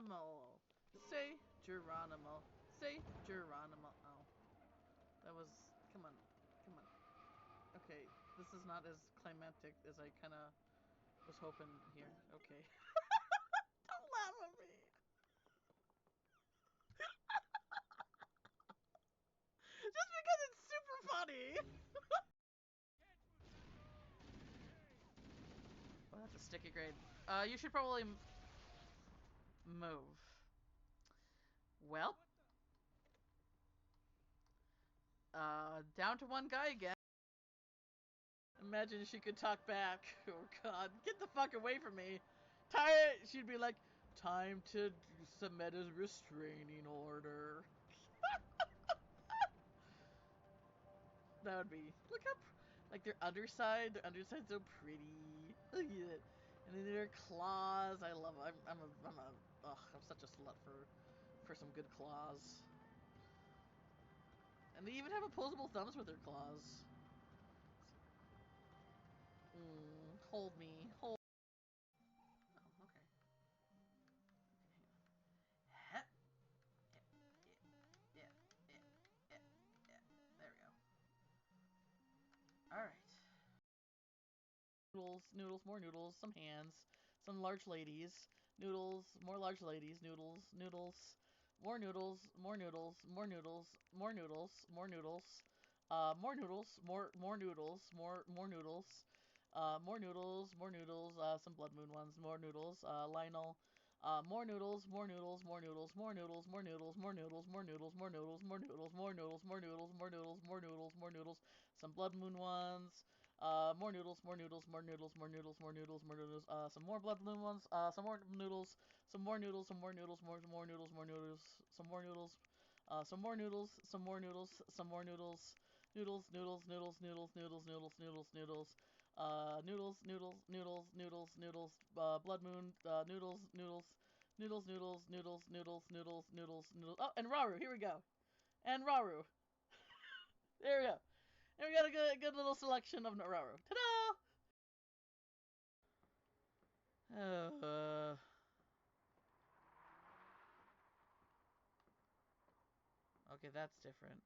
Geronimo. Say Geronimo. Say Geronimo. Oh. That was... Come on. Come on. Okay, this is not as climactic as I kind of was hoping here. Okay. Don't laugh at me. Just because it's super funny. Well, that's a sticky grade. You should probably move. Well. Down to one guy again. Imagine she could talk back. Oh god, get the fuck away from me. Tired. She'd be like, time to submit a restraining order. That would be, look up, like their underside's so pretty. Look at it. And then their claws, I love, I'm such a slut for some good claws. And they even have opposable thumbs with their claws. Hold me, hold. Oh, okay. Heh. Yeah. There we go. Alright. Noodles, noodles, more noodles, some hands, some large ladies, noodles, more large ladies, noodles, noodles, more noodles, more noodles, more noodles, more noodles, more noodles, more noodles, more noodles, more noodles, more noodles, more noodles, some Blood Moon ones, more noodles, Lionel, more noodles, more noodles, more noodles, more noodles, more noodles, more noodles, more noodles, more noodles, more noodles, more noodles, more noodles, more noodles, more noodles, more noodles, some Blood Moon ones, more noodles, more noodles, more noodles, more noodles, more noodles, more noodles, some more Blood Moon ones, some more noodles, some more noodles, some more noodles, more noodles, more noodles, some more noodles, some more noodles, some more noodles, some more noodles, noodles, noodles, noodles, noodles, noodles, noodles, noodles, noodles, noodles, noodles, noodles, noodles, noodles, Blood Moon, noodles, noodles, noodles, noodles, noodles, noodles, noodles, noodles, noodles. Oh, and Rauru, here we go. And Rauru. There we go. And we got a good little selection of Rauru. Ta-da! Okay, that's different.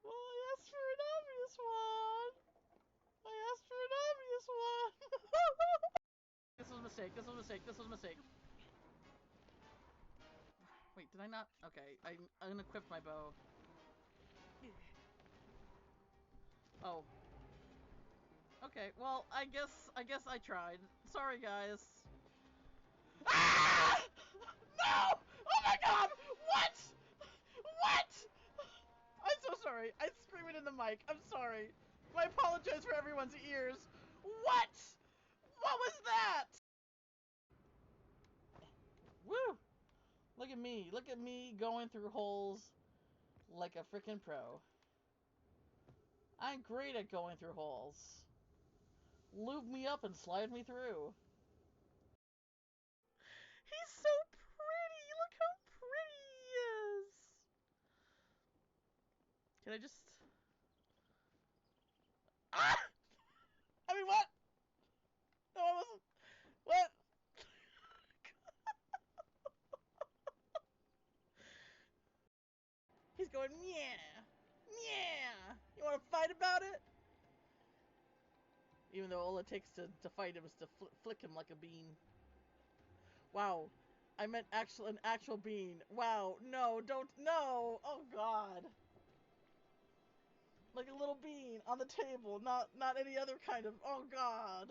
Well, I asked for an obvious one. I asked for an obvious one. This was a mistake. This was a mistake. This was a mistake. Wait, did I not? Okay, I'm gonna equip my bow. Oh. Okay, well, I guess I tried. Sorry, guys. Ah! No! Oh my god! What? What? I'm so sorry. I scream it in the mic. I'm sorry. I apologize for everyone's ears. What? What was that? Woo! Look at me. Look at me going through holes like a freaking pro. I'm great at going through holes. Lube me up and slide me through. He's so pretty! Look how pretty he is! Can I just... Ah! I mean, what? No, I wasn't... What? He's going, yeah! Yeah! You wanna fight about it? Even though all it takes to fight him is to flick him like a bean. Wow. I meant an actual bean. Wow. No, don't. No! Oh, God. Like a little bean on the table, not any other kind of... Oh, God.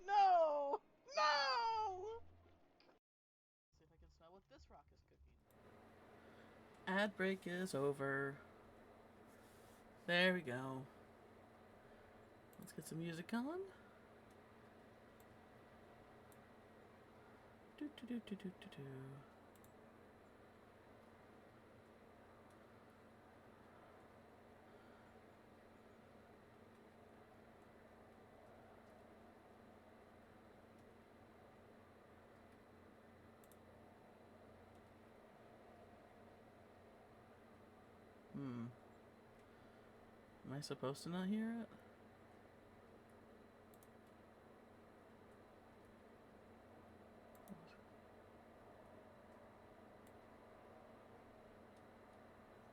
No! No! See if I can smell what this rock is cooking. Ad break is over. There we go. Let's get some music on. Do do do do do do do. Am I supposed to not hear it?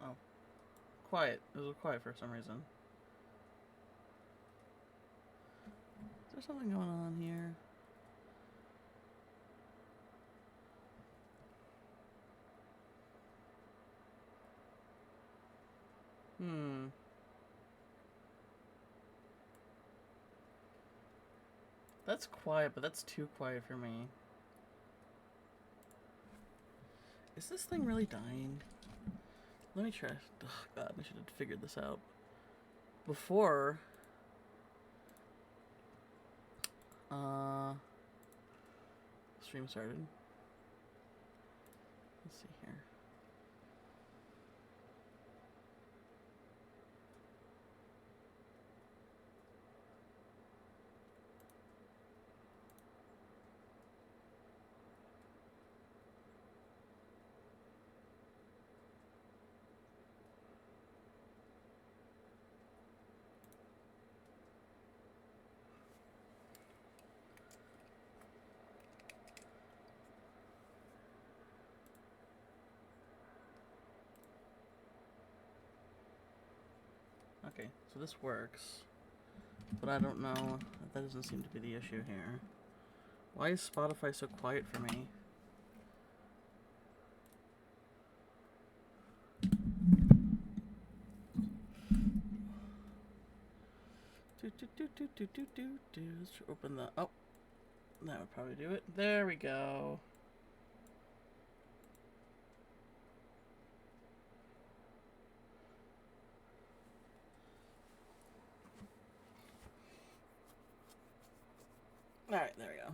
Oh. Quiet. It was quiet for some reason. Is there something going on here? That's quiet, but that's too quiet for me. Is this thing really dying? Let me try. Oh, God, I should have figured this out before. Stream started. Let's see here. Okay, so this works, but I don't know. That doesn't seem to be the issue here. Why is Spotify so quiet for me? Let's open the. Oh, that would probably do it. There we go. Alright, there we go.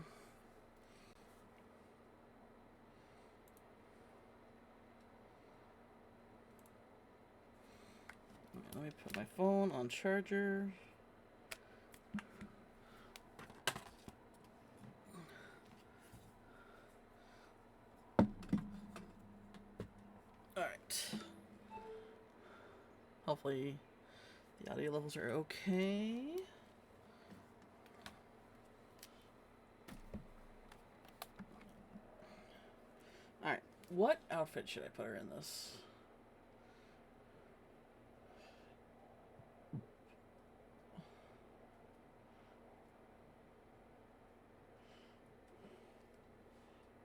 Okay, let me put my phone on charger. Alright. Hopefully the audio levels are okay. Alright, what outfit should I put her in this?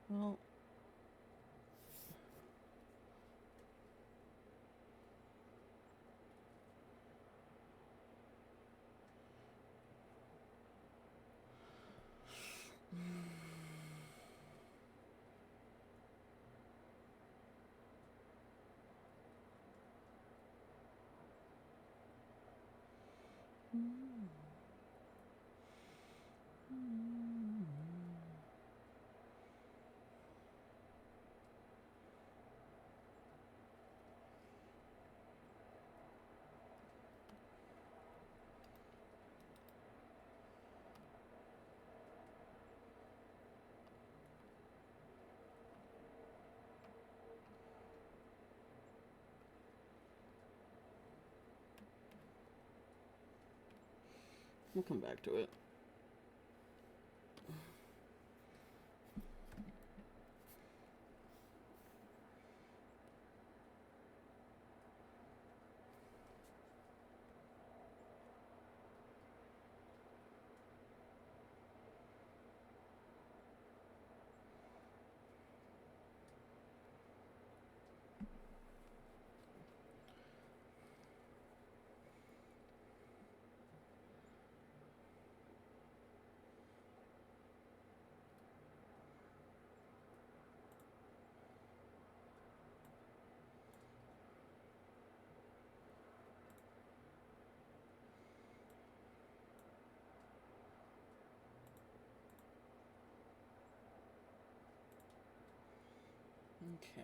Well, we'll come back to it. Okay.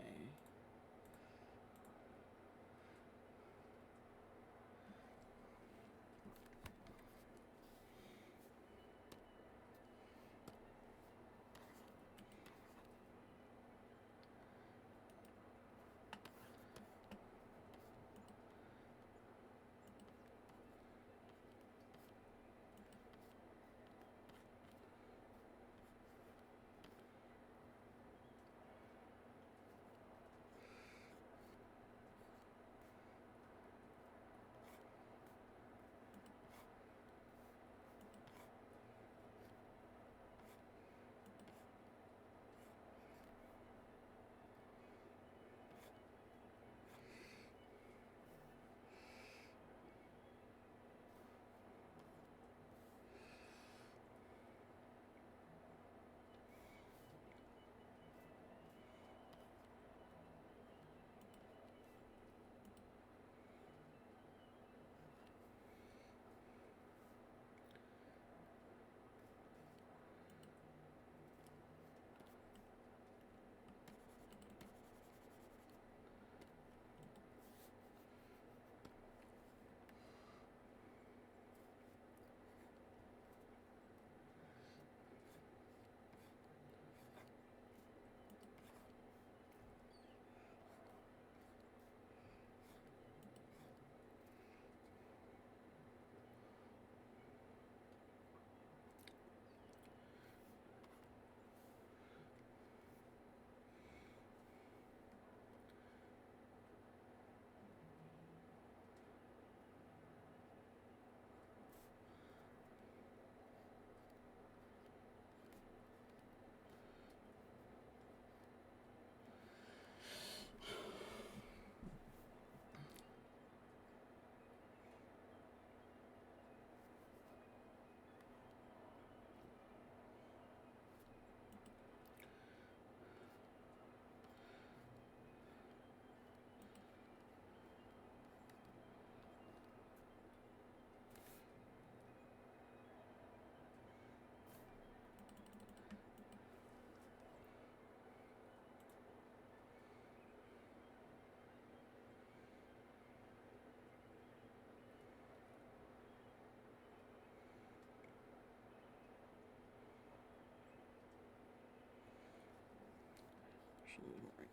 Actually, like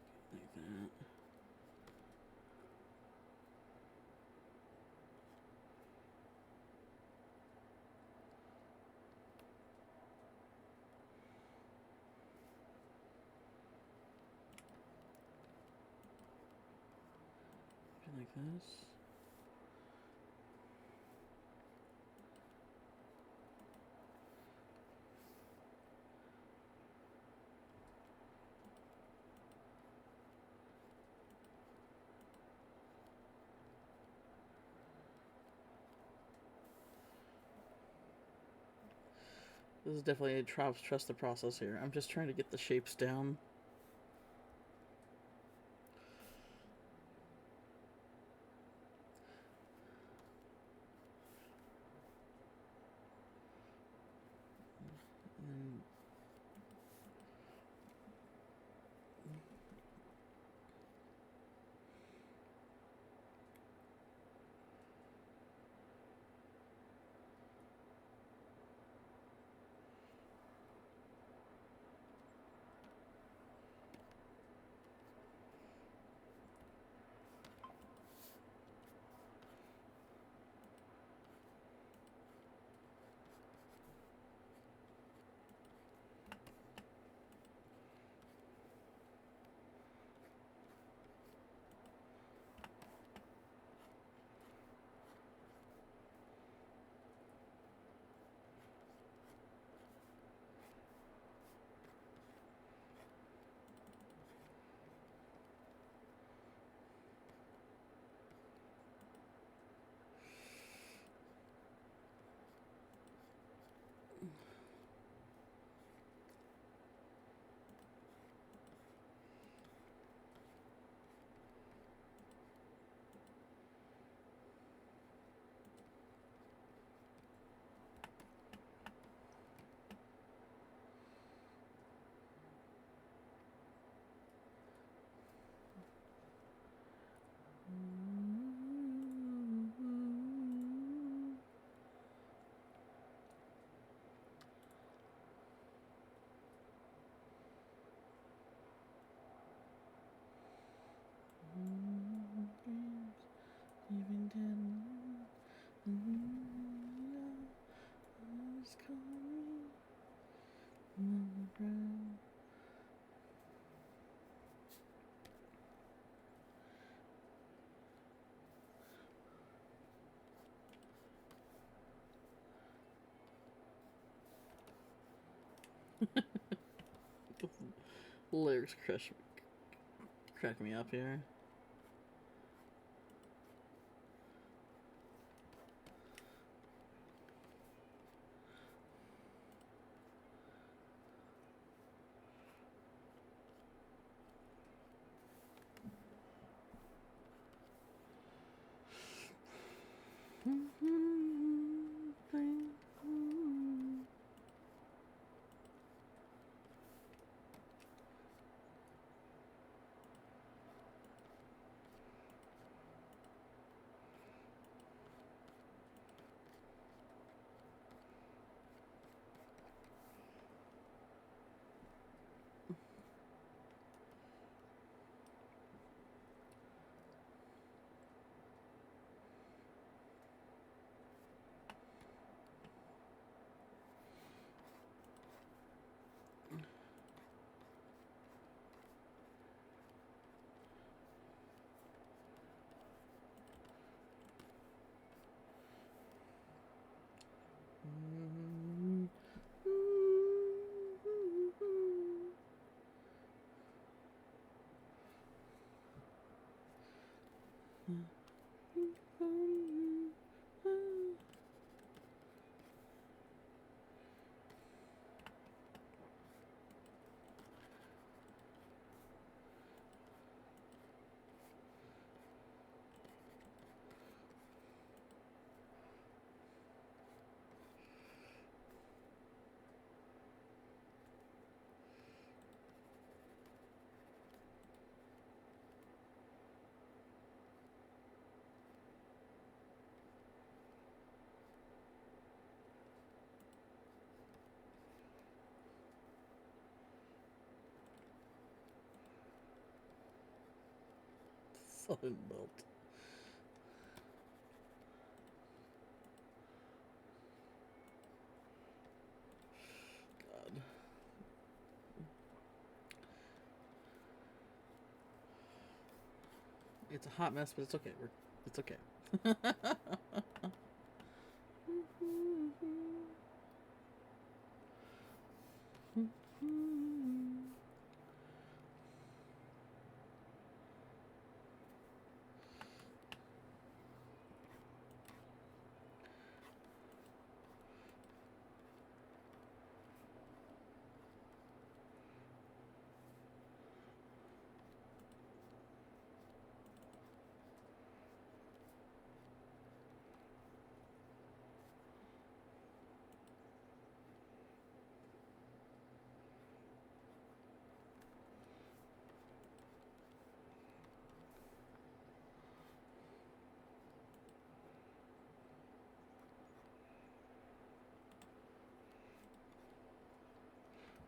that. Like this. This is definitely a trust the process here. I'm just trying to get the shapes down. The lyrics crack me up here. Southern belt. God. It's a hot mess, but it's okay. It's okay.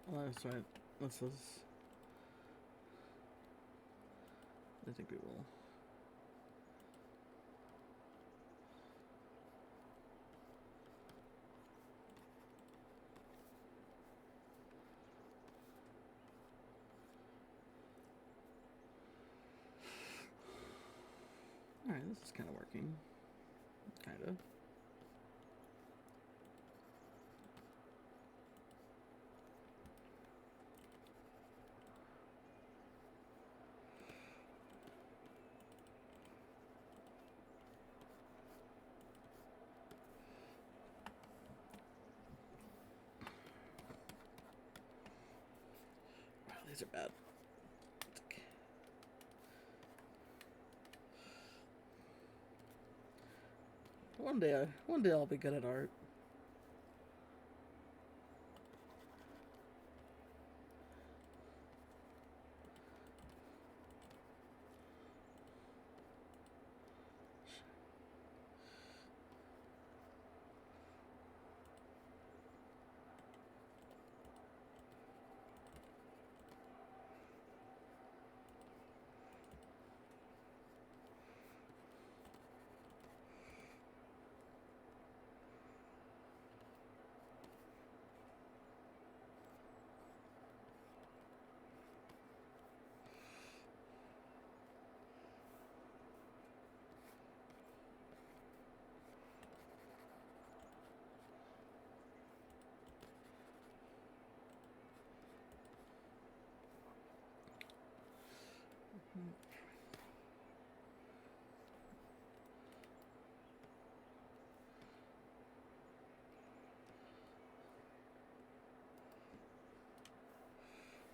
Oh, that's right. This is. I think we will. Alright, this is kind of working. Kind of. Wow, these are bad. Okay. One day I'll be good at art.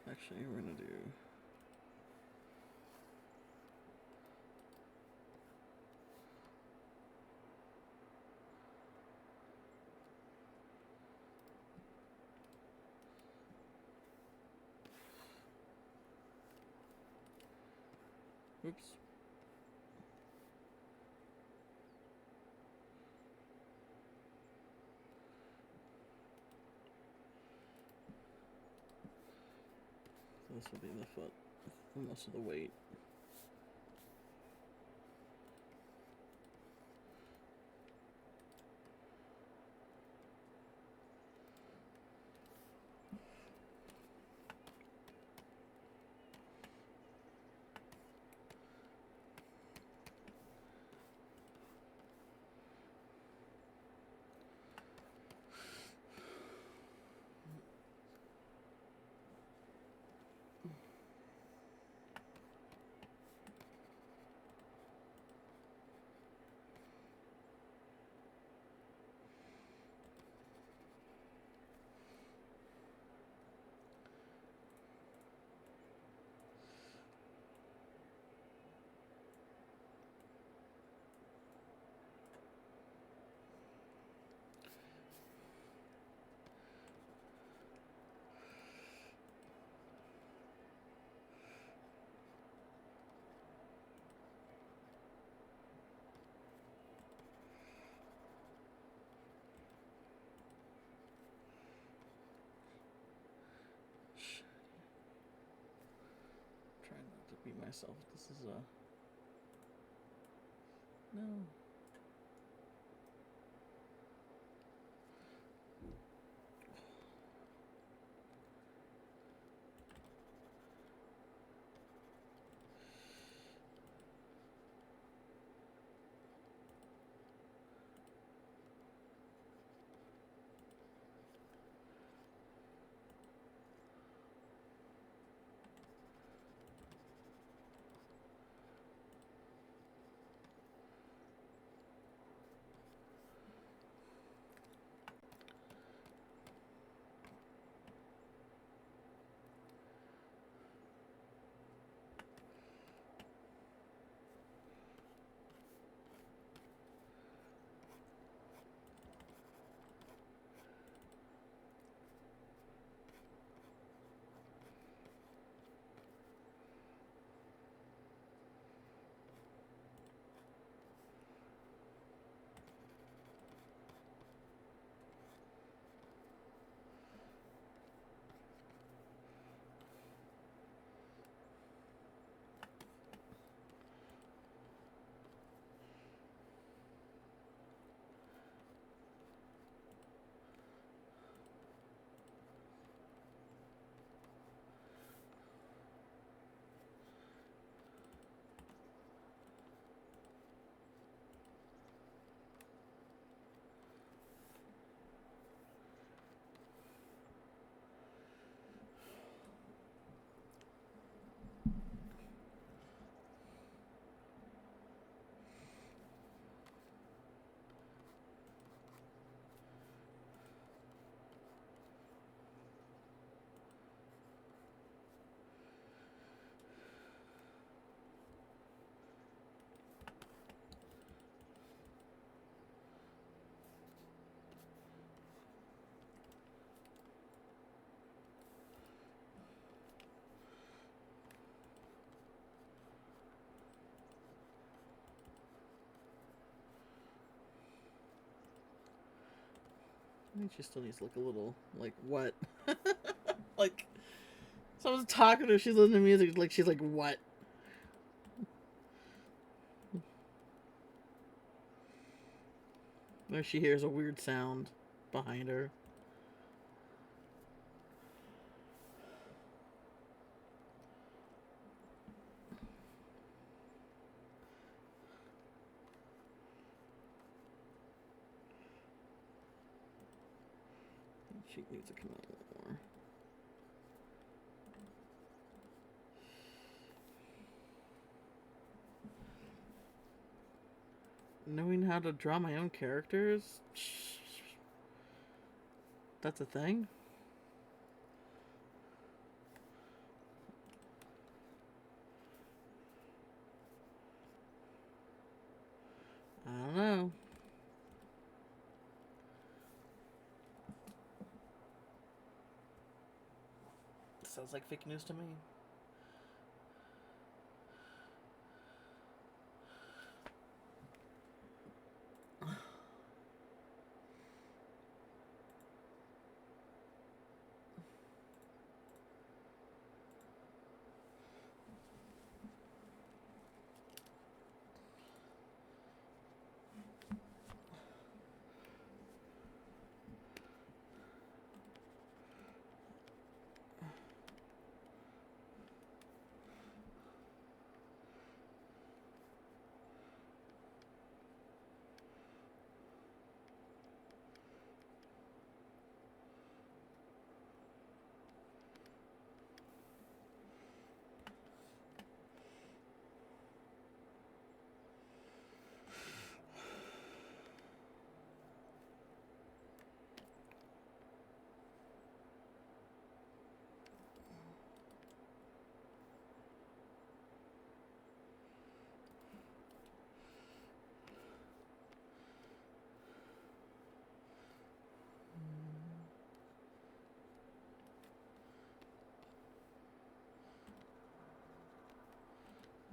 Actually, we're gonna do. Oops. So this will be the foot for most of the weight. Try not to beat myself. This is a. No. I think she still needs to look a little like what? Like someone's talking to her, she's listening to music, like she's like what? Or she hears a weird sound behind her. She needs to come out a little more. Knowing how to draw my own characters? That's a thing? I don't know. Sounds like fake news to me.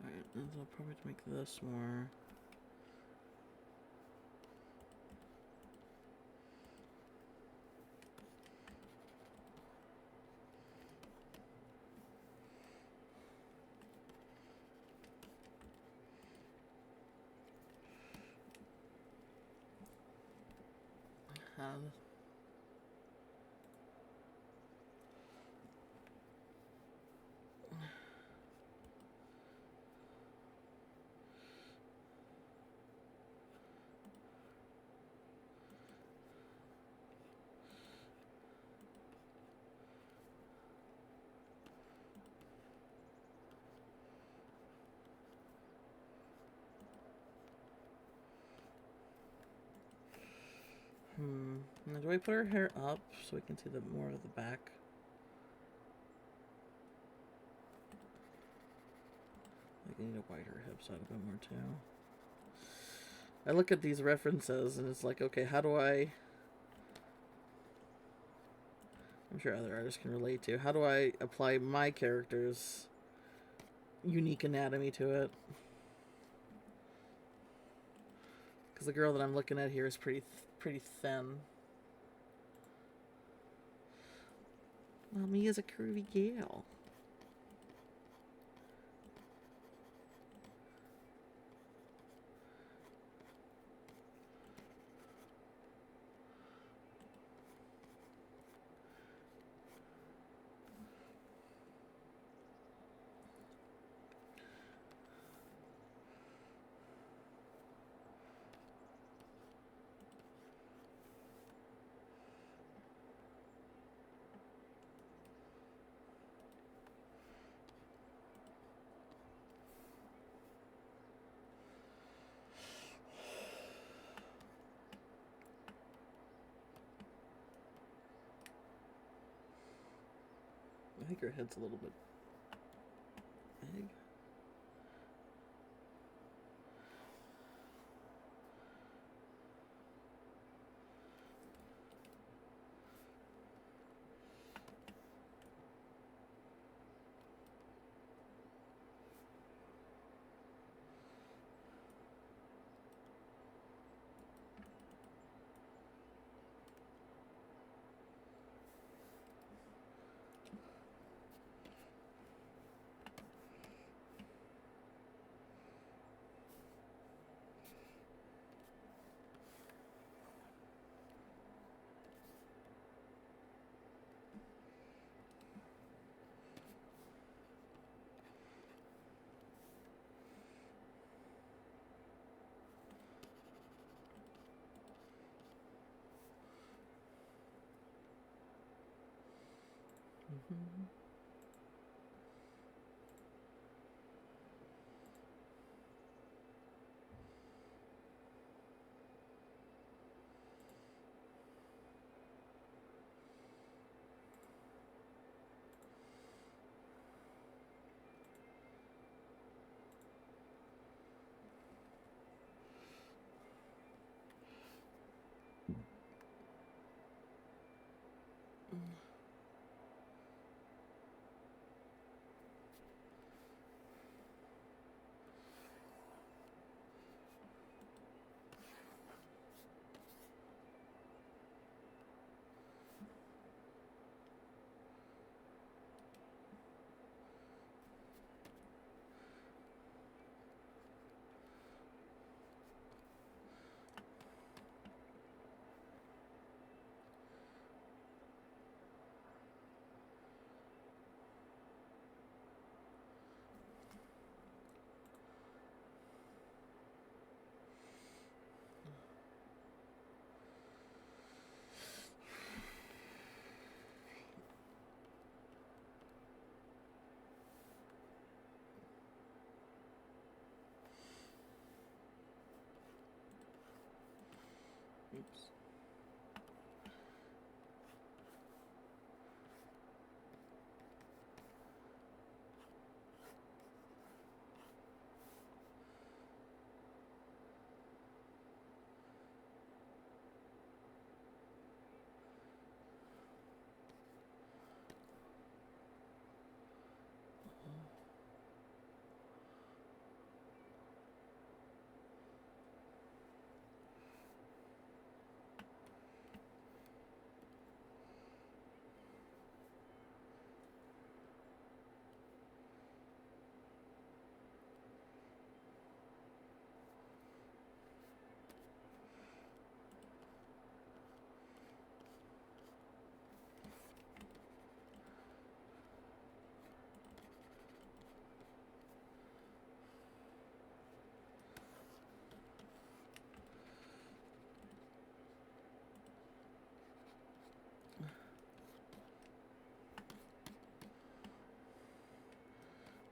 Alright, I'll probably make this more. had. Now, do I put her hair up so we can see the more of the back? I need to widen her hips out a bit more too. I look at these references and it's like, okay, how do I... I'm sure other artists can relate to. How do I apply my character's unique anatomy to it? Because the girl that I'm looking at here is pretty thin. Mommy is a curvy gal. I think her head's a little bit big. Mm-hmm. Oops.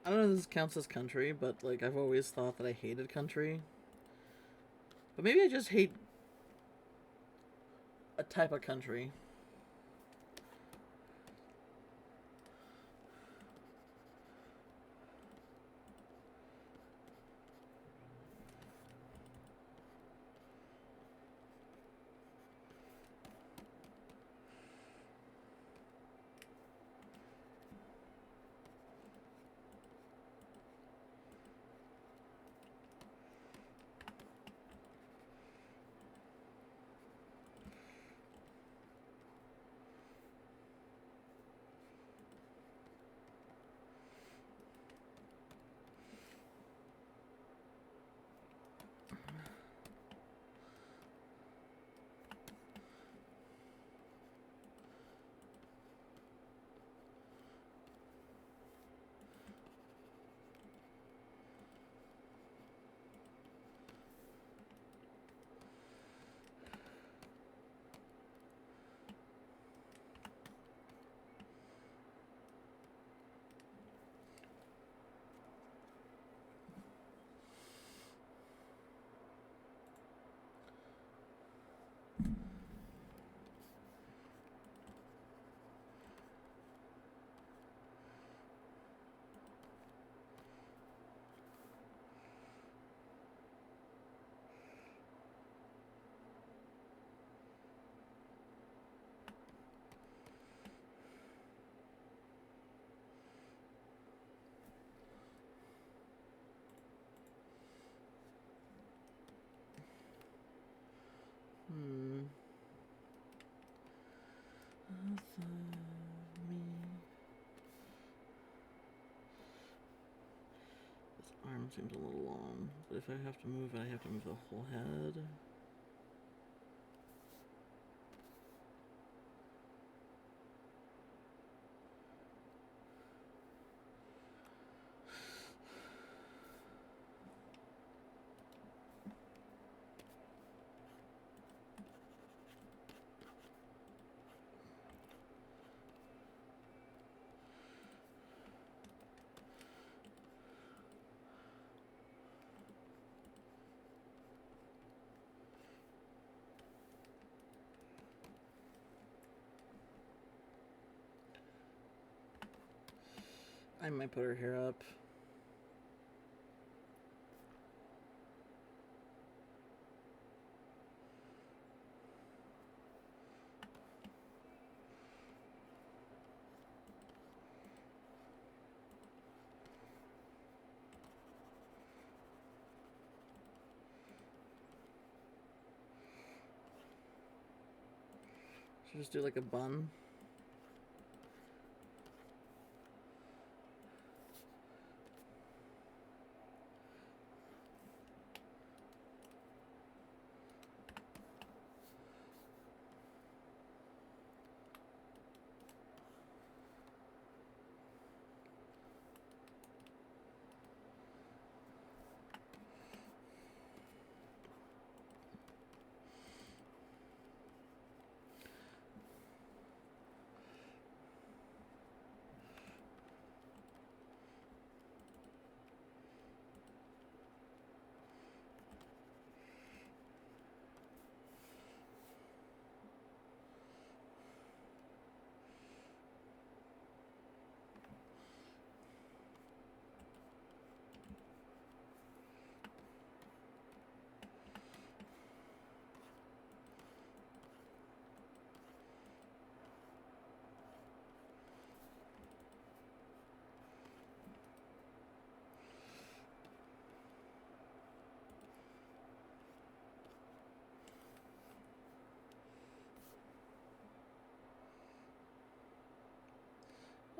I don't know if this counts as country, but like I've always thought that I hated country. But maybe I just hate a type of country. This arm seems a little long, but if I have to move it, I have to move the whole head. I might put her hair up. Should just do like a bun.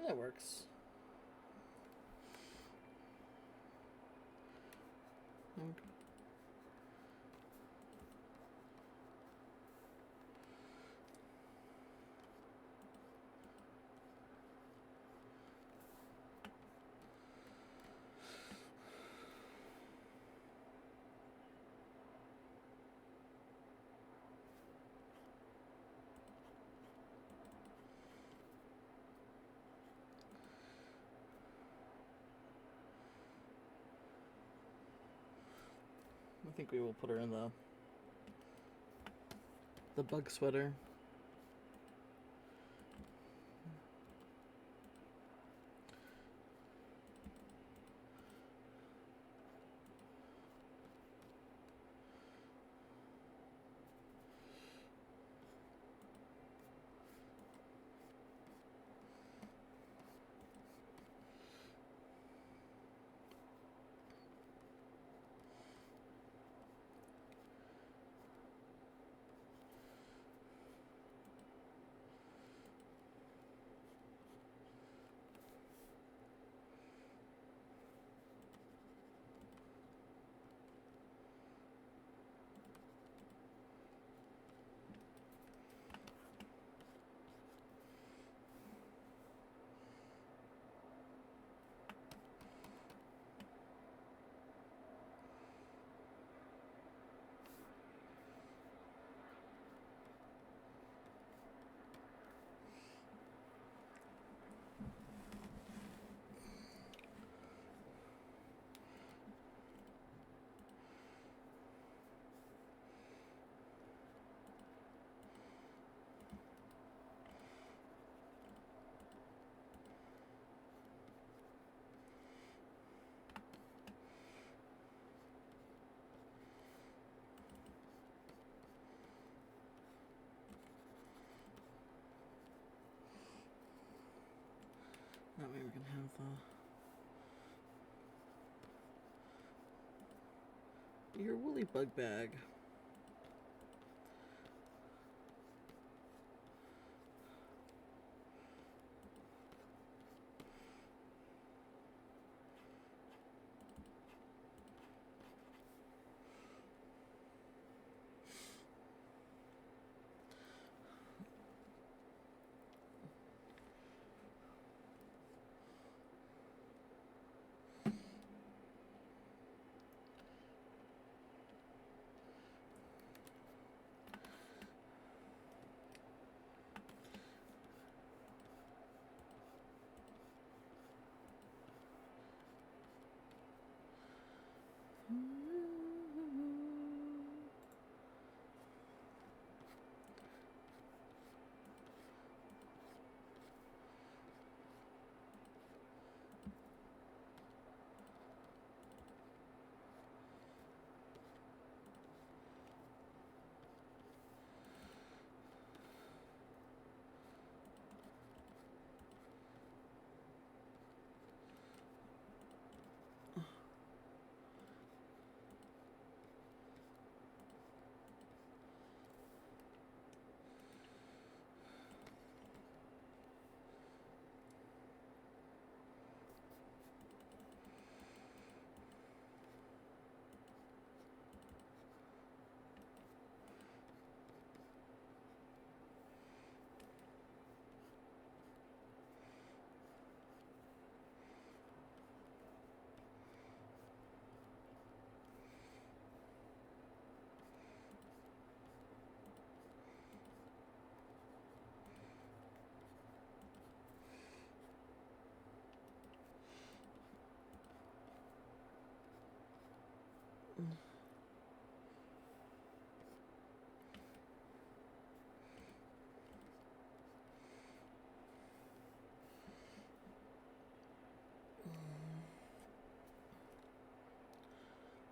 That works. Okay. think we will put her in the bug sweater. That way we can have your woolly bug bag.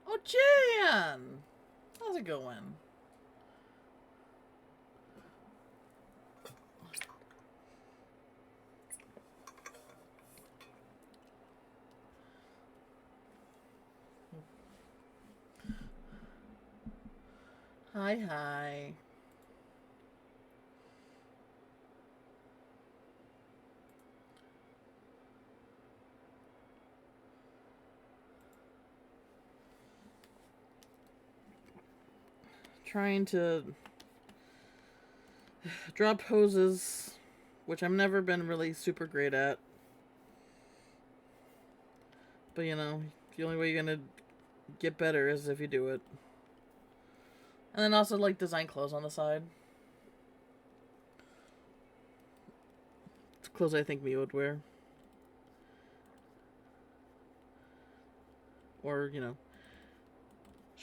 Oh, Jan! How's it going? Hi, hi. Trying to drop hoses, which I've never been really super great at. But you know, the only way you're gonna get better is if you do it. And then also like design clothes on the side. It's clothes I think me would wear. Or, you know,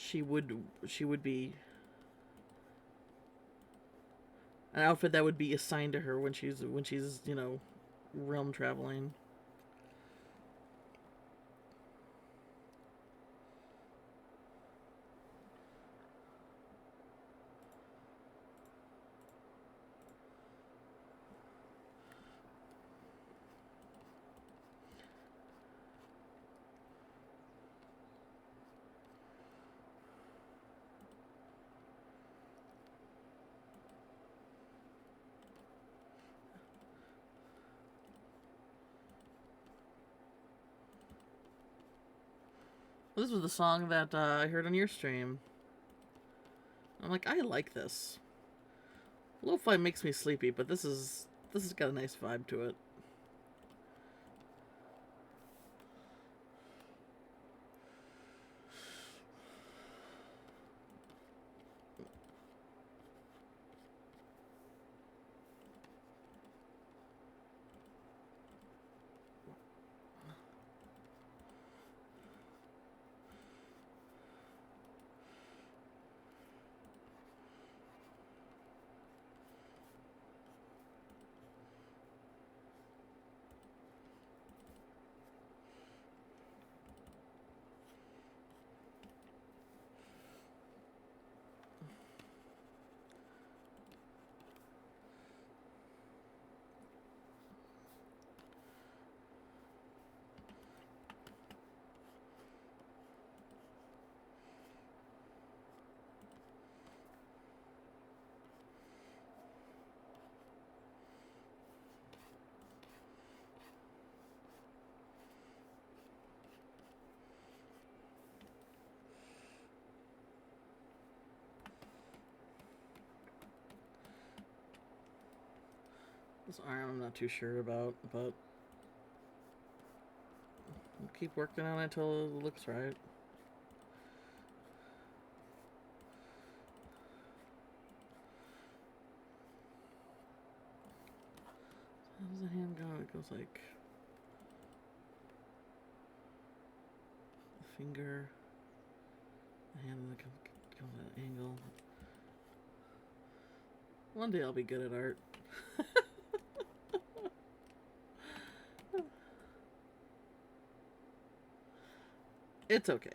she would be an outfit that would be assigned to her when she's realm traveling. This was the song that I heard on your stream. I'm like, I like this. Lo-fi makes me sleepy, but this has got a nice vibe to it. This arm I'm not too sure about, but we'll keep working on it until it looks right. How does the hand go? It goes like the finger, the hand comes at an angle. One day I'll be good at art. It's okay.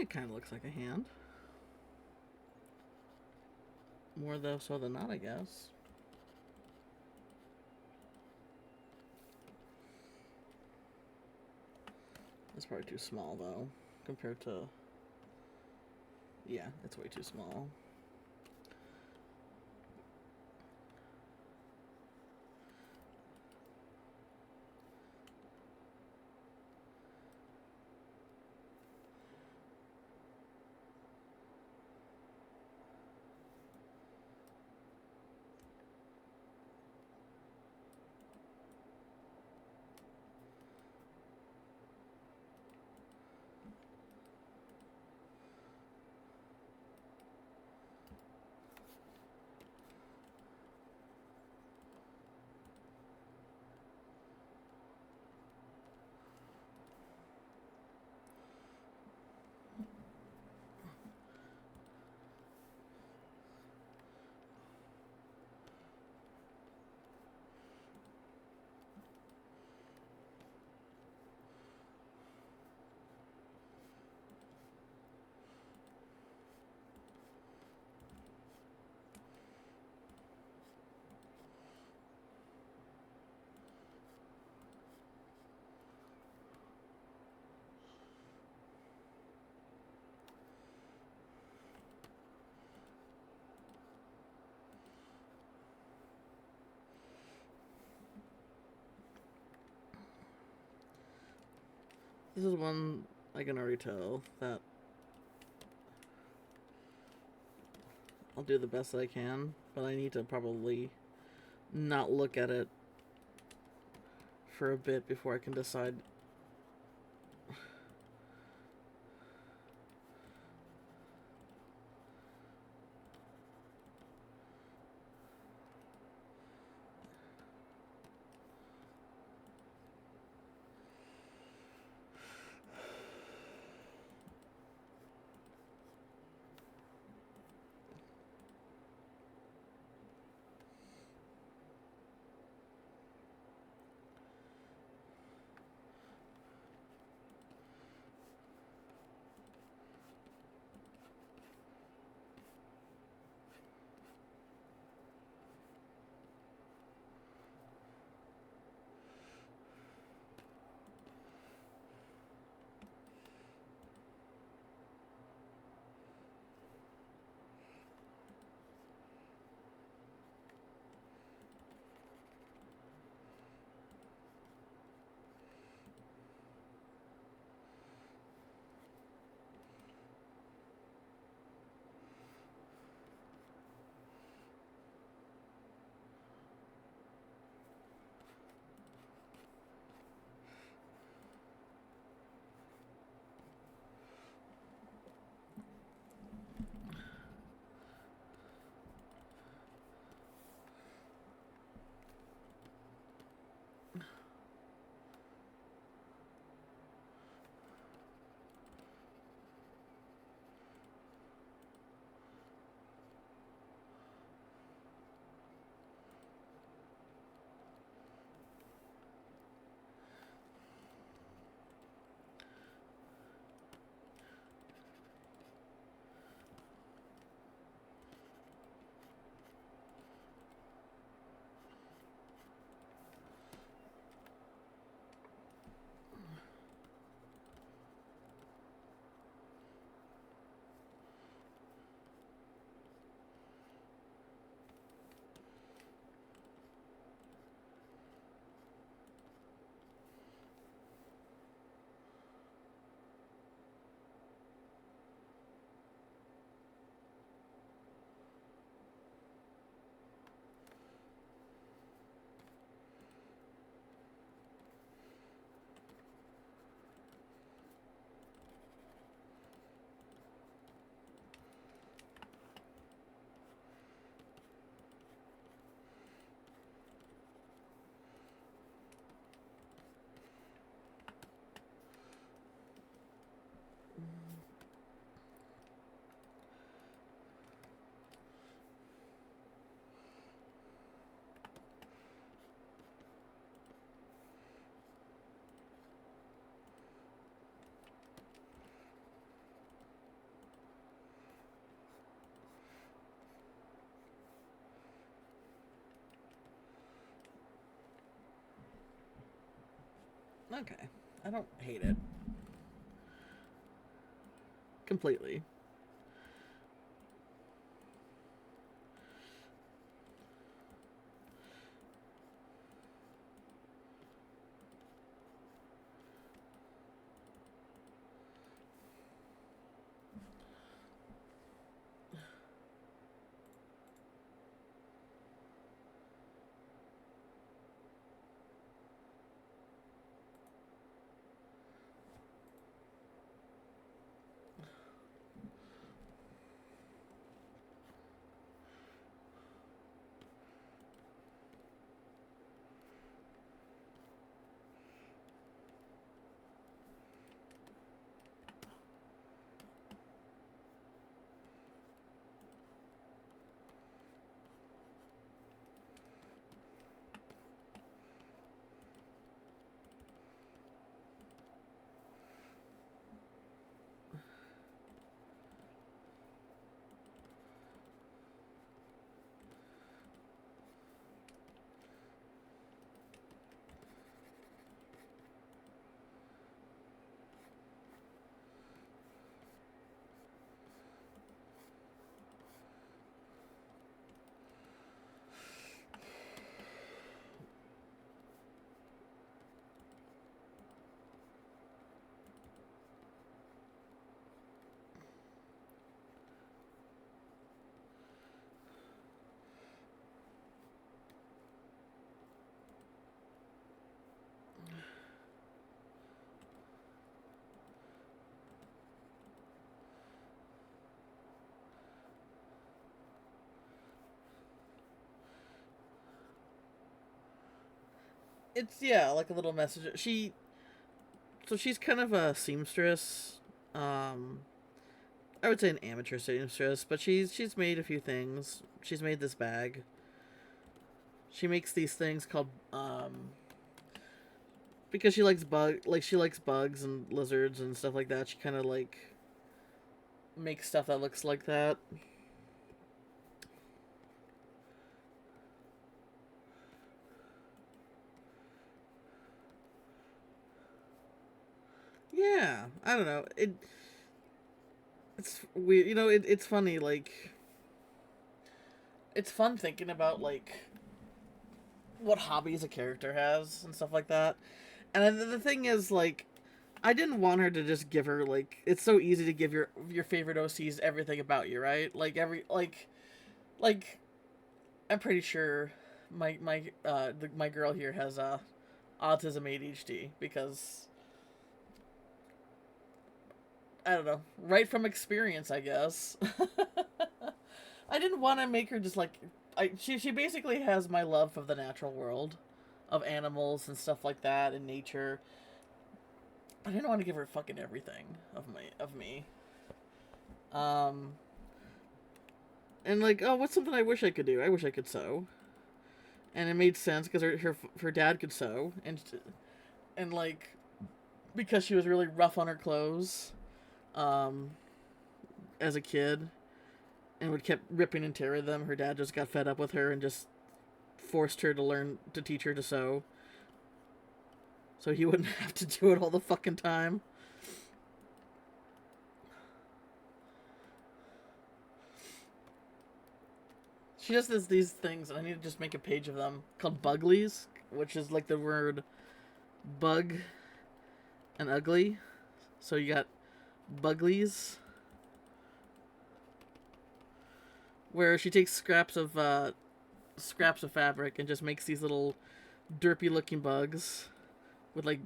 It kind of looks like a hand. More though so than not, I guess. It's probably too small though, compared to... Yeah, it's way too small. This is one I can already tell that I'll do the best that I can, but I need to probably not look at it for a bit before I can decide. Okay. I don't hate it. Completely. it's yeah, like a little message. She's kind of a seamstress. Um, I would say an amateur seamstress, but she's made a few things. She's made this bag. She makes these things called because she likes bugs and lizards and stuff like that. She kind of like makes stuff that looks like that. Yeah, I don't know. It's weird, it's funny like it's fun thinking about like what hobbies a character has and stuff like that. And the thing is like I didn't want her to just give her like it's so easy to give your favorite OCs everything about you, right? Like I'm pretty sure my girl here has autism ADHD because I don't know, right from experience, I guess. I didn't want to make her just like she basically has my love of the natural world, of animals and stuff like that and nature. I didn't want to give her fucking everything of me. Um and like, oh, what's something I wish I could do? I wish I could sew. And it made sense because her dad could sew and like because she was really rough on her clothes um as a kid and would kept ripping and tearing them. Her dad just got fed up with her and just forced her to teach her to sew, so he wouldn't have to do it all the fucking time. She just does these things, and I need to just make a page of them called Buglies, which is like the word bug and ugly. So you got Buglies, where she takes scraps of fabric and just makes these little derpy looking bugs with like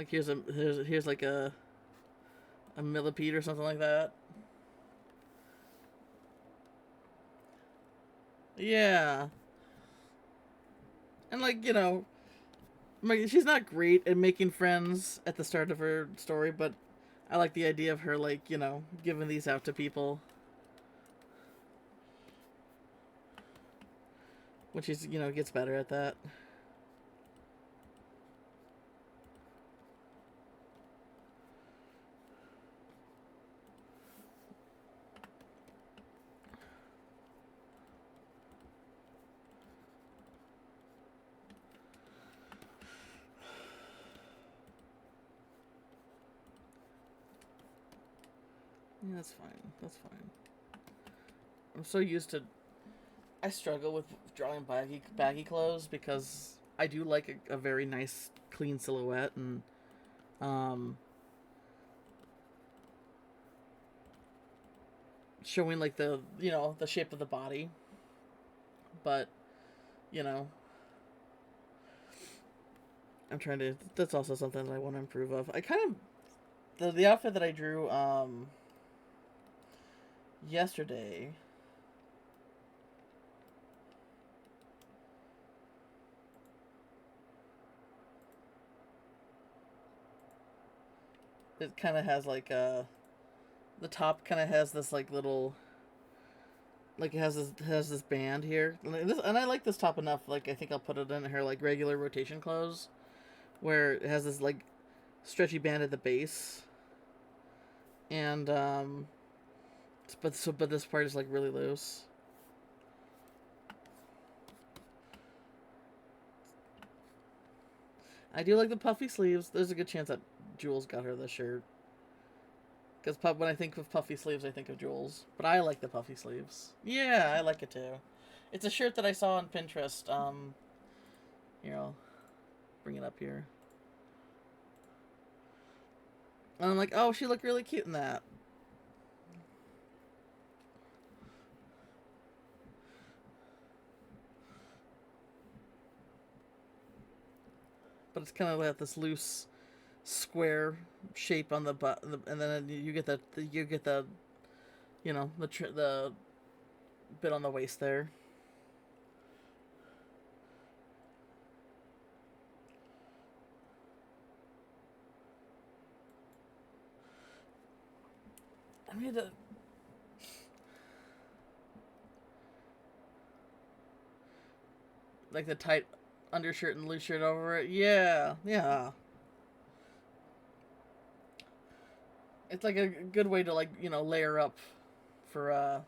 here's like a millipede or something like that. Yeah, and like she's not great at making friends at the start of her story, but I like the idea of her like giving these out to people when she's gets better at that. Yeah, that's fine. That's fine. I'm so used to. I struggle with drawing baggy clothes because I do like a very nice clean silhouette and um showing like the shape of the body, but you know I'm trying to. That's also something that I want to improve of. I kind of the outfit that I drew yesterday. It kind of has like the top kind of has this like little like it has this band here, and I like this top enough. Like I think I'll put it in her like regular rotation clothes, where it has this like stretchy band at the base, and but this part is like really loose. I do like the puffy sleeves. There's a good chance that Jules got her this shirt. Because when I think of puffy sleeves, I think of Jules. But I like the puffy sleeves. Yeah, I like it too. It's a shirt that I saw on Pinterest. Here, I'll bring it up here. And I'm like, oh, she looked really cute in that. but it's kind of like this loose square shape on the butt, and then you get the the bit on the waist there. I mean, like the tight undershirt and loose shirt over it. Yeah, yeah. It's like a good way to layer up for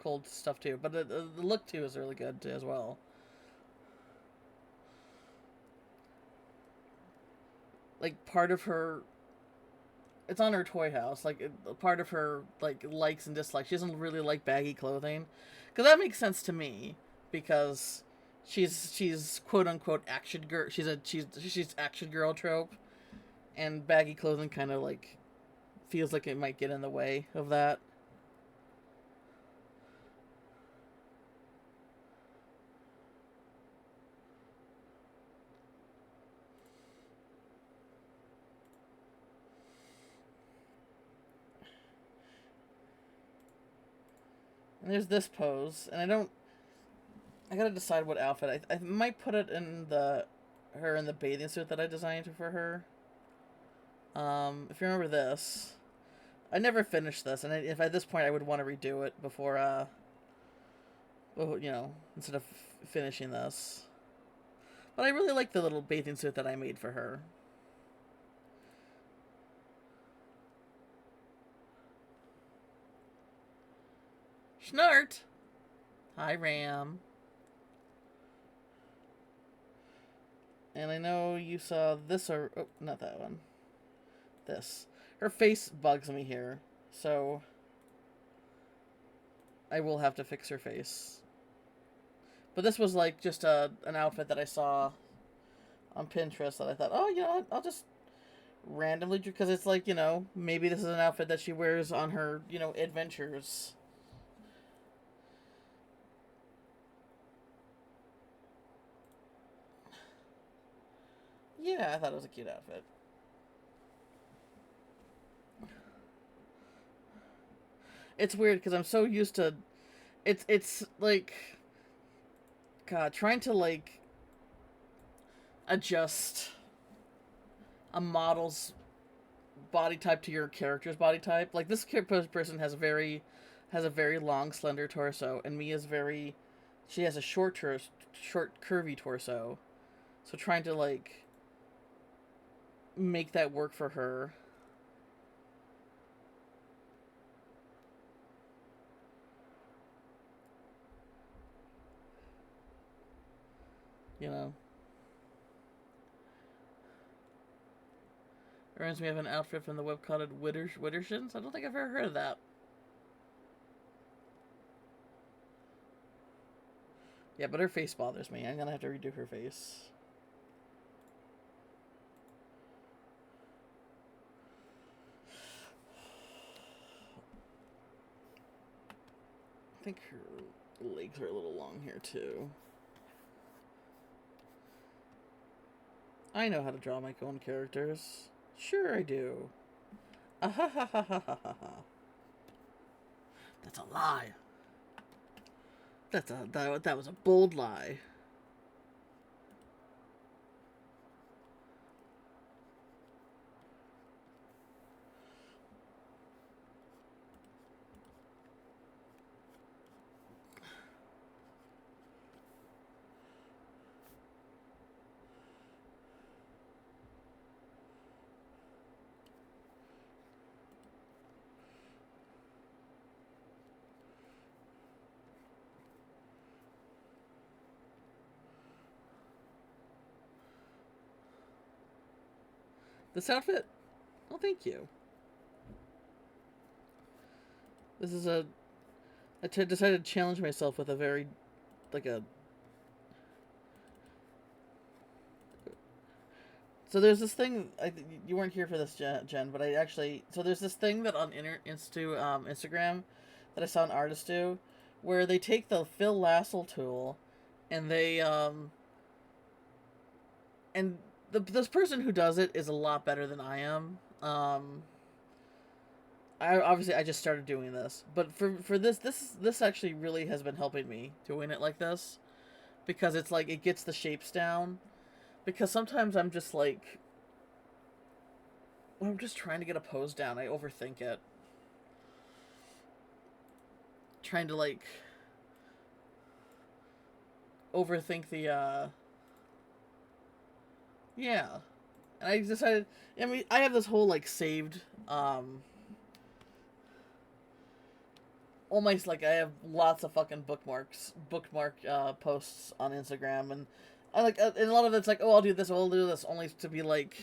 cold stuff too. But the look too is really good too, as well. Like part of her, it's on her toy house. Like part of her likes and dislikes. She doesn't really like baggy clothing, because that makes sense to me because she's quote unquote action girl. She's action girl trope, and baggy clothing kind of like feels like it might get in the way of that. And there's this pose, and I gotta decide what outfit. I might put it in her in the bathing suit that I designed for her. If you remember this, I never finished this, and if at this point I would want to redo it before, instead of finishing this. But I really like the little bathing suit that I made for her. Schnart! Hi, Ram. And I know you saw this, or... Oh, not that one. This. Her face bugs me here, so... I will have to fix her face. But this was like just an outfit that I saw on Pinterest that I thought, oh, I'll just randomly... Because it's like, maybe this is an outfit that she wears on her, adventures. Yeah, I thought it was a cute outfit. It's weird because I'm so used to... It's like... God, trying to, adjust a model's body type to your character's body type. Like, this person has a very long, slender torso, and Mia's she has a short, curvy torso. So trying to, make that work for her. It reminds me of an outfit from the web called Widdershins. I don't think I've ever heard of that. Yeah, but her face bothers me. I'm gonna have to redo her face. I think her legs are a little long here, too. I know how to draw my own characters. Sure I do. Ahahahahaha. That's a lie. That was a bold lie. This outfit? Oh, thank you. This is I decided to challenge myself with a very, So there's this thing, you weren't here for this, Jen, but so there's this thing that on Instagram that I saw an artist do, where they take the Phil Lassel tool, and they this person who does it is a lot better than I am. I just started doing this, but for this actually really has been helping me doing it like this, because it's like it gets the shapes down. Because sometimes I'm just like, when I'm just trying to get a pose down, I overthink it. Trying to like overthink the yeah. And I decided, I mean, I have this whole like saved almost like I have lots of fucking bookmark posts on Instagram, and I like and a lot of it's like, oh, I'll do this, only to be like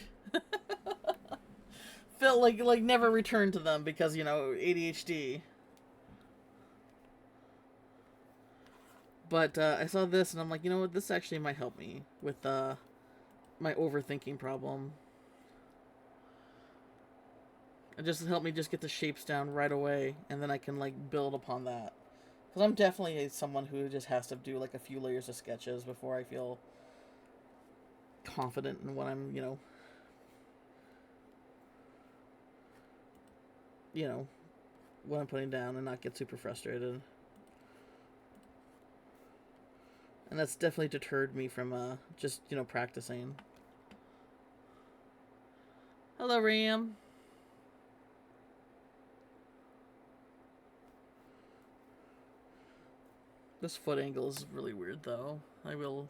feel like never return to them because, you know, ADHD. But I saw this and I'm like, you know what, this actually might help me with my overthinking problem. It just helped me just get the shapes down right away, and then I can like build upon that. Because I'm definitely someone who just has to do like a few layers of sketches before I feel confident in what I'm, what I'm putting down, and not get super frustrated. And that's definitely deterred me from just, practicing. Hello, Ram. This foot angle is really weird, though. I will...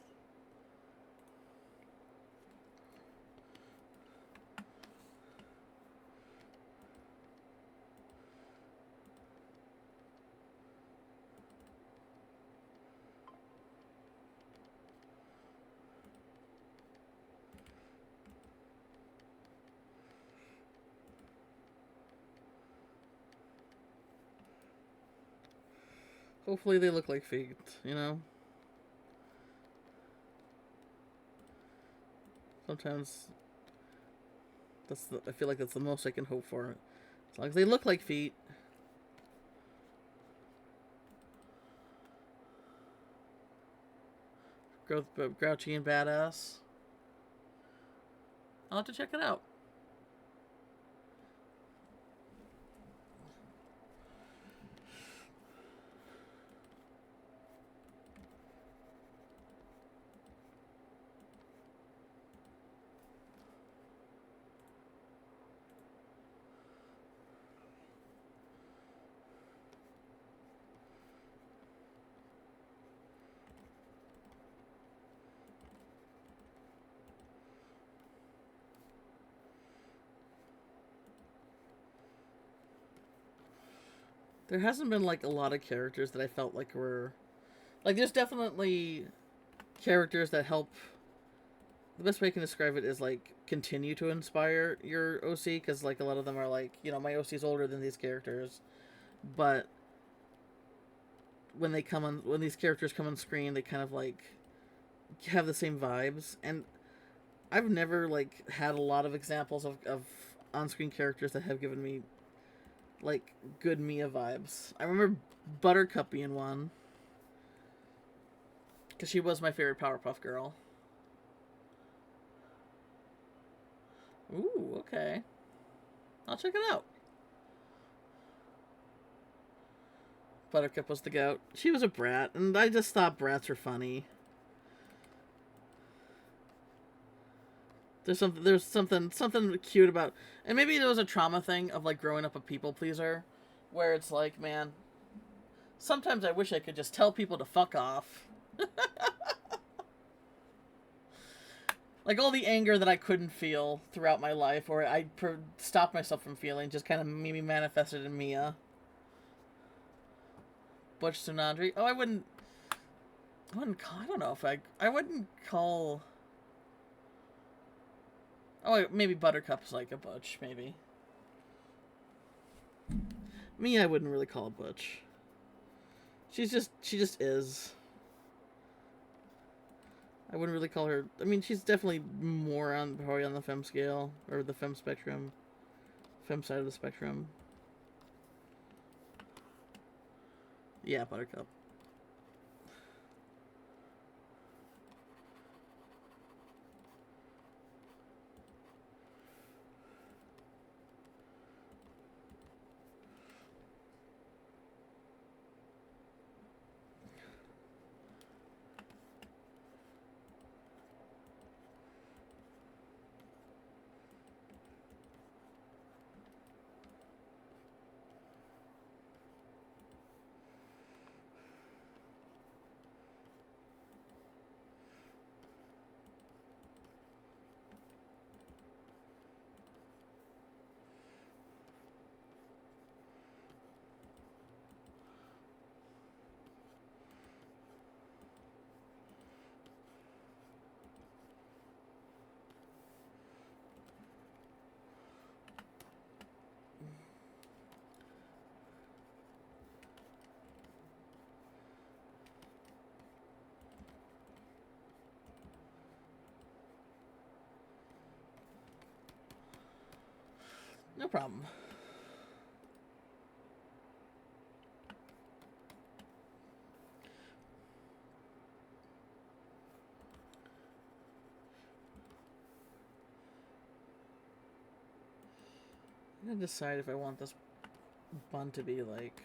Hopefully they look like feet, Sometimes I feel like that's the most I can hope for. As long as they look like feet. Grouchy and badass. I'll have to check it out. There hasn't been like a lot of characters that I felt like were like, there's definitely characters that help. The best way I can describe it is like continue to inspire your OC, because like a lot of them are like, my OC is older than these characters, but when these characters come on screen, they kind of like have the same vibes. And I've never like had a lot of examples of on-screen characters that have given me like good Mia vibes. I remember Buttercup being one, because she was my favorite Powerpuff Girl. Ooh, okay. I'll check it out. Buttercup was the goat. She was a brat, and I just thought brats were funny. There's something cute about, and maybe it was a trauma thing of like growing up a people pleaser, where it's like, man, sometimes I wish I could just tell people to fuck off. Like all the anger that I couldn't feel throughout my life, or I stopped myself from feeling, just kind of maybe manifested in Mia. Butch Sunandri. Oh, I wouldn't call, I don't know if I wouldn't call. Oh, maybe Buttercup's like a butch, maybe. Me, I wouldn't really call a butch. She just is. I wouldn't really call her. I mean, she's definitely more probably on the femme scale, or the femme spectrum, femme side of the spectrum. Yeah, Buttercup. No problem. I'm gonna decide if I want this bun to be like...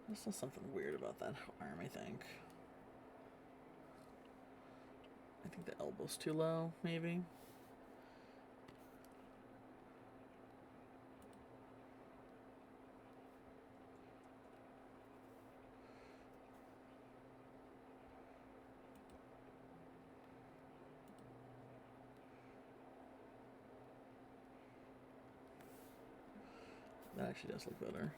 There's still something weird about that arm, I think. I think the elbow's too low, maybe. That actually does look better.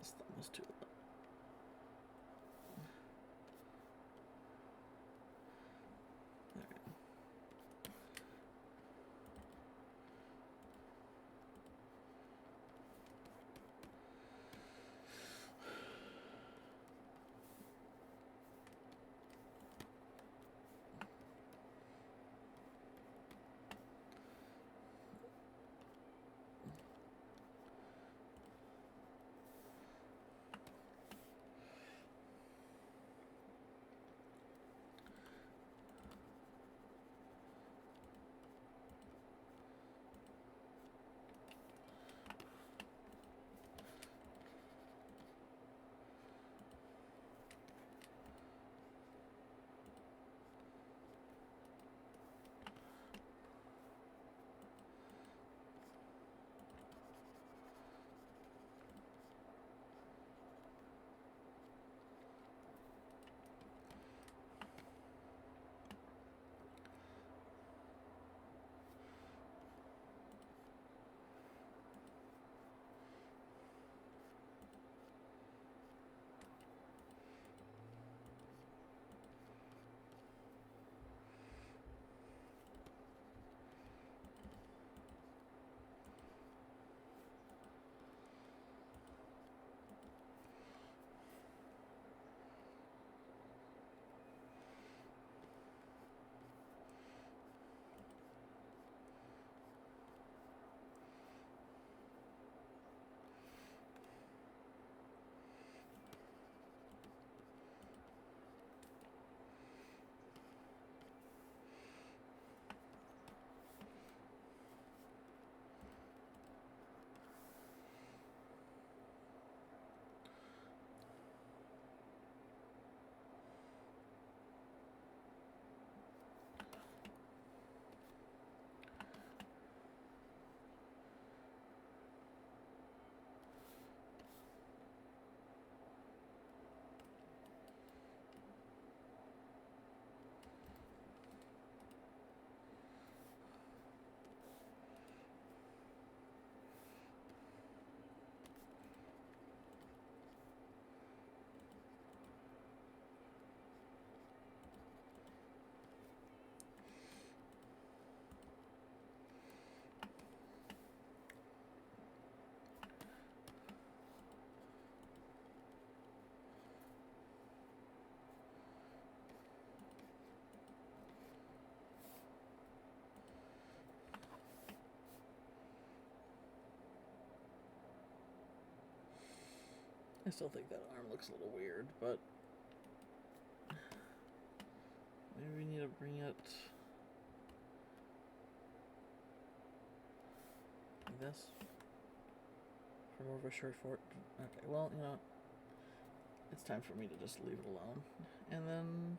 This thumb is too low. There we go. I still think that arm looks a little weird, but maybe we need to bring it like this for more of a shirt for it. Okay, well, you know, it's time for me to just leave it alone. And then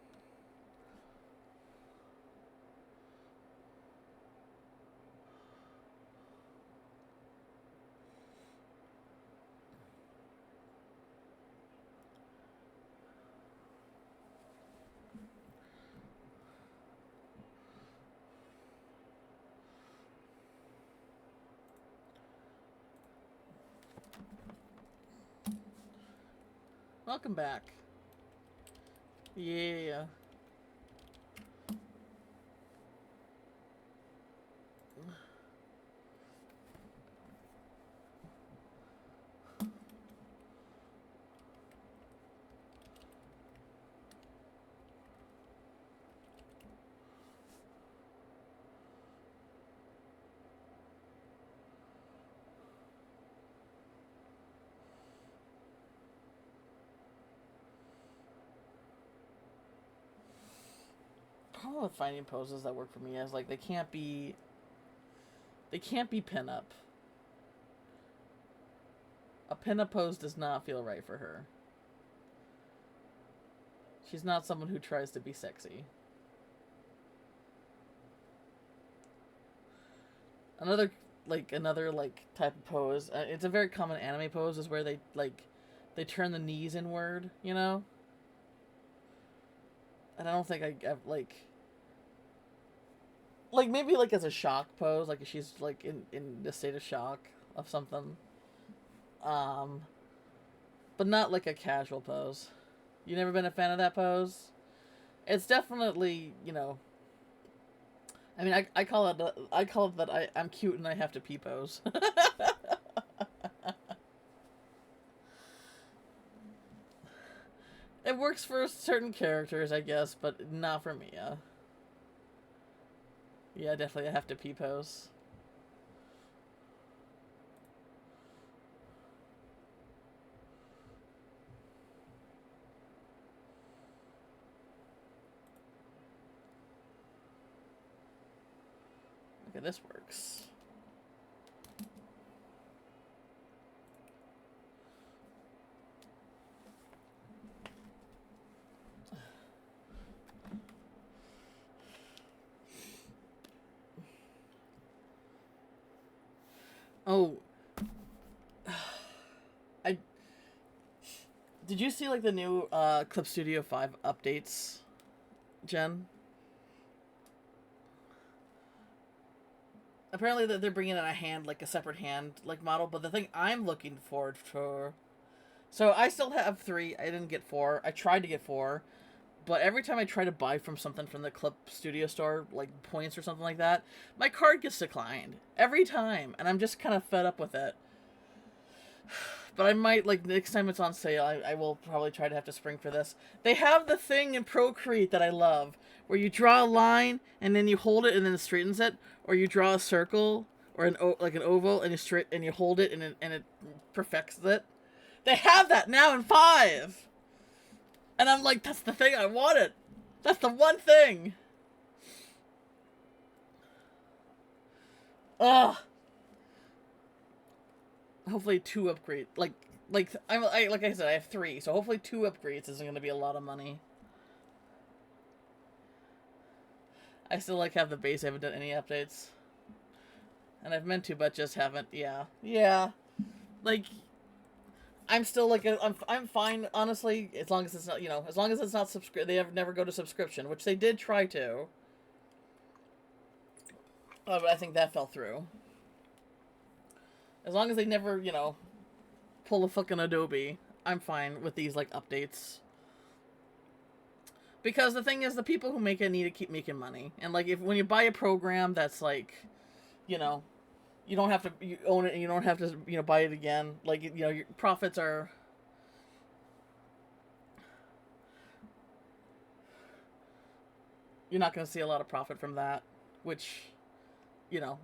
welcome back. Yeah. Problem with finding poses that work for me is like they can't be pin up. A pin up pose does not feel right for her. She's not someone who tries to be sexy. Another type of pose. It's a very common anime pose is where they turn the knees inward, you know. And I don't think I've maybe like as a shock pose, like if she's like in the state of shock of something. But not like a casual pose. You never been a fan of that pose? It's definitely, you know. I mean, I call it that I'm cute and I have to pee pose. It works for certain characters, I guess, but not for Mia. Yeah, definitely I have to pee pose. Okay, this works. Oh, did you see like the new Clip Studio 5 updates, Jen? Apparently they're bringing in a hand, like a separate hand, like model. But the thing I'm looking forward for, so I still have 3. I didn't get 4. I tried to get 4, but every time I try to buy from something from the Clip Studio store, like points or something like that, my card gets declined every time, and I'm just kind of fed up with it. But I might, like, next time it's on sale, I will probably try to have to spring for this. They have the thing in Procreate that I love, where you draw a line, and then you hold it, and then it straightens it, or you draw a circle, or an oval, and you hold it, and it perfects it. They have that now in 5! And I'm like, that's the thing I wanted! That's the one thing! Ugh! Hopefully 2 upgrade, like I said, I have 3, so hopefully 2 upgrades isn't going to be a lot of money. I still have the base. I haven't done any updates, and I've meant to, but just haven't. Yeah. Like, I'm still I'm fine, honestly, as long as it's not, as long as it's not they never go to subscription, which they did try to. But I think that fell through. As long as they never, pull a fucking Adobe, I'm fine with these, updates. Because the thing is, the people who make it need to keep making money. And, when you buy a program that's, you don't have to, you own it and you don't have to, buy it again. Your profits are... You're not going to see a lot of profit from that, which,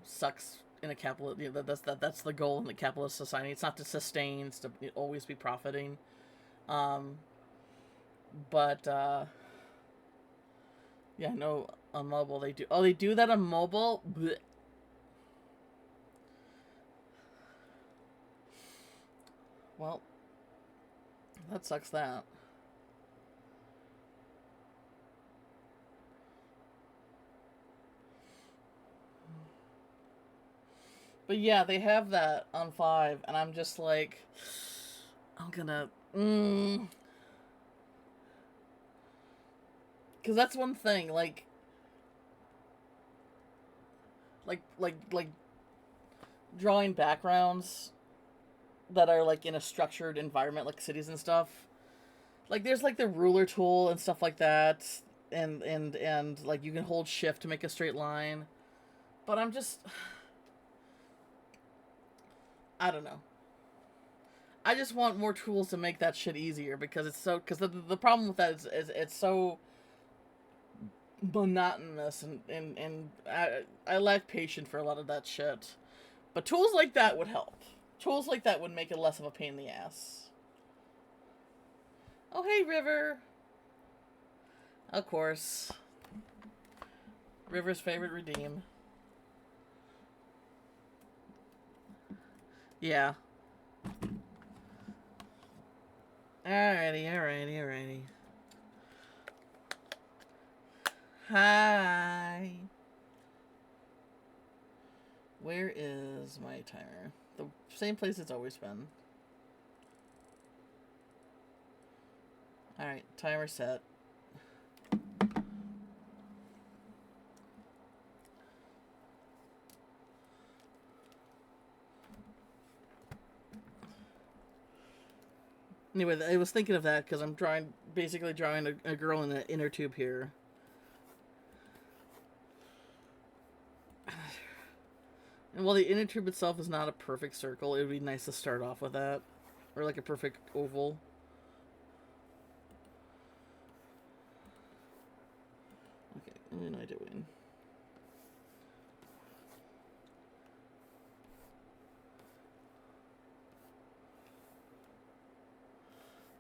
sucks in a capitalist, that's the goal in the capitalist society. It's not to sustain, it's to always be profiting. Um, but yeah, no, on mobile they do. Oh, they do that on mobile. Blech. Well, that sucks. That. But yeah, they have that on 5, and I'm just like, I'm gonna, because that's one thing, like drawing backgrounds that are like in a structured environment, like cities and stuff. Like there's like the ruler tool and stuff like that, and like you can hold shift to make a straight line. But I'm just, I don't know. I just want more tools to make that shit easier because it's so, because the problem with that is it's so monotonous, and I lack patience for a lot of that shit. But tools like that would help. Tools like that would make it less of a pain in the ass. Oh, hey, River. Of course. River's favorite redeem. Yeah. Alrighty. Hi. Where is my timer? The same place it's always been. Alright, timer set. Anyway, I was thinking of that because I'm basically drawing a girl in an inner tube here. And while the inner tube itself is not a perfect circle, it would be nice to start off with that. Or like a perfect oval. Okay, what am I doing?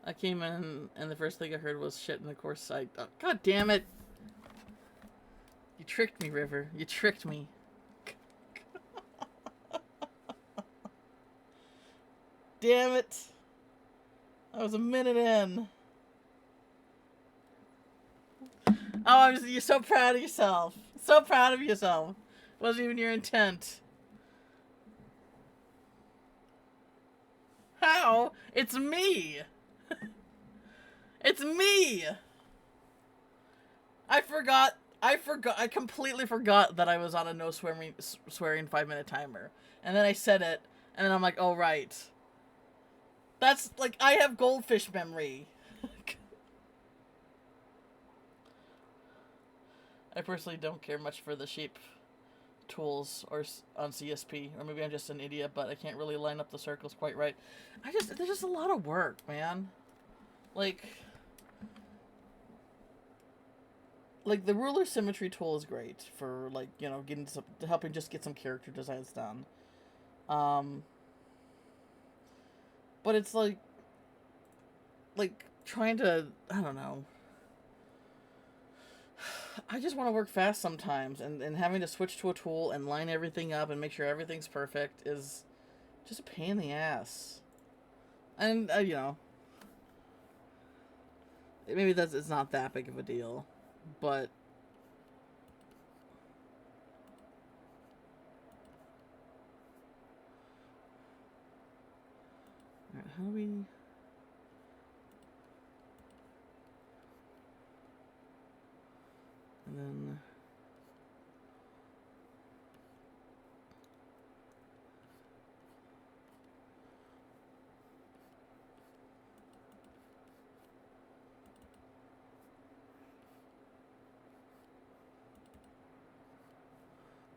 I came in and the first thing I heard was shit, and of course oh, God damn it! You tricked me, River. You tricked me. Damn it! I was a minute in. Oh, you're so proud of yourself. So proud of yourself. Wasn't even your intent. How? It's me! It's me! I completely forgot that I was on a no swearing 5-minute timer. And then I said it, and then I'm like, oh, right. That's, like, I have goldfish memory. I personally don't care much for the shape tools or on CSP, or maybe I'm just an idiot, but I can't really line up the circles quite right. There's just a lot of work, man. Like the ruler symmetry tool is great for, like, you know, helping just get some character designs done. But it's like trying to, I don't know. I just want to work fast sometimes, and having to switch to a tool and line everything up and make sure everything's perfect is just a pain in the ass. And, you know, maybe it's not that big of a deal, but alright, how do we... And then...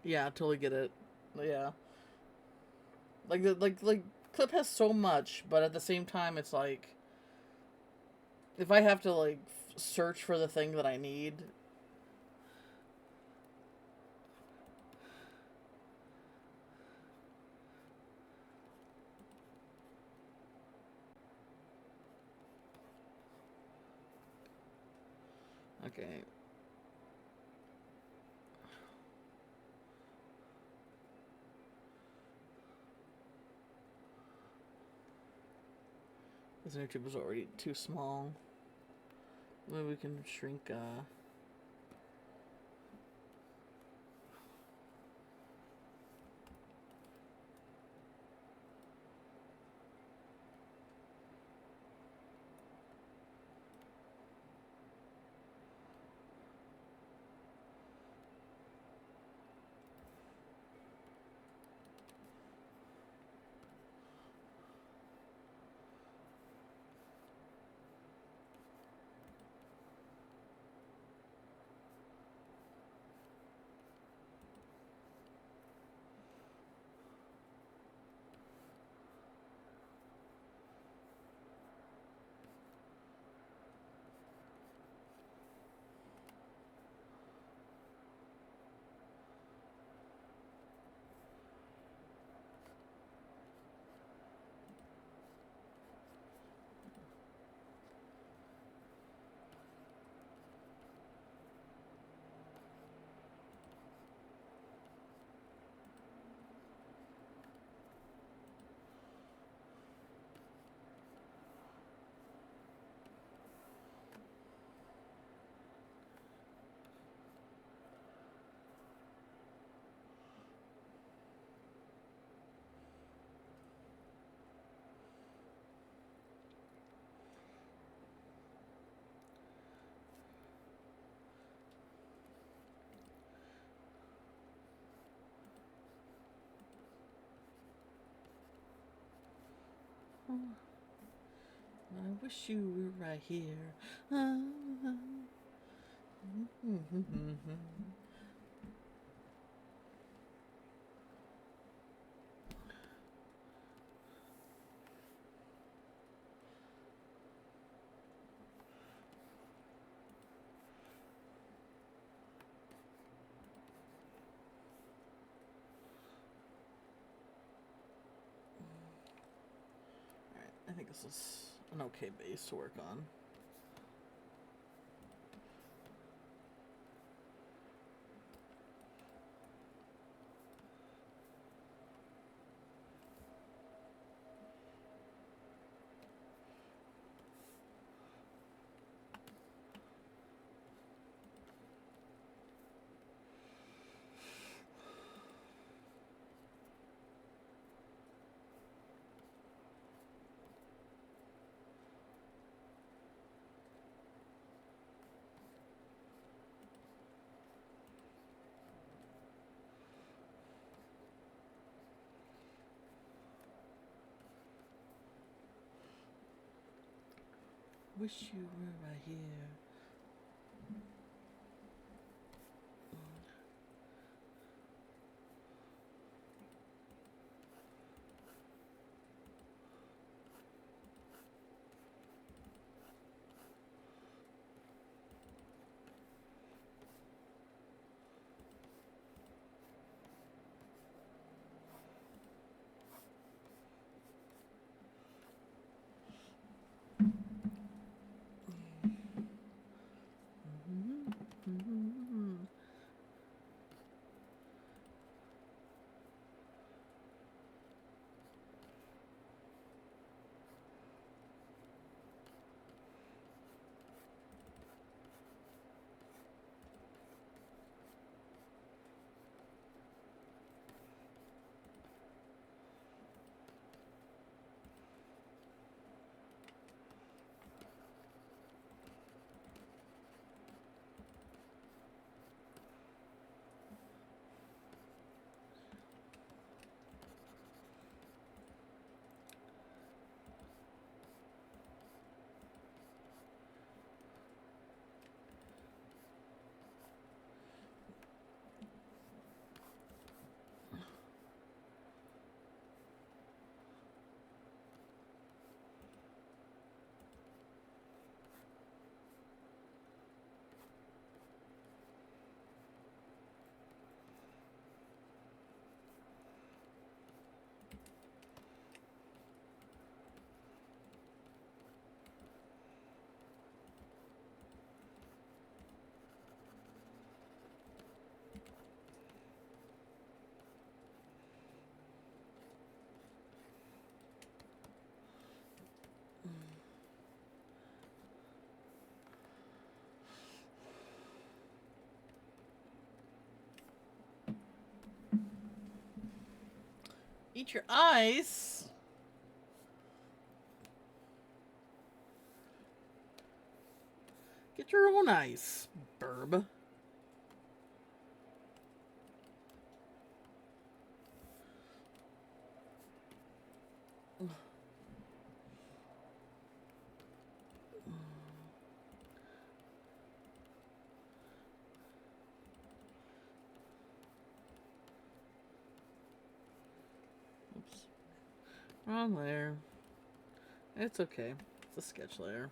Yeah, I totally get it. Yeah. Like Clip has so much, but at the same time, it's like, if I have to, like, search for the thing that I need... Okay. This inner tube is already too small. Maybe we can shrink, I wish you were right here. Alright, I think this is an okay base to work on. Wish you were right here. Eat your ice. Get your own ice, burb. Oops. Wrong layer. It's okay. It's a sketch layer.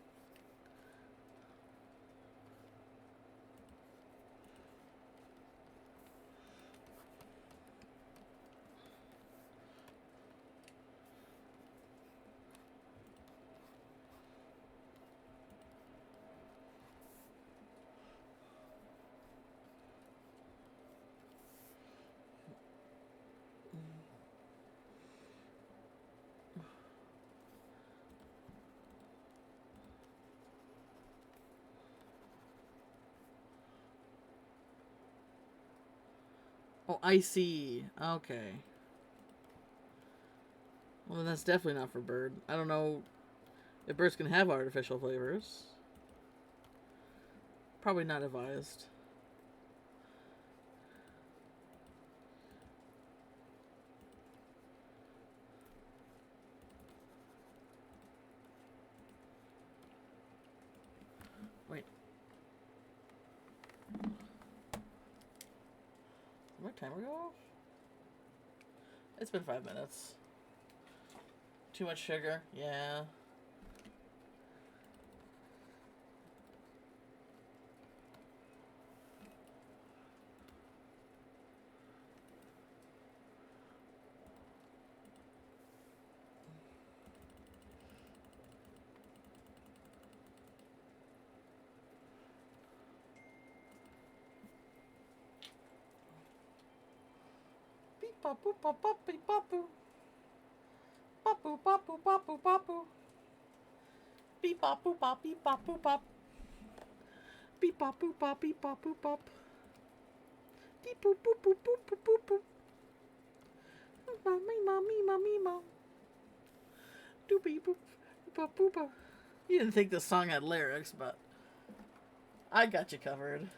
Oh, I see. Okay. Well, then that's definitely not for bird. I don't know if birds can have artificial flavors. Probably not advised. Wait. Did my timer go off? It's been 5 minutes. Too much sugar? Yeah. Beep pop boop pop pop beep pop boo. Pop boo pop boo pop boo pop boo. Beep pop boo pop beep pop boo pop. Beep pop boo pop beep pop boo pop. Beep boop boop boop boop boop boop boop. Mommy mommy mommy mom. Doopy boop boop boop boop. You didn't think this song had lyrics, but I got you covered.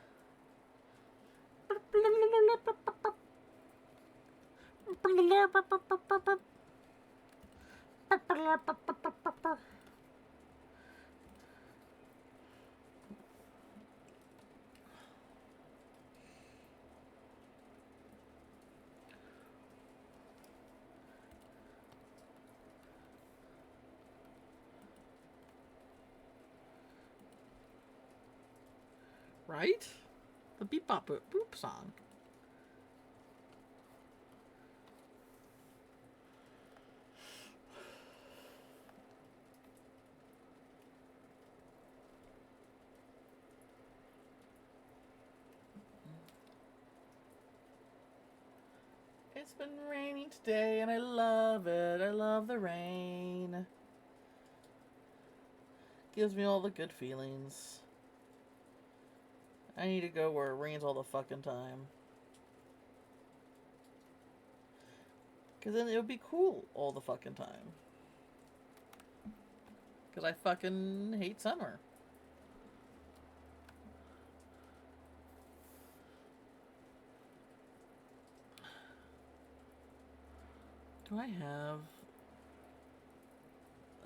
Right? The beep bop boop boop song. It's been raining today and I love it. I love the rain. Gives me all the good feelings. I need to go where it rains all the fucking time. Because then it would be cool all the fucking time. Because I fucking hate summer. Do I have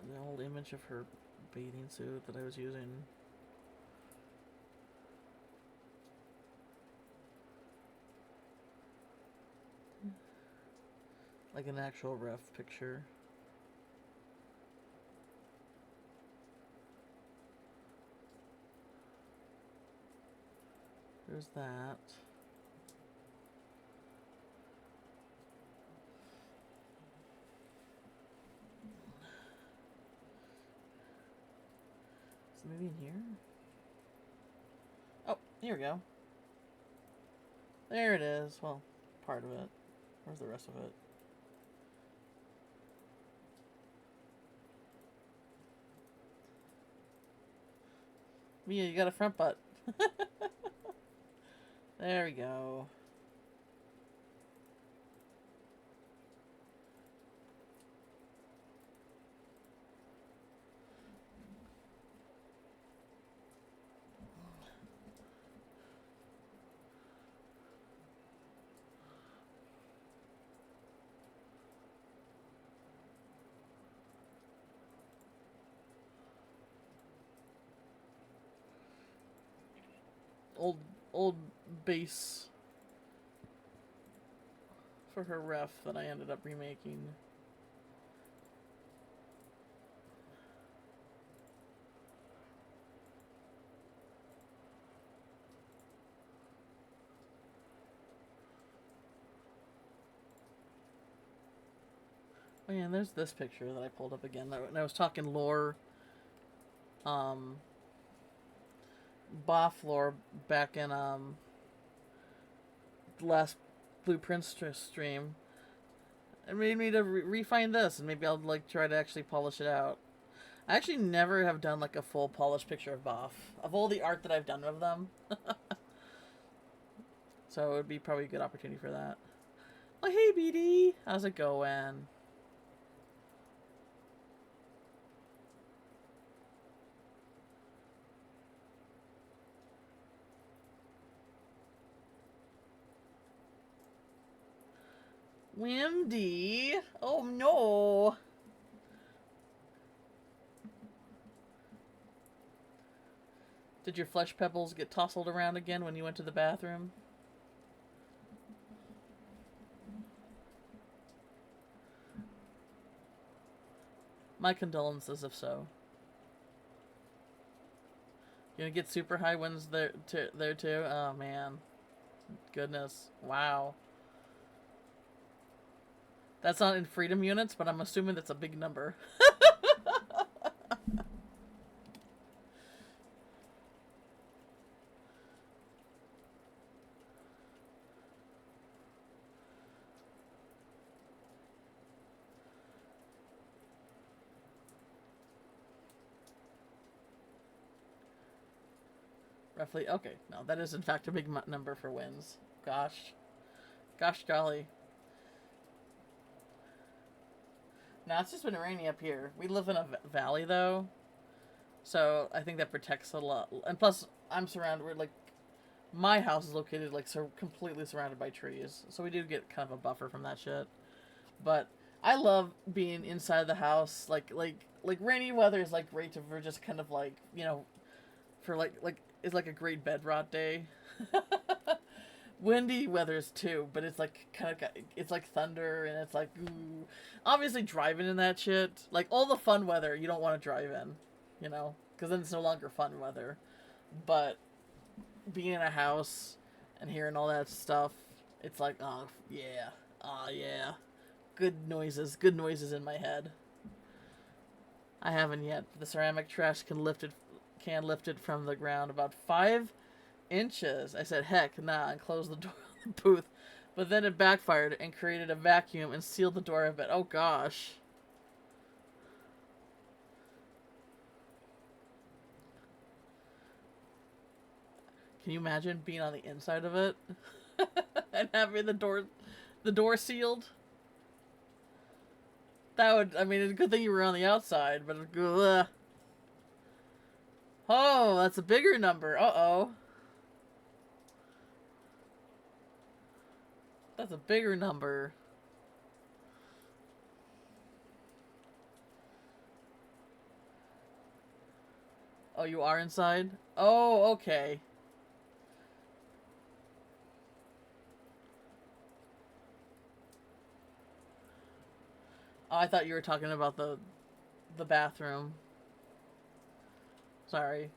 an old image of her bathing suit that I was using? Like an actual ref picture. There's that. Is it maybe in here? Oh, here we go. There it is. Well, part of it. Where's the rest of it? Mia, you got a front butt. There we go. old old base for her ref that I ended up remaking. Oh yeah, and there's this picture that I pulled up again. I was talking lore, um, Boff lore back in the last Blueprints stream. It made me to refine this, and maybe I'll like try to actually polish it out. I actually never have done like a full polished picture of Boff of all the art that I've done of them. So it would be probably a good opportunity for that. Oh hey BD, how's it going? Windy. Oh no. Did your flesh pebbles get tousled around again when you went to the bathroom? My condolences if so. You gonna get super high winds there too? Oh man. Goodness. Wow. That's not in freedom units, but I'm assuming that's a big number. Roughly. Okay. No, that is in fact a big number for winds. Gosh. Gosh golly. Now it's just been rainy up here. We live in a valley though, so I think that protects a lot. And plus, I'm surrounded. We're like, my house is located like completely surrounded by trees, so we do get kind of a buffer from that shit. But I love being inside the house. Like rainy weather is like great for just kind of like, you know, for like it's like a great bed rot day. Windy weathers too, but it's like kind of it's like thunder and it's like ooh. Obviously driving in that shit, like all the fun weather you don't want to drive in, you know, because then it's no longer fun weather. But being in a house and hearing all that stuff, it's like oh yeah, good noises in my head. I haven't yet. The ceramic trash can lift it from the ground about 5 inches. I said, heck, nah, and closed the door of the booth. But then it backfired and created a vacuum and sealed the door a bit. Oh, gosh. Can you imagine being on the inside of it? And having the door sealed? That would, I mean, it's a good thing you were on the outside, but oh, that's a bigger number. Uh-oh. That's a bigger number. Oh, you are inside? Oh, okay. Oh, I thought you were talking about the bathroom. Sorry.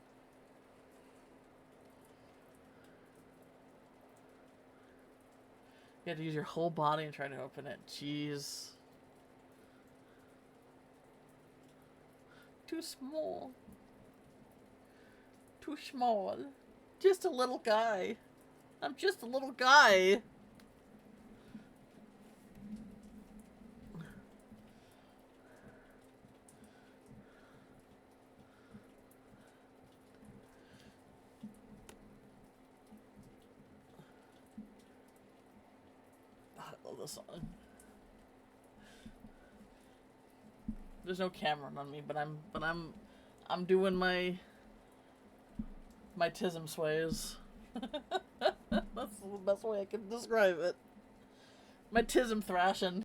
You had to use your whole body and try to open it. Jeez. Too small. Too small. Just a little guy. I'm just a little guy. I love this song. There's no camera on me, but I'm doing my tism sways. That's the best way I can describe it. My tism thrashing.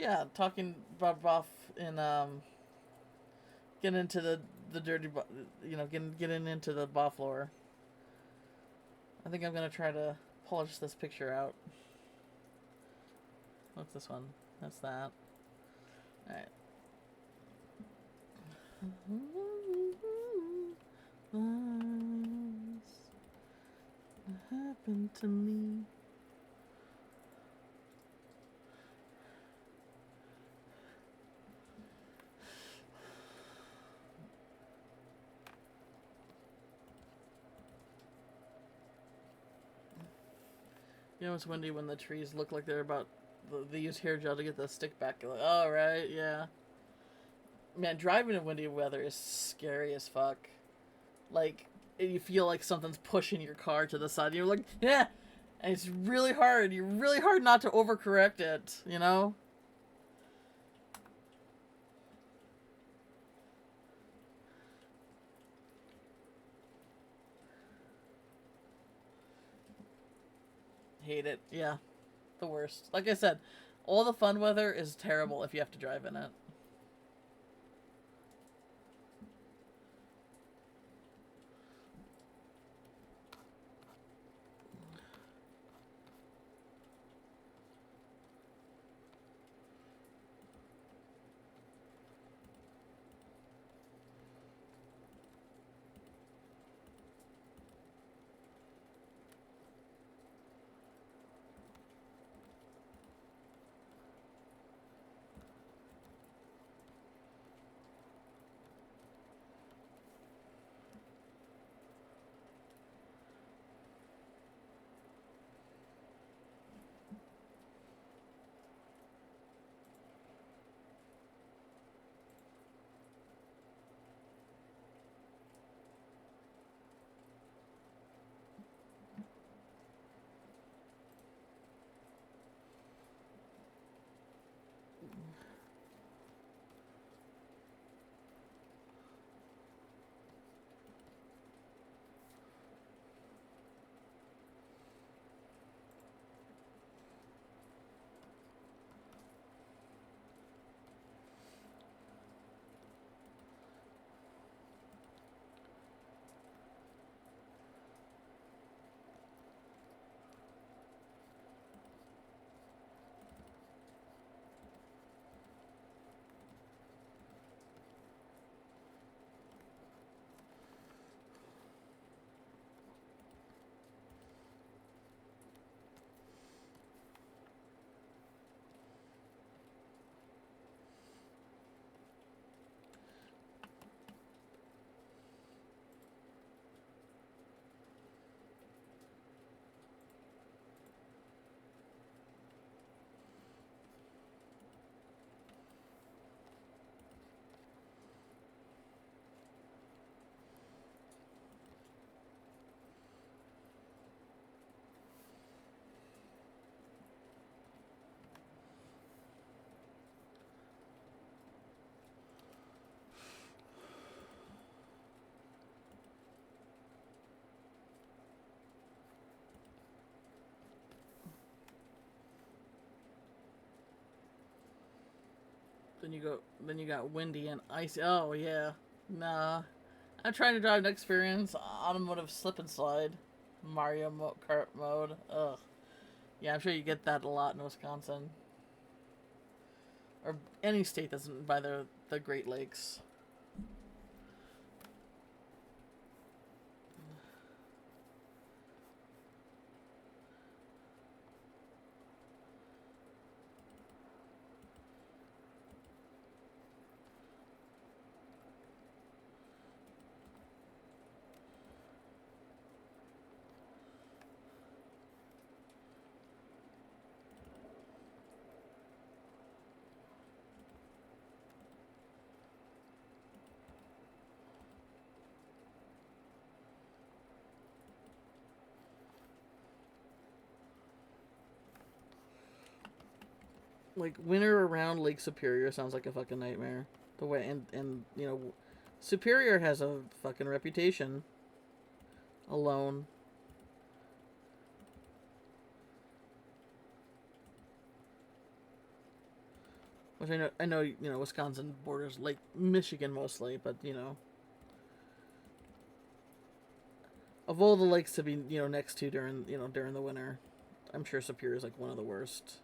yeah, talking about Boff and getting into the dirty, getting into the Boff lore. I think I'm gonna try to polish this picture out. What's this one? That's that. All right. What happened to me? You know, it's windy when the trees look like they're about. They use hair gel to get the stick back. Like, oh, right, yeah. Man, driving in windy weather is scary as fuck. Like, you feel like something's pushing your car to the side. And you're like, yeah! And it's really hard. You're really hard not to overcorrect it, you know? Hate it. Yeah. The worst. Like I said, all the fun weather is terrible if you have to drive in it. Then you got windy and icy. Oh, yeah. Nah. I'm trying to drive an experience automotive slip and slide. Mario Kart mode. Ugh. Yeah, I'm sure you get that a lot in Wisconsin. Or any state that's by the Great Lakes. Like, winter around Lake Superior sounds like a fucking nightmare. The way, and Superior has a fucking reputation. Alone. Which I know, Wisconsin borders Lake Michigan mostly, but of all the lakes to be, next to during the winter, I'm sure Superior is like one of the worst.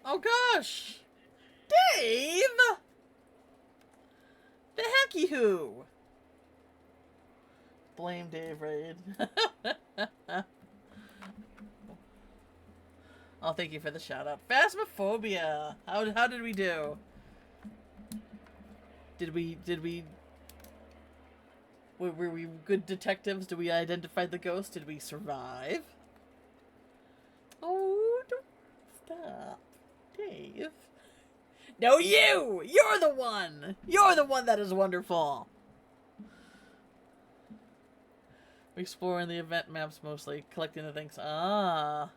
Oh gosh! Dave! The hecky who? Blame Dave Raid. Oh, thank you for the shout out. Phasmophobia! How did we do? Did we were we good detectives? Did we identify the ghost? Did we survive? Oh, don't stop. Dave. No, you! You're the one! You're the one that is wonderful! Exploring the event maps mostly, collecting the things. Ah.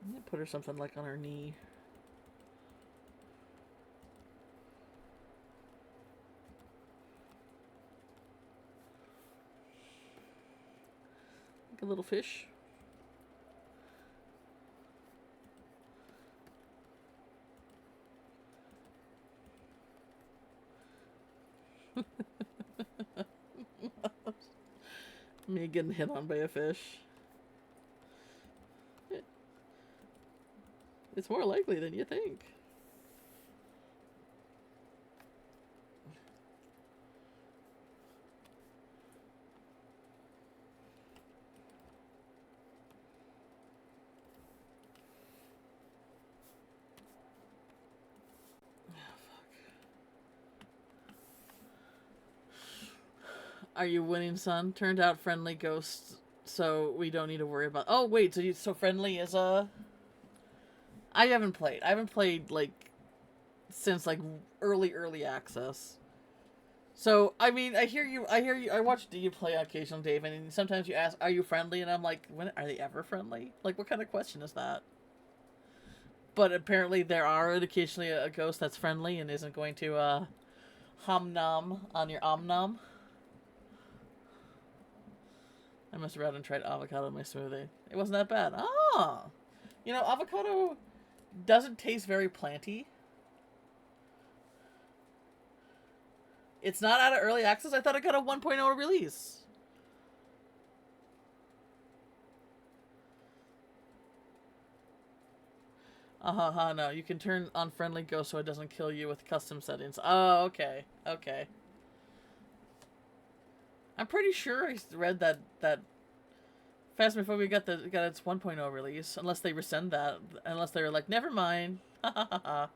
I'm gonna put her something like on her knee. Like a little fish. Me getting hit on by a fish. It's more likely than you think. Are you winning, son? Turned out friendly ghosts, so we don't need to worry about. Oh wait, so friendly is a. I haven't played. I haven't played like since like early access. So I mean, I hear you. I watch you play occasionally, Dave, and sometimes you ask, "Are you friendly?" And I'm like, "When are they ever friendly? Like, what kind of question is that?" But apparently, there are occasionally a ghost that's friendly and isn't going to hum nom on your om nom. I must have rather tried avocado in my smoothie. It wasn't that bad. Ah, avocado doesn't taste very planty. It's not out of early access. I thought it got a 1.0 release. No. You can turn on friendly ghost so it doesn't kill you with custom settings. Oh, okay. Okay. I'm pretty sure I read that Phasmophobia got its 1.0 release, unless they rescind that, unless they were like, never mind. Oh,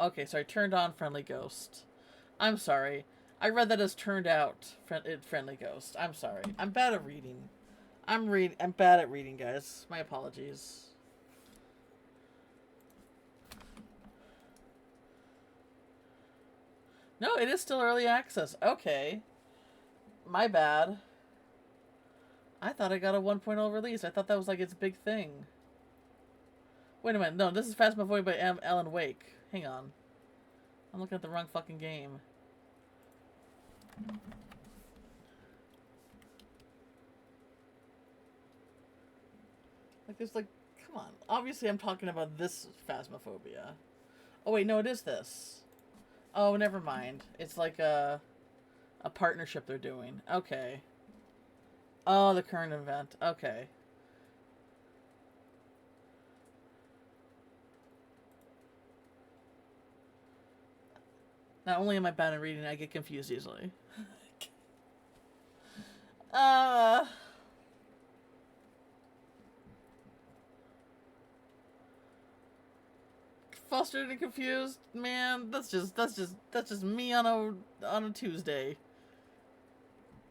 okay, sorry, turned on friendly ghost. I'm sorry. I read that as turned out friendly ghost. I'm sorry. I'm bad at reading. I'm bad at reading, guys. My apologies. No, it is still early access. Okay. My bad. I thought I got a 1.0 release. I thought that was like its big thing. Wait a minute. No, this is Phasmophobia by Alan Wake. Hang on. I'm looking at the wrong fucking game. Like, there's like... Come on. Obviously, I'm talking about this Phasmophobia. Oh, wait. No, it is this. Oh, never mind. It's like a partnership they're doing. Okay. Oh, the current event. Okay. Not only am I bad at reading, I get confused easily. uh... Frustrated and confused, man. That's just me on a Tuesday,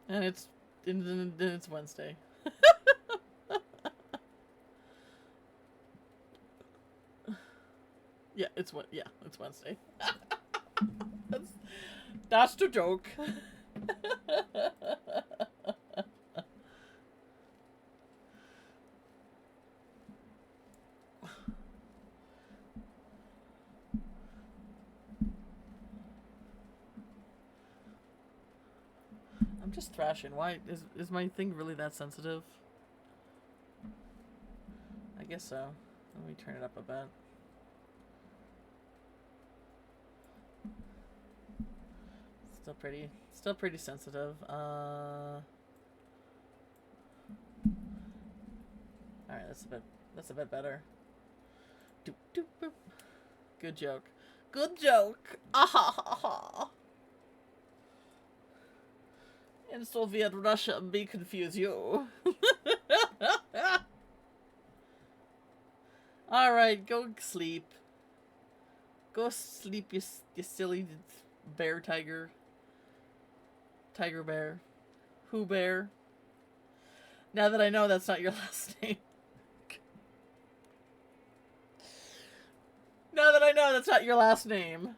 and it's Wednesday. Yeah, it's Wednesday. That's the joke. I'm just thrashing. Why is my thing really that sensitive? I guess so. Let me turn it up a bit. Still pretty sensitive. All right, that's a bit better. Doop, doop, boop. Good joke. Good joke. Ah ha ha ha. In Soviet Russia, me confuse you. All right, go sleep. Go sleep, you silly bear tiger. Tiger bear. Who bear? Now that I know that's not your last name. Now that I know that's not your last name.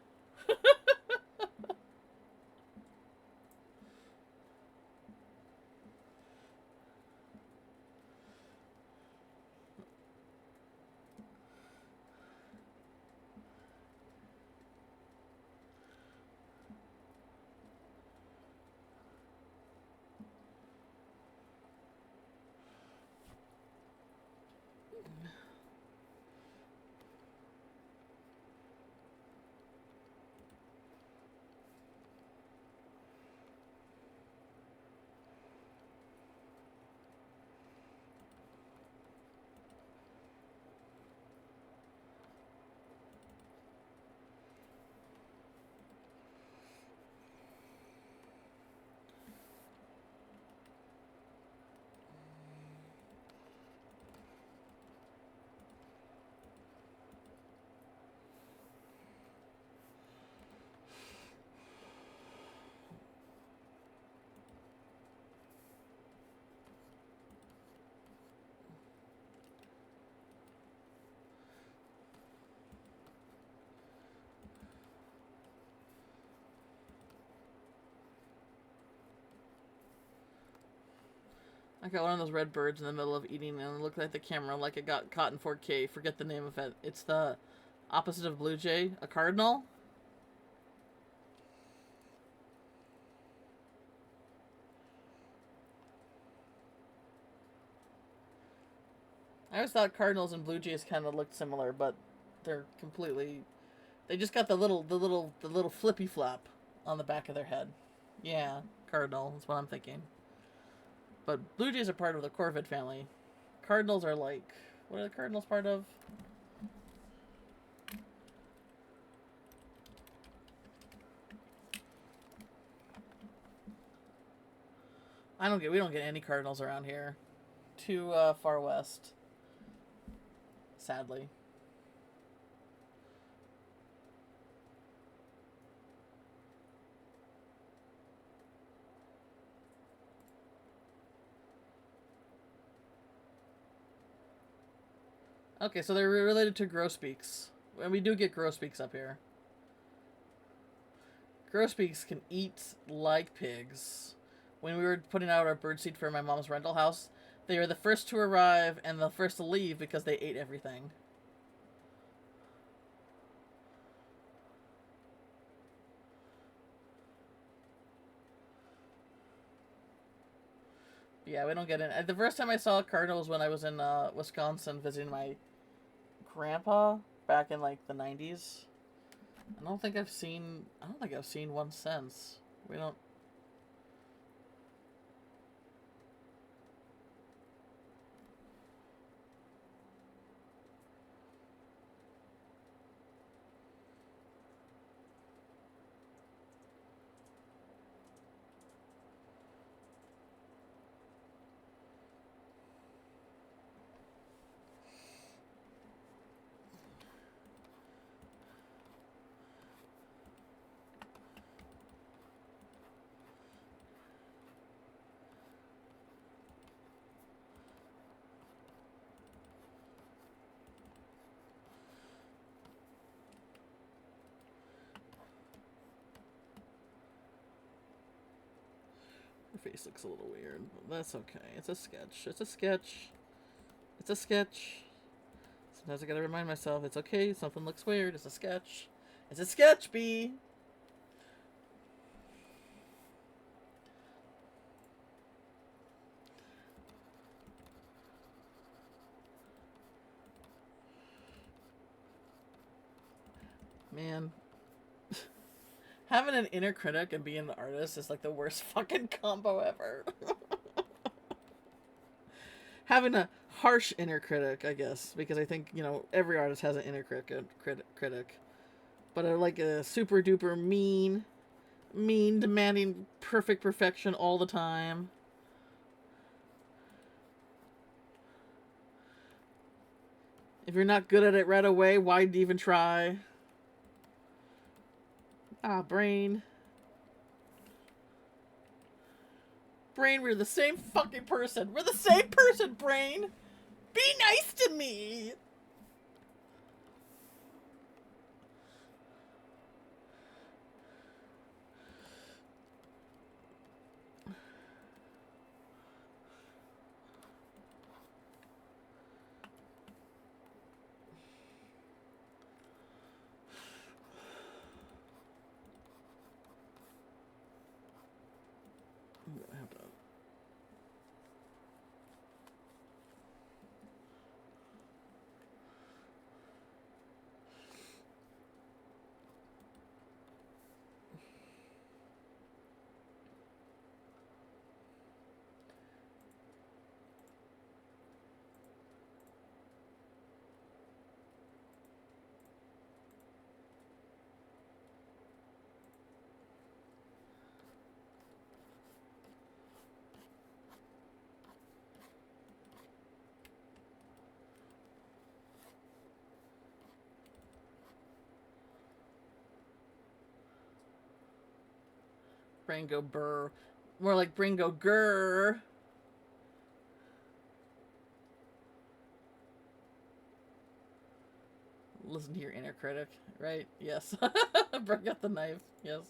I got one of those red birds in the middle of eating and it looked at the camera like it got caught in 4K. Forget the name of it. It's the opposite of blue jay, a cardinal. I always thought cardinals and blue jays kind of looked similar, but they're completely. They just got the little flippy flap on the back of their head. Yeah, cardinal. That's what I'm thinking. But blue jays are part of the corvid family. Cardinals are like, what are the cardinals part of? We don't get any cardinals around here. Too far west. Sadly. Okay, so they're related to grosbeaks. And we do get grosbeaks up here. Grosbeaks can eat like pigs. When we were putting out our birdseed for my mom's rental house, they were the first to arrive and the first to leave because they ate everything. Yeah, we don't get in. The first time I saw a cardinal was when I was in Wisconsin visiting my grandpa back in like the 90s. I don't think I've seen one since. We don't. Her face looks a little weird, but that's okay. It's a sketch. It's a sketch. It's a sketch. Sometimes I gotta remind myself it's okay. Something looks weird. It's a sketch. It's a sketch, B. Man. Having an inner critic and being an artist is like the worst fucking combo ever. Having a harsh inner critic, I guess, because I think, you know, every artist has an inner critic. But like a super duper mean, demanding perfect perfection all the time. If you're not good at it right away, why'd you even try? Ah, Brain. Brain, we're the same fucking person. We're the same person, Brain. Be nice to me. I'm gonna have to. Brain go burr. More like brain go grrr. Listen to your inner critic, right? Yes. Bring out the knife. Yes.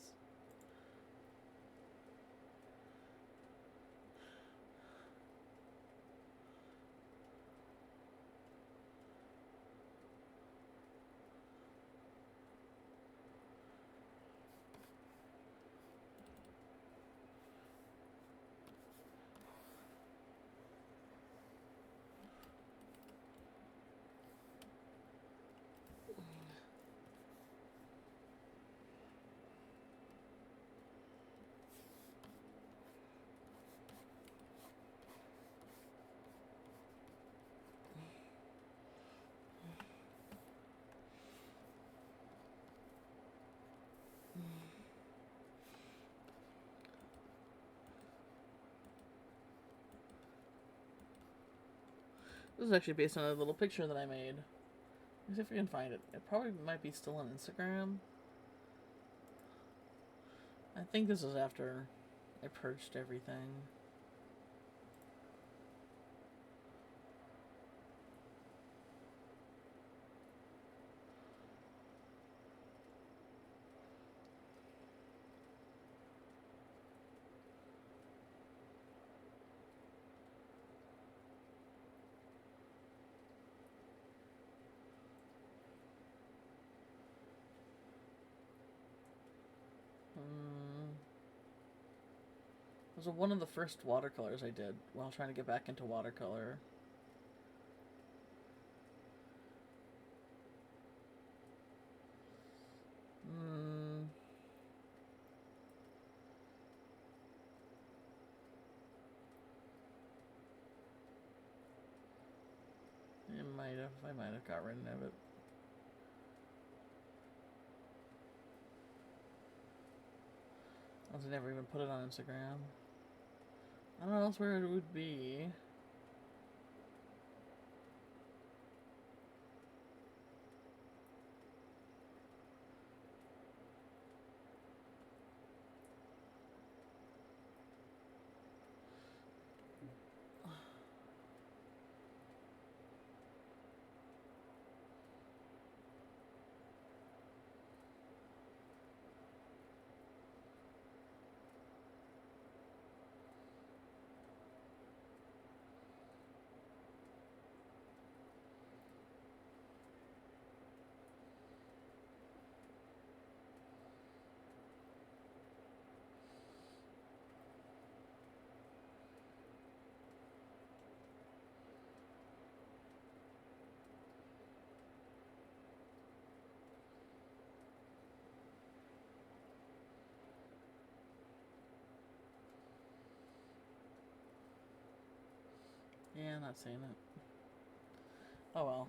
This is actually based on a little picture that I made. Let's see if we can find it. It probably might be still on Instagram. I think this was after I purged everything. It was one of the first watercolors I did while trying to get back into watercolor. I might have got rid of it. I never even put it on Instagram. I don't know else where it would be. Yeah, not seeing it. Oh well.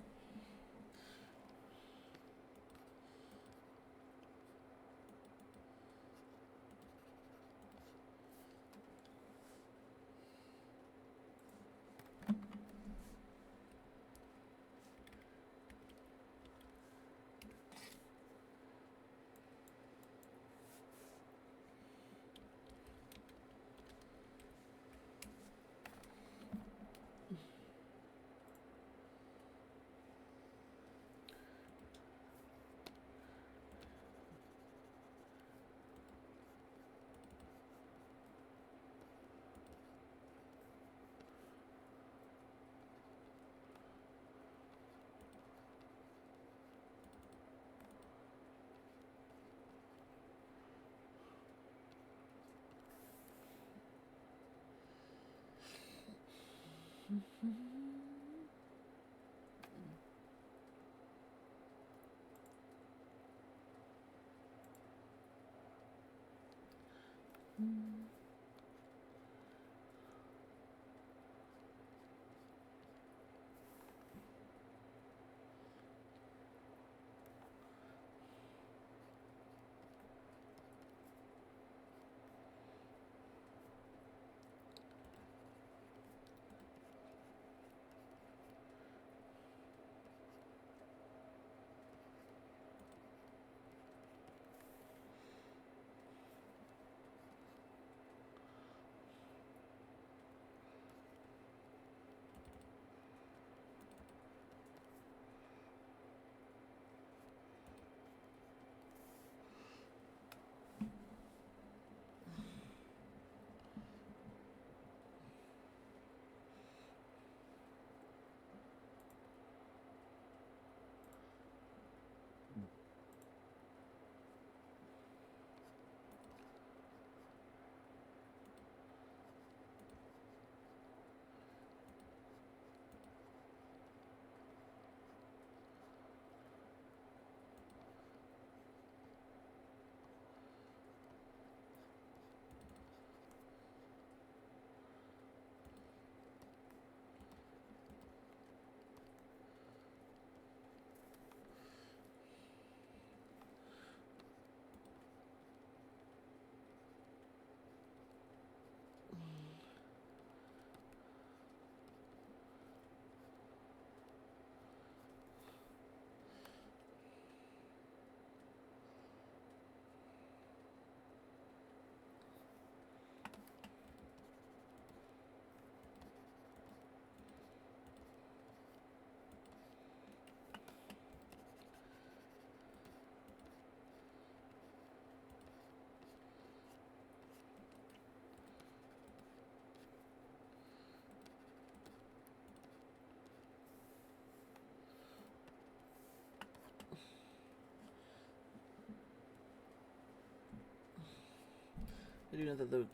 I do know that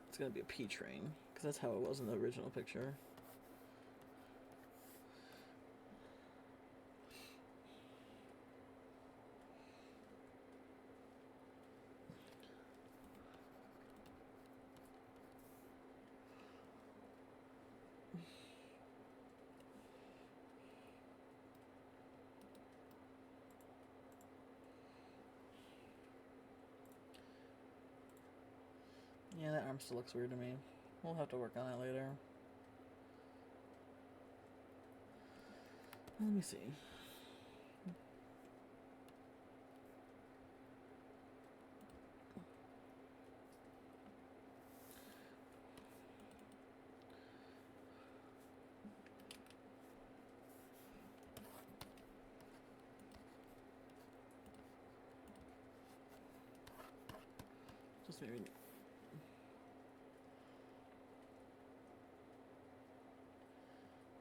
it's gonna be a P train because that's how it was in the original picture. Yeah, that arm still looks weird to me. We'll have to work on that later. Let me see. Just maybe.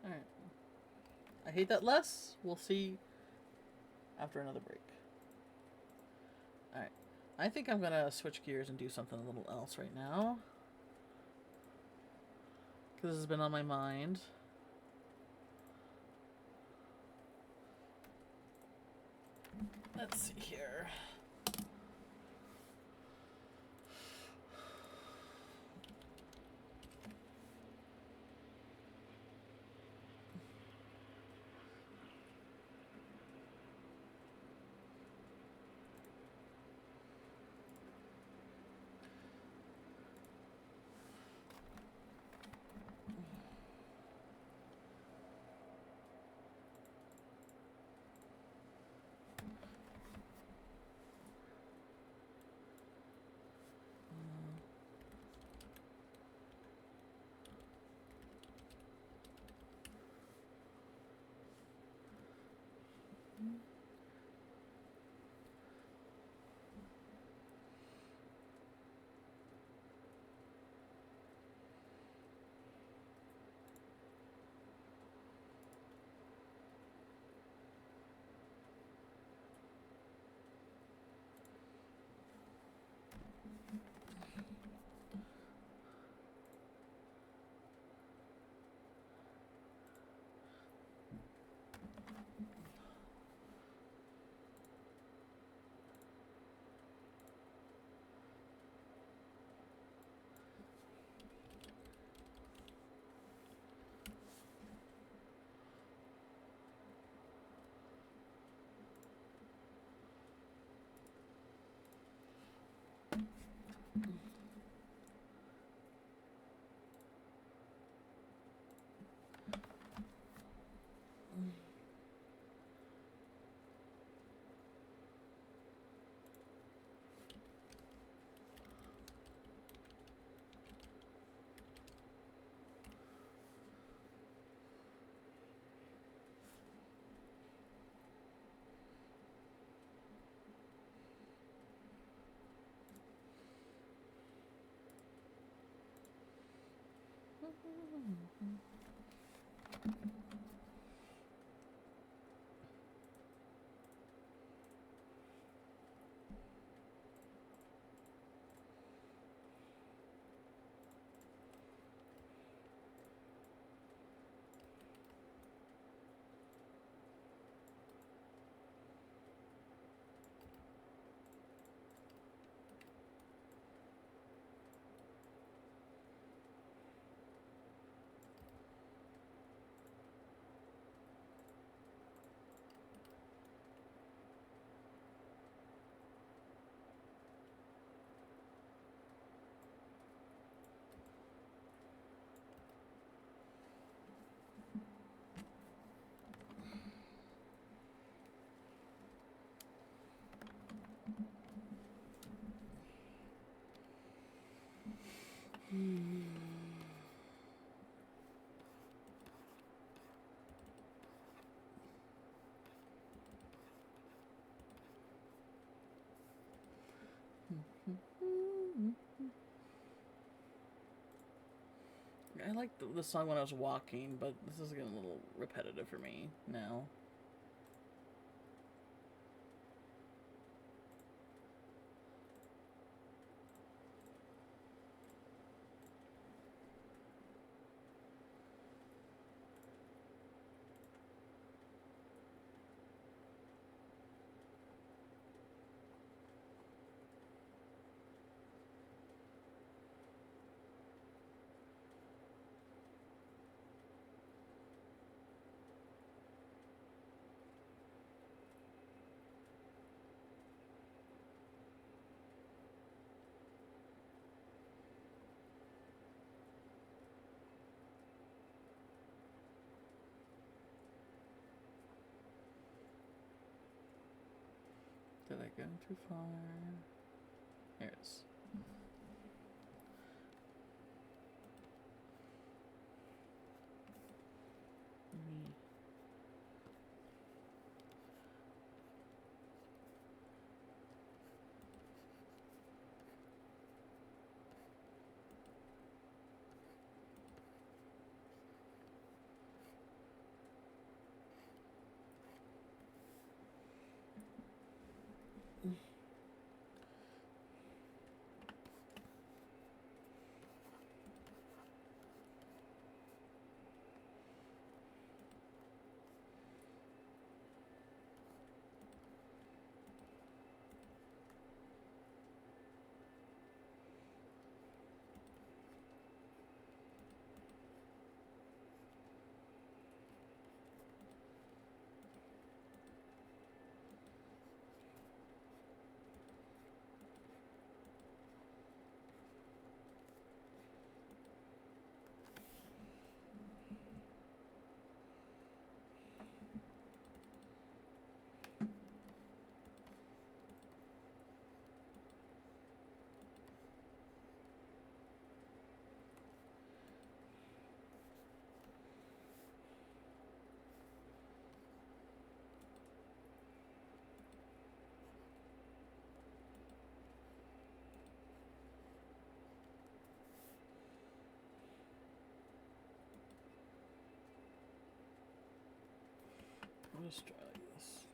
Alright. I hate that less. We'll see after another break. Alright. I think I'm gonna switch gears and do something a little else right now. Because this has been on my mind. Let's see here. I liked the song when I was walking, but this is getting a little repetitive for me now. Did I go too far? There it is. Let's try this.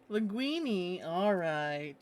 Linguini, alright.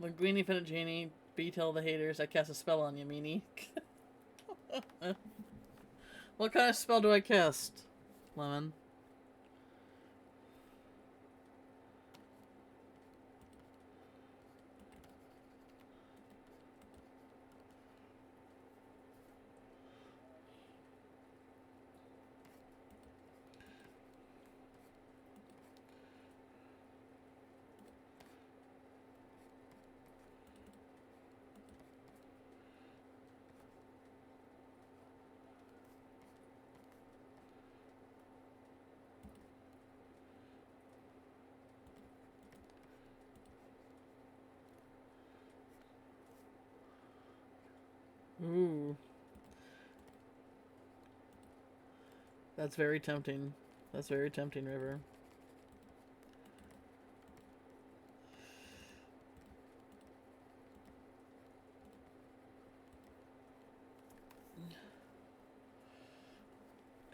Linguini Fettuccine, B-tell the haters, I cast a spell on you, meanie. What kind of spell do I cast, Lemon? Ooh. That's very tempting. That's very tempting, River.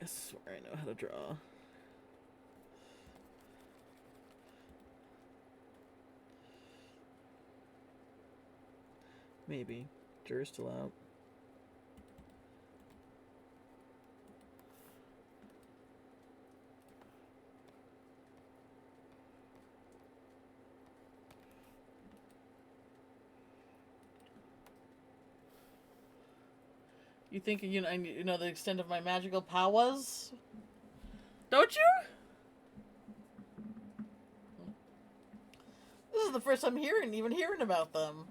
I swear I know how to draw. Maybe. Jury's still out. You think you know the extent of my magical powers? Don't you? This is the first time even hearing about them.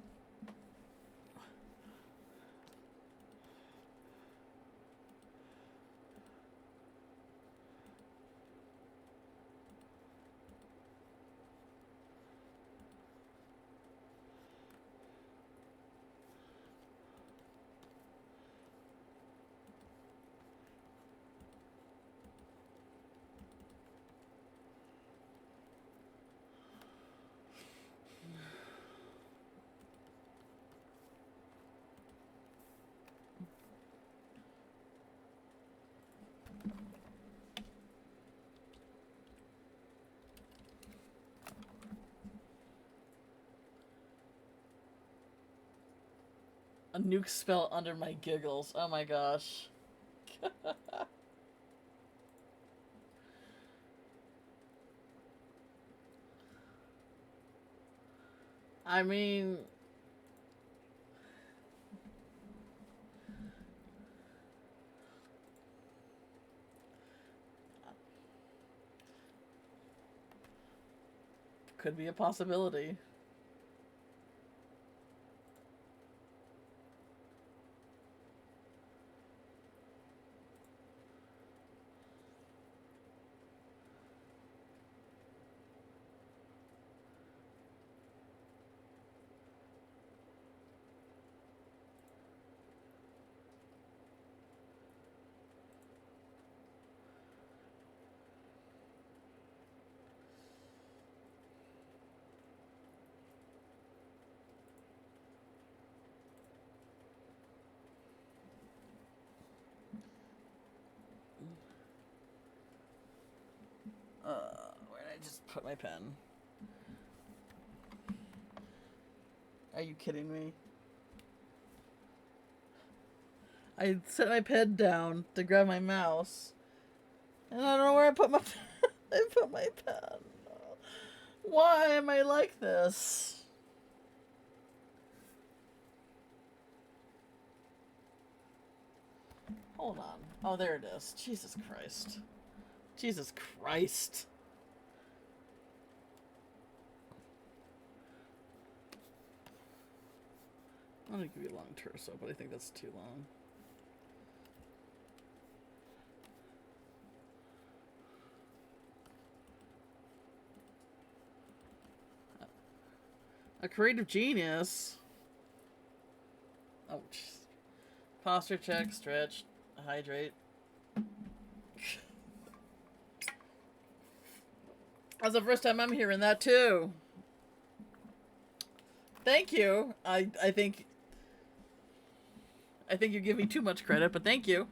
A nuke spell under my giggles. Oh my gosh. I mean... Could be a possibility. Where did I just put my pen? Are you kidding me? I set my pen down to grab my mouse, and I don't know where I put my I put my pen. Why am I like this? Hold on. Oh, there it is. Jesus Christ. Jesus Christ. I'm gonna give you a long torso, but I think that's too long. A creative genius. Oh, jeez. Posture check, stretch, hydrate. That's the first time I'm hearing that too. Thank you. I think you give me too much credit, but thank you.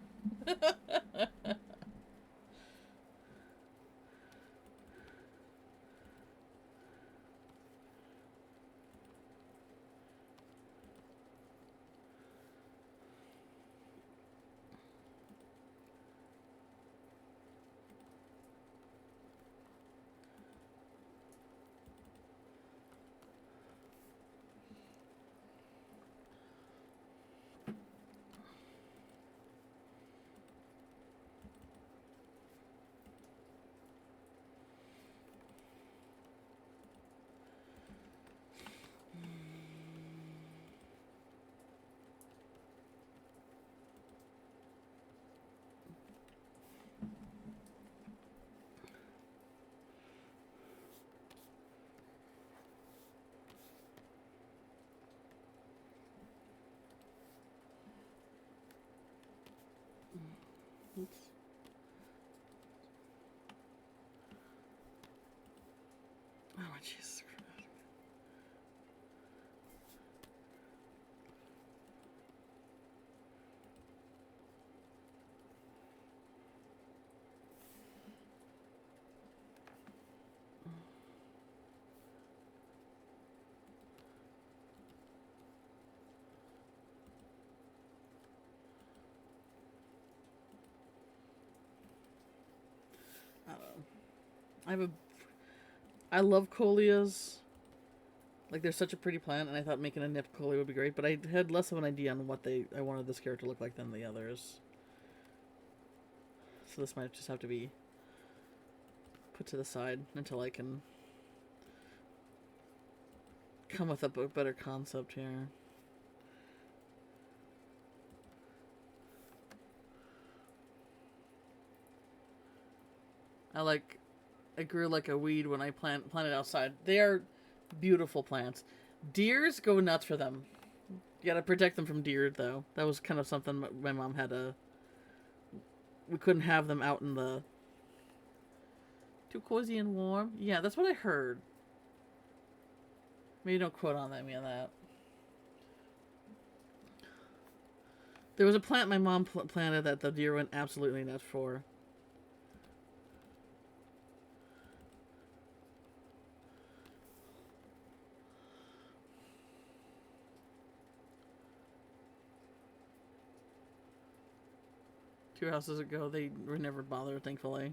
Oops. Oh my Jesus Christ. I don't know. I love Coleus. Like, they're such a pretty plant, and I thought making a Nip Coleus would be great, but I had less of an idea on what I wanted this character to look like than the others. So this might just have to be put to the side until I can come with a better concept here. I grew like a weed when I planted outside. They are beautiful plants. Deers go nuts for them. You gotta protect them from deer, though. That was kind of something my mom had to. We couldn't have them out in the. Too cozy and warm? Yeah, that's what I heard. Maybe don't quote on me on that. There was a plant my mom planted that the deer went absolutely nuts for. Two houses ago, they were never bothered, thankfully.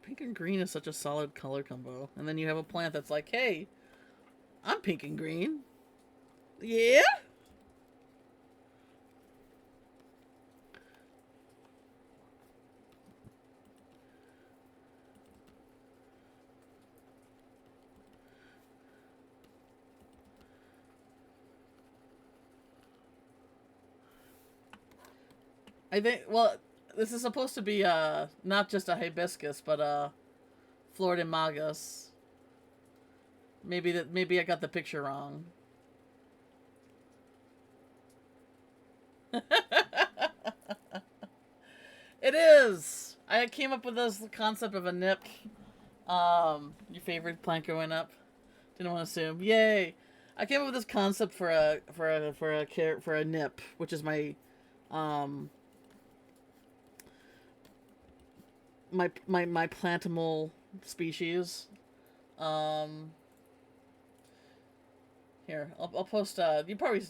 Pink and green is such a solid color combo. And then you have a plant that's like, hey, I'm pink and green. Yeah? I think, well, this is supposed to be not just a hibiscus, but Florida Magus. Maybe I got the picture wrong. It is. I came up with this concept of a nip. Your favorite plant growing up. Didn't want to assume. Yay! I came up with this concept for a nip, which is my my plantimal species. Here, I'll post. You probably.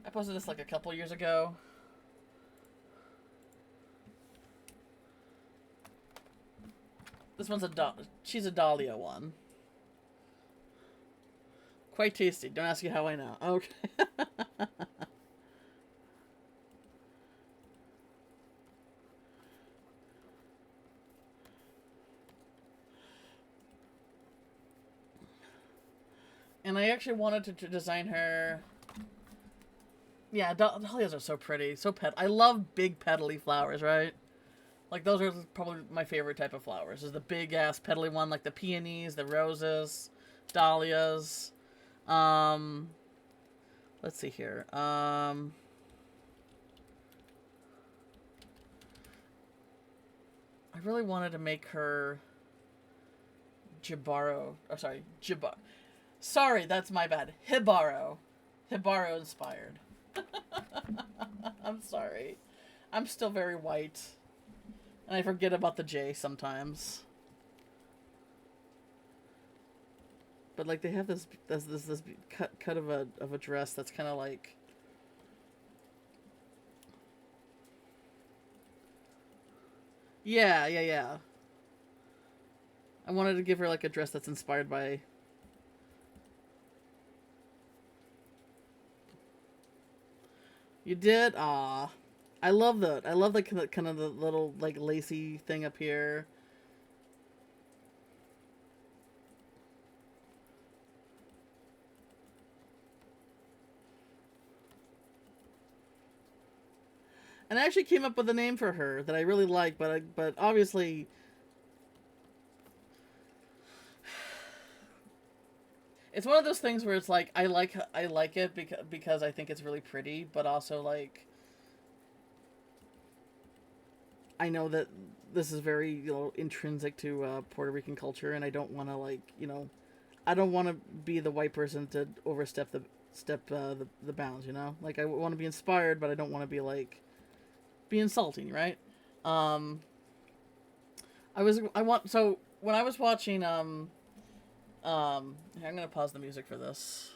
I posted this like a couple years ago. This one's she's a dahlia one. Quite tasty. Don't ask you how I know. Okay. And I actually wanted to design her. Yeah, dahlias are so pretty, so I love big petally flowers, right? Like, those are probably my favorite type of flowers. Is the big ass petally one, like the peonies, the roses, dahlias. Let's see here. I really wanted to make her Jibaro. Oh, sorry, Sorry, that's my bad. Hibaro inspired. I'm sorry. I'm still very white. And I forget about the J sometimes. But like, they have this cut of a dress that's kind of like. Yeah. I wanted to give her like a dress that's inspired by. You did? Aw. I love that. I love the kind of the little like lacy thing up here. And I actually came up with a name for her that I really like, but obviously it's one of those things where it's like I like it because I think it's really pretty, but also like I know that this is very intrinsic to Puerto Rican culture, and I don't want to I don't want to be the white person to overstep the bounds. Like I want to be inspired, but I don't want to be like be insulting, right? Um, I want so when I was watching here, I'm gonna pause the music for this.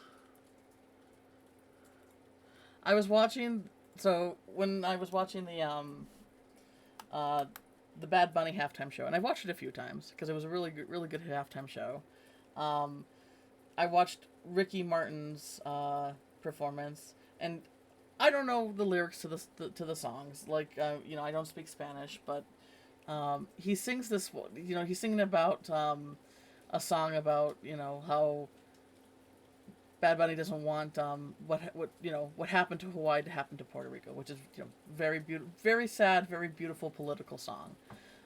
I was watching so when I was watching uh the Bad Bunny halftime show, and I've watched it a few times because it was a really good halftime show. Um, I watched Ricky Martin's performance, and I don't know the lyrics to the songs. Like I don't speak Spanish, but he sings this. He's singing about a song about how Bad Bunny doesn't want what happened to Hawaii to happen to Puerto Rico, which is very beautiful, very sad, very beautiful political song.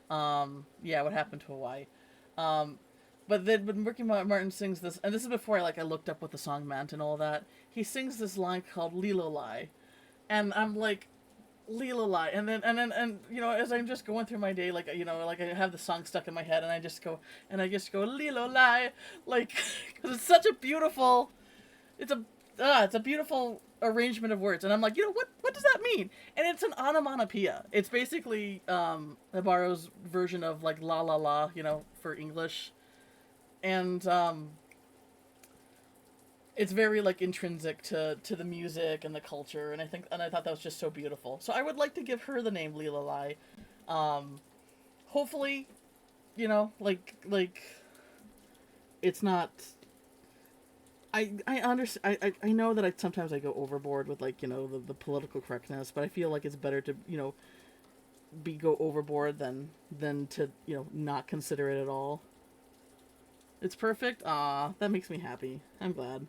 Yeah, what happened to Hawaii. Um, but then when Ricky Martin sings this, and this is before I looked up what the song meant and all that. He sings this line called "Lilo Lai," and I'm like, "Lilo Lai," and as I'm just going through my day, I have the song stuck in my head, and I just go "Lilo Lai," like because it's such a beautiful, it's a beautiful arrangement of words, and I'm like, what does that mean? And it's an onomatopoeia. It's basically Navarro's version of like la la la, for English, and it's very like intrinsic to the music and the culture, and I thought that was just so beautiful. So I would like to give her the name Lila Lai. Hopefully, like it's not. I understand. I know that sometimes I go overboard with the political correctness, but I feel like it's better to go overboard than to not consider it at all. It's perfect. Ah, that makes me happy. I'm glad.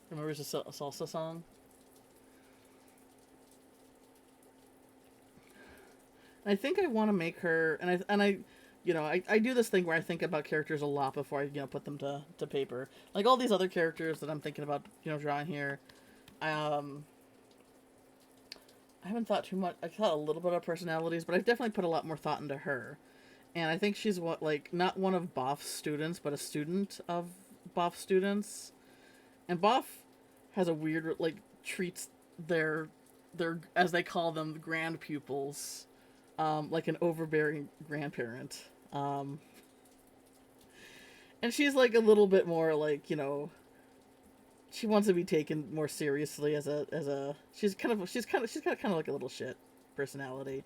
Remember it's a salsa song? I think I want to make her, I do this thing where I think about characters a lot before I put them to paper. Like all these other characters that I'm thinking about drawing here. Um, I haven't thought too much. I thought a little bit of personalities, but I've definitely put a lot more thought into her. And I think she's not one of Boff's students, but a student of Boff students. And Boff has a weird treats their as they call them grand pupils like an overbearing grandparent. And she's like a little bit more she wants to be taken more seriously as a she's got kind of like a little shit personality,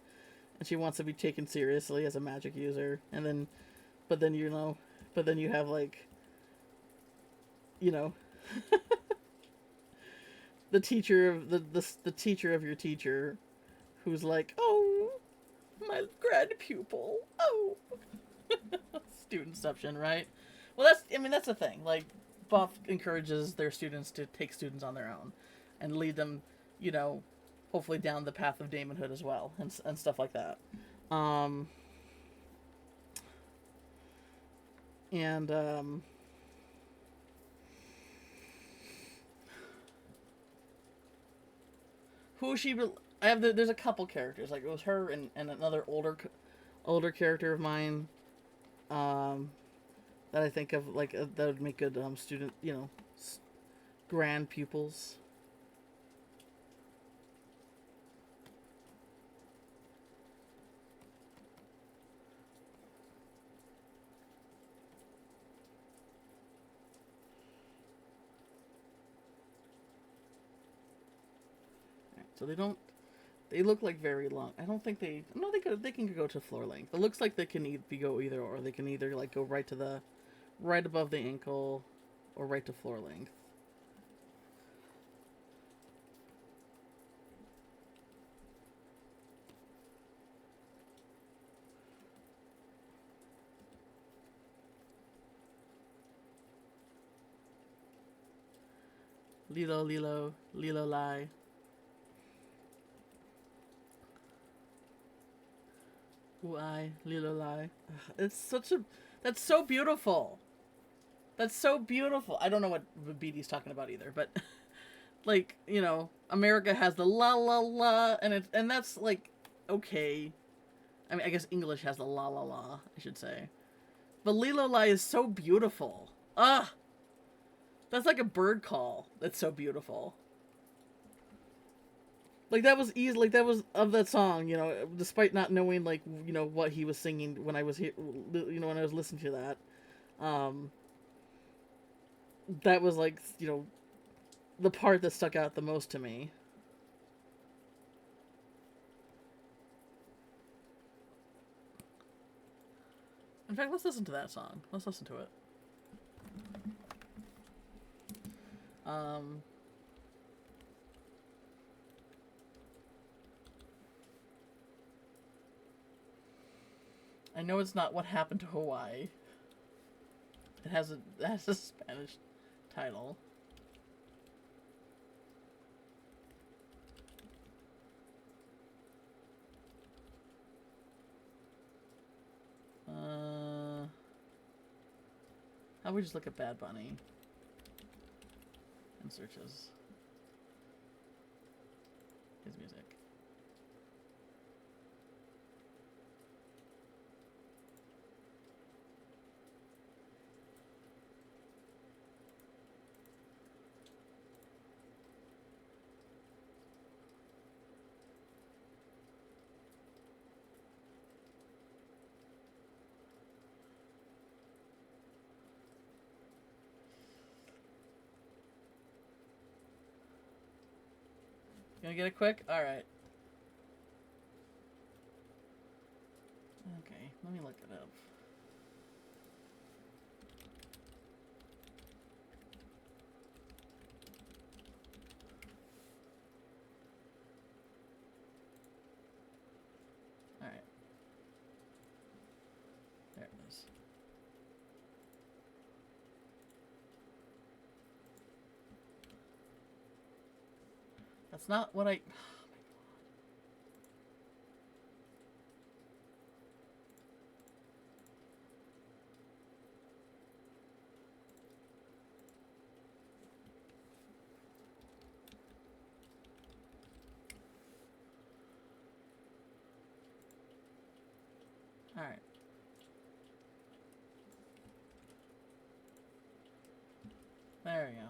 and she wants to be taken seriously as a magic user. And then but then but then you have you know the teacher of the teacher of your teacher who's like, oh, my grad pupil, oh. Studentception, right? Well, that's the thing. Like, Buff encourages their students to take students on their own and lead them, hopefully down the path of daemonhood as well, and stuff like that. Um, and who she? There's a couple characters. Like it was her and another older character of mine. That I think of that would make good student, grand pupils. So they look like very long. I don't think they. No, they can go to floor length. It looks like they can go either or. They can either go right above the ankle, or right to floor length. Lilo, Lilo, Lilo Lai. Ooh, Lilo Lai. It's such a. That's so beautiful. That's so beautiful. I don't know what BD's talking about either, but like, you know, America has the la la la, and that's like okay. I mean, I guess English has the la la la, I should say. But Lilo Lai is so beautiful. Ah, that's like a bird call. That's so beautiful. Like that was easy. Like that was of that song. You know, despite not knowing like you know what he was singing when I was here. You know, when I was listening to that. Um, that was like you know the part that stuck out the most to me. In fact, let's listen to that song. Let's listen to it. Um, I know it's not What Happened to Hawaii. It has a Spanish title. How about we just look at Bad Bunny and search his music. Gonna get it quick? Alright. Okay, let me look it up. Alright. There it is. That's not what I... Alright. There we go.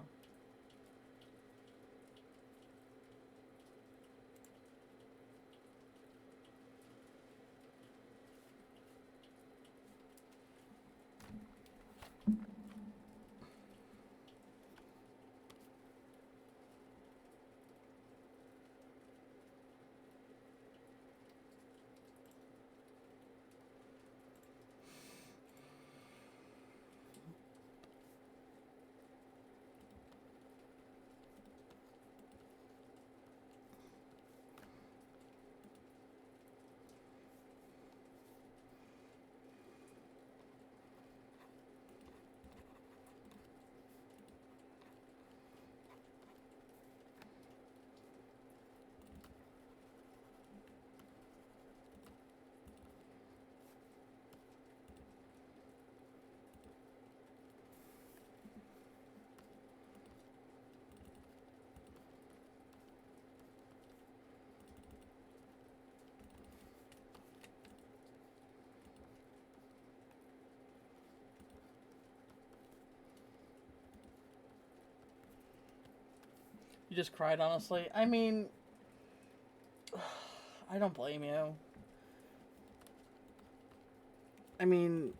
You just cried, honestly? I mean... I don't blame you. I mean...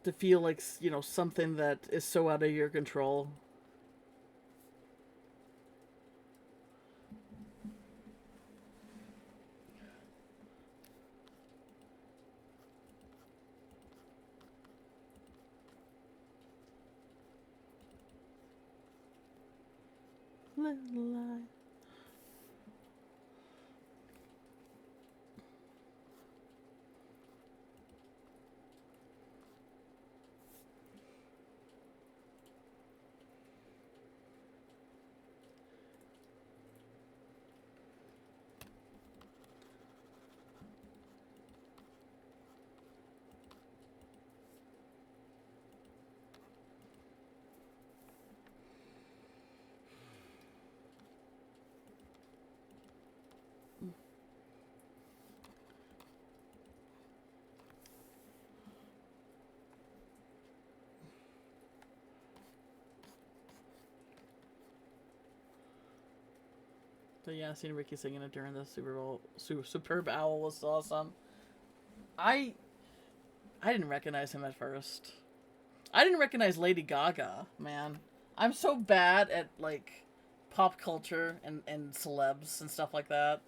To feel like, you know, something that is so out of your control. Little lie. So yeah, seeing Ricky singing it during the Super Bowl, Superb Owl was awesome. I I didn't recognize him at first. I didn't recognize Lady Gaga, man. I'm so bad at like pop culture and celebs and stuff like that.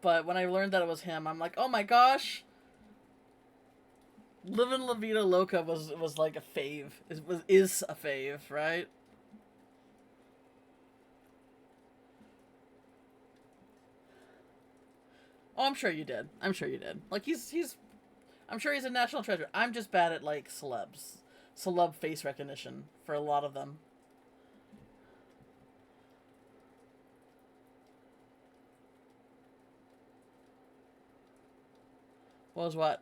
But when I learned that it was him, I'm like, oh my gosh, Livin' La Vida Loca was like a fave. Is a fave, right? Oh, I'm sure you did. I'm sure you did. Like he's I'm sure he's a national treasure. I'm just bad at like celeb face recognition for a lot of them. What was what?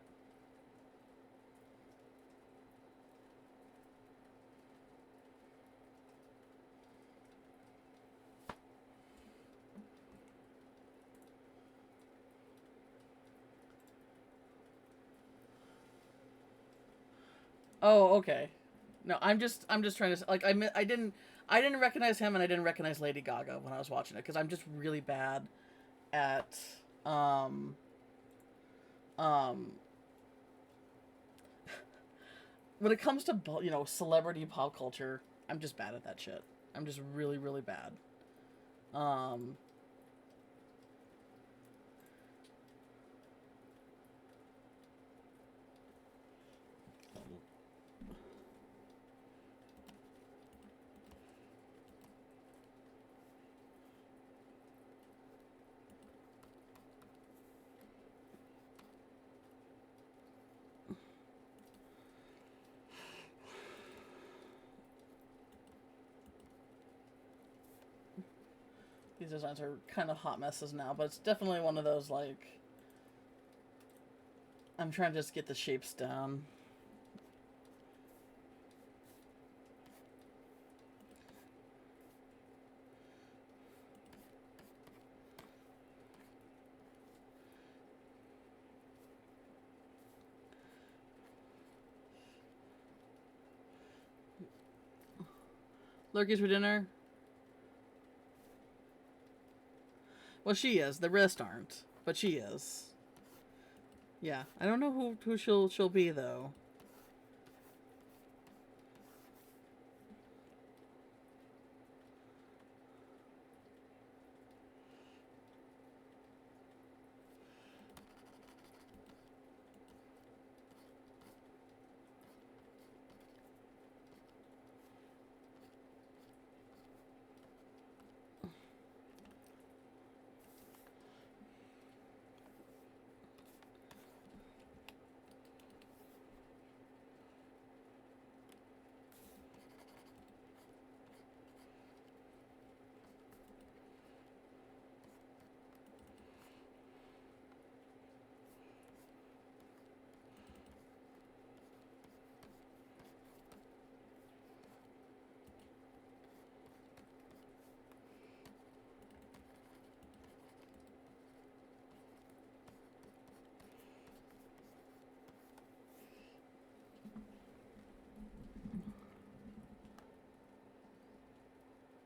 Oh, okay. No, I'm just trying to like I didn't recognize him and I didn't recognize Lady Gaga when I was watching it because I'm just really bad at um um when it comes to celebrity pop culture. I'm just bad at that shit. I'm just really bad. Um these designs are kind of hot messes now, but it's definitely one of those like I'm trying to just get the shapes down. Lurkies for dinner. Well, she is. The rest aren't, but she is. Yeah, I don't know who she'll be though.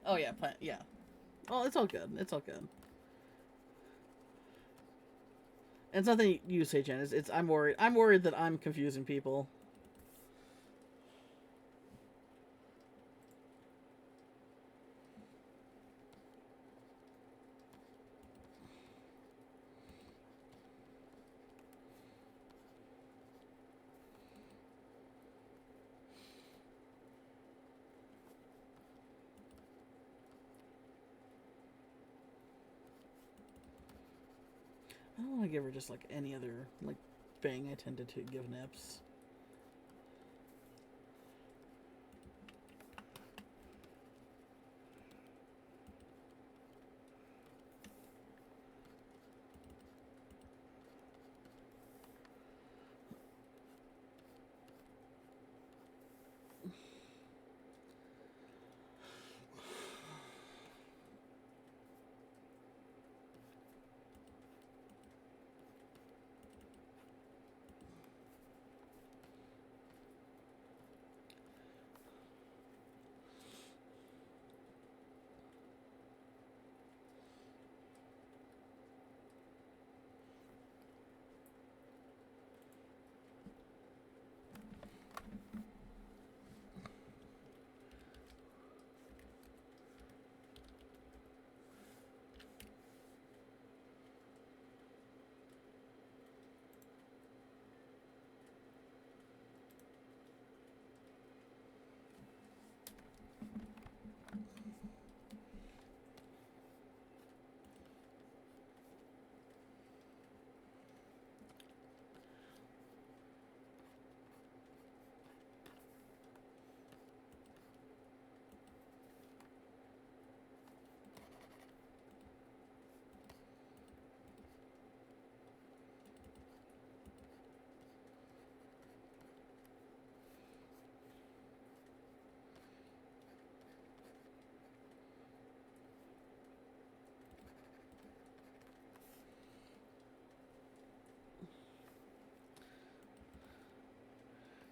Oh yeah, yeah. Oh, it's all good. It's all good. It's nothing you say, Jen. It's I'm worried. I'm worried that I'm confusing people. I don't want to give her just like any other like bang I tended to give nips.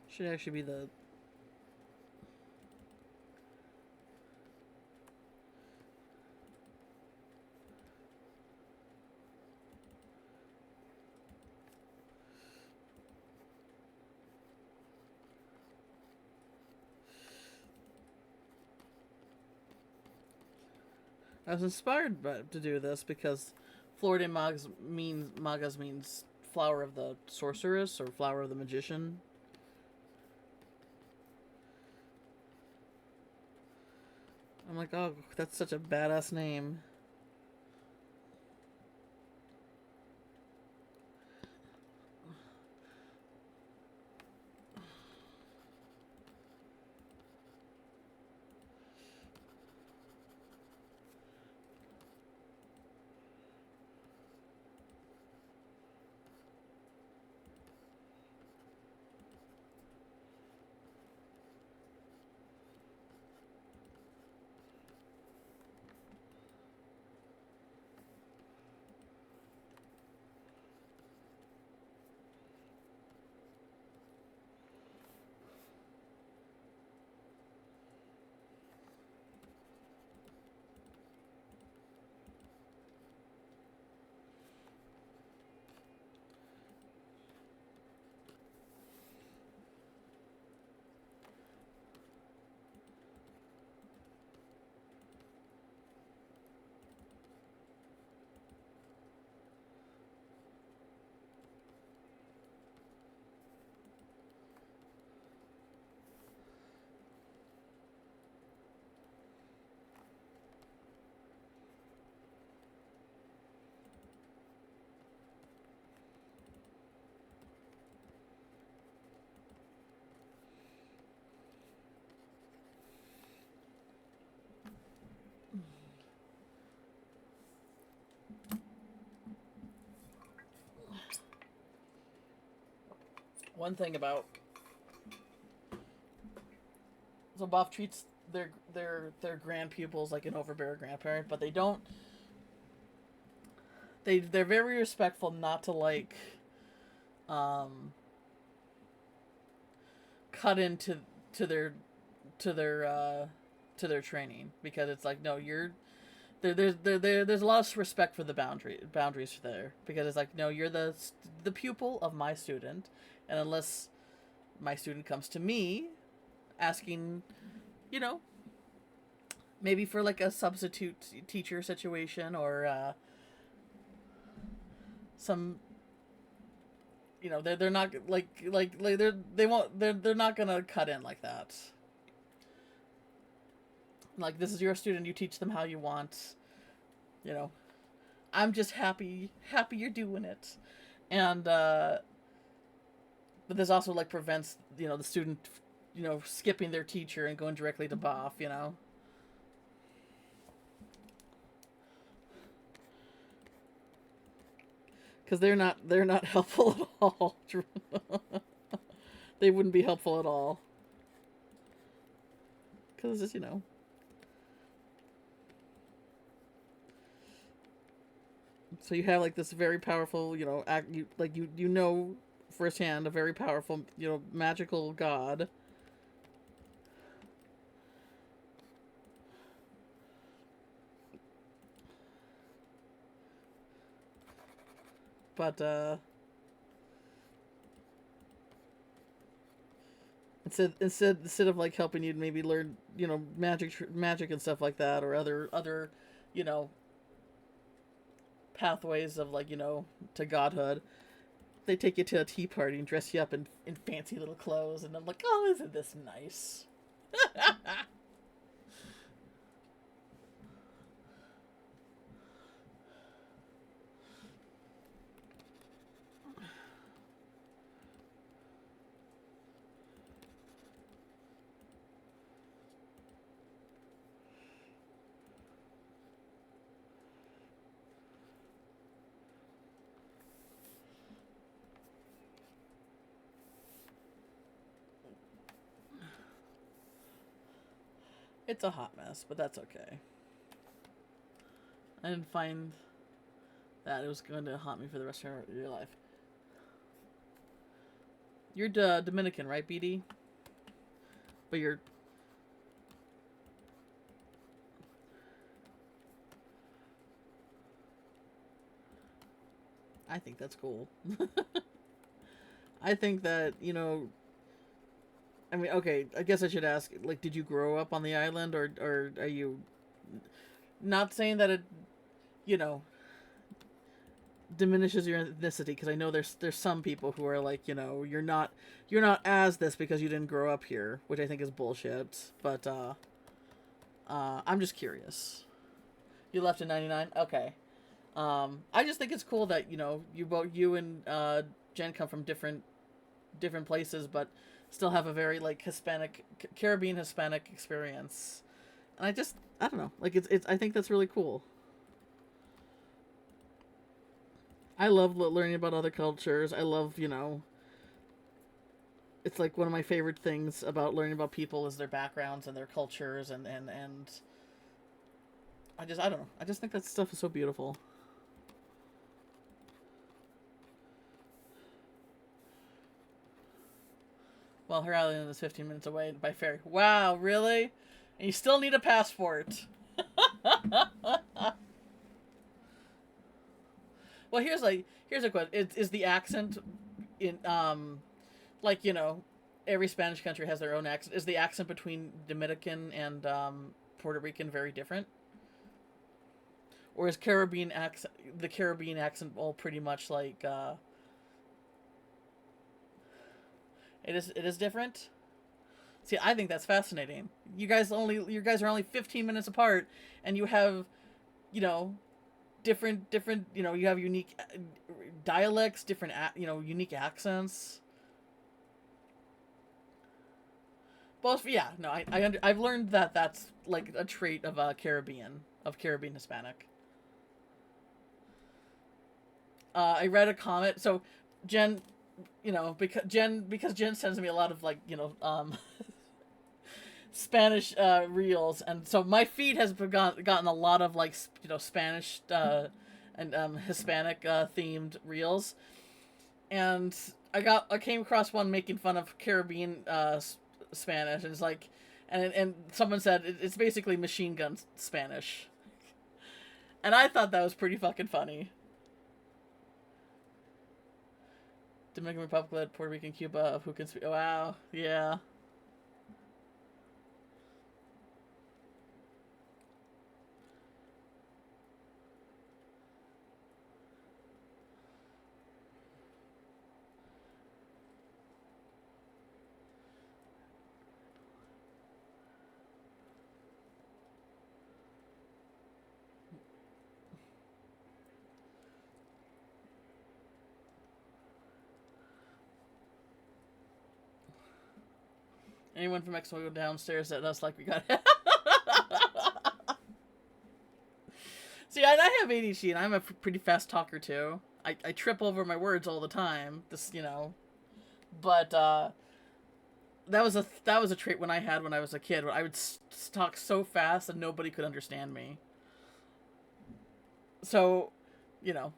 Should actually be the. I was inspired to do this because Flor de Magas means flower of the sorceress or flower of the magician. I'm like, oh, that's such a badass name. One thing about Boff treats their grand pupils like an overbearing grandparent, but they don't. They're very respectful, not to like, um, cut into to their to their to their training, because it's like, no, you're there's a lot of respect for the boundaries there, because it's like, no, you're the pupil of my student, and unless my student comes to me asking, you know, maybe for like a substitute teacher situation, or some, you know, they're not like they're not gonna cut in like that. Like, this is your student, you teach them how you want, you know. I'm just happy you're doing it. And but this also like prevents, you know, the student, you know, skipping their teacher and going directly to Boff, you know. Because they're not helpful at all. They wouldn't be helpful at all. Because it's, you know, so you have like this very powerful, you know, you know firsthand, a very powerful, you know, magical god. But instead of like helping you maybe learn, you know, magic and stuff like that, or other, you know, pathways of, like, you know, to godhood, they take you to a tea party and dress you up in fancy little clothes, and I'm like, oh, isn't this nice? It's a hot mess, but that's okay. I didn't find that it was going to haunt me for the rest of your life. You're Dominican, right, BD? But you're... I think that's cool. I think that, you know... I mean, okay, I guess I should ask, like, did you grow up on the island, or are you... Not saying that it, you know, diminishes your ethnicity, because I know there's some people who are like, you know, you're not as this because you didn't grow up here, which I think is bullshit. But I'm just curious. You left in '99, okay. I just think it's cool that you and Jen come from different places, but still have a very like Hispanic, Caribbean Hispanic experience. And I don't know, like it's I think that's really cool. I love learning about other cultures. I love, it's like one of my favorite things about learning about people is their backgrounds and their cultures, and I don't know. I just think that stuff is so beautiful. Well, her island is 15 minutes away by ferry. Wow, really? And you still need a passport. Well, here's a question: is the accent in like every Spanish country has their own accent? Is the accent between Dominican and Puerto Rican very different, or is the Caribbean accent all pretty much like it is different? See, I think that's fascinating. You guys are only 15 minutes apart, and you have, you know, different. You have unique dialects, different unique accents. Both, yeah. No, I've learned that that's like a trait of Caribbean Hispanic. I read a comment. So Jen, because Jen sends me a lot of like Spanish reels, and so my feed has gotten a lot of like Spanish and Hispanic themed reels, and I came across one making fun of Caribbean Spanish, and it's like, and someone said it's basically machine gun Spanish, and I thought that was pretty fucking funny. Dominican Republic, Puerto Rican, Cuba, who can speak? Wow, yeah. Anyone from Mexico downstairs at us like we got. See, I have ADHD, and I'm a pretty fast talker too. I trip over my words all the time. But that was a trait when I was a kid. When I would talk so fast that nobody could understand me. So, you know,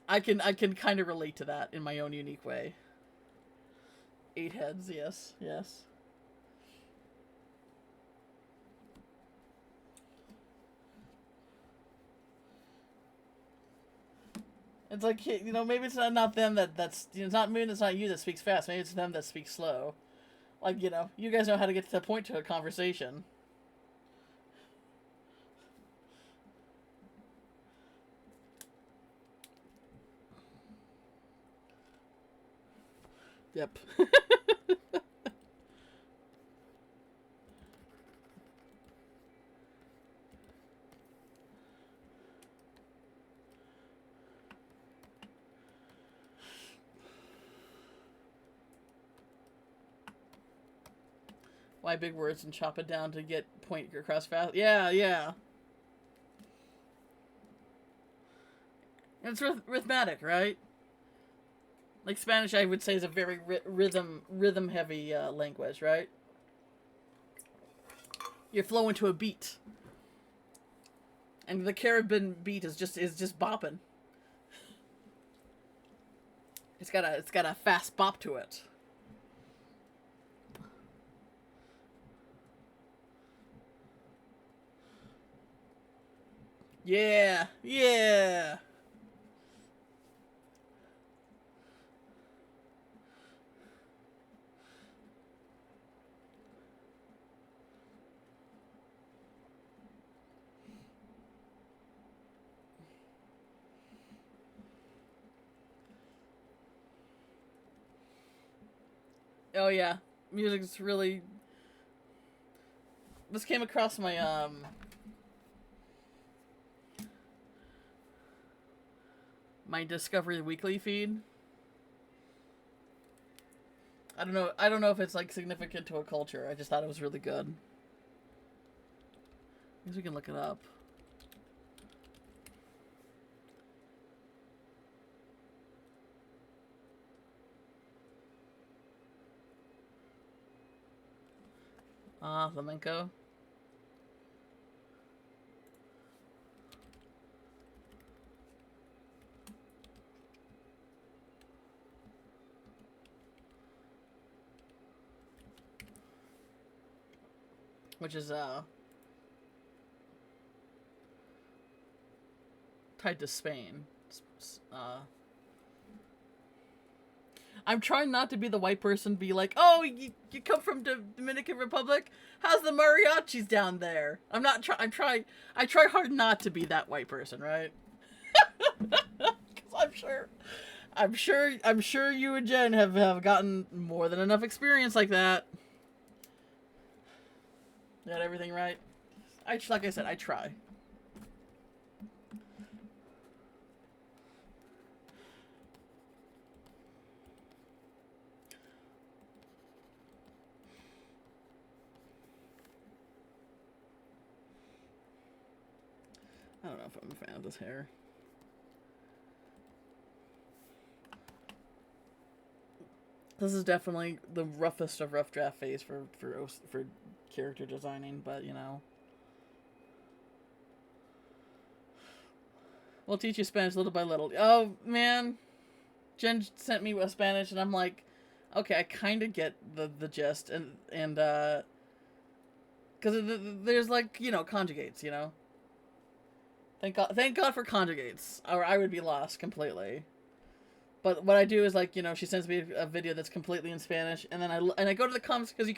I can kind of relate to that in my own unique way. Eight heads, yes, yes. It's like, maybe it's not them it's not maybe it's not you that speaks fast. Maybe it's them that speaks slow. Like, you guys know how to get to the point to a conversation. Yep. Why big words and chop it down to get point across fast? Yeah, yeah. And it's rhythmic, right? Like Spanish, I would say is a very rhythm heavy language, right? You flow into a beat, and the Caribbean beat is just bopping. It's got a fast bop to it. Yeah, yeah. Oh yeah, music's really. This came across my Discovery Weekly feed. I don't know. I don't know if it's like significant to a culture. I just thought it was really good. I guess we can look it up. Flamenco. Which is tied to Spain. Uh, I'm trying not to be the white person, be like, oh, you come from Dominican Republic? How's the mariachis down there? I'm not trying. I try hard not to be that white person, right? Because I'm sure you and Jen have gotten more than enough experience like that. Got everything right. Like I said, I try. I don't know if I'm a fan of this hair. This is definitely the roughest of rough draft phase for character designing, but you know. We'll teach you Spanish little by little. Oh man, Jen sent me a Spanish, and I'm like, okay, I kind of get the gist, and because there's like, you know, conjugates, you know. Thank God for conjugates, or I would be lost completely. But what I do is, like, you know, she sends me a video that's completely in Spanish, and then I go to the comments, because you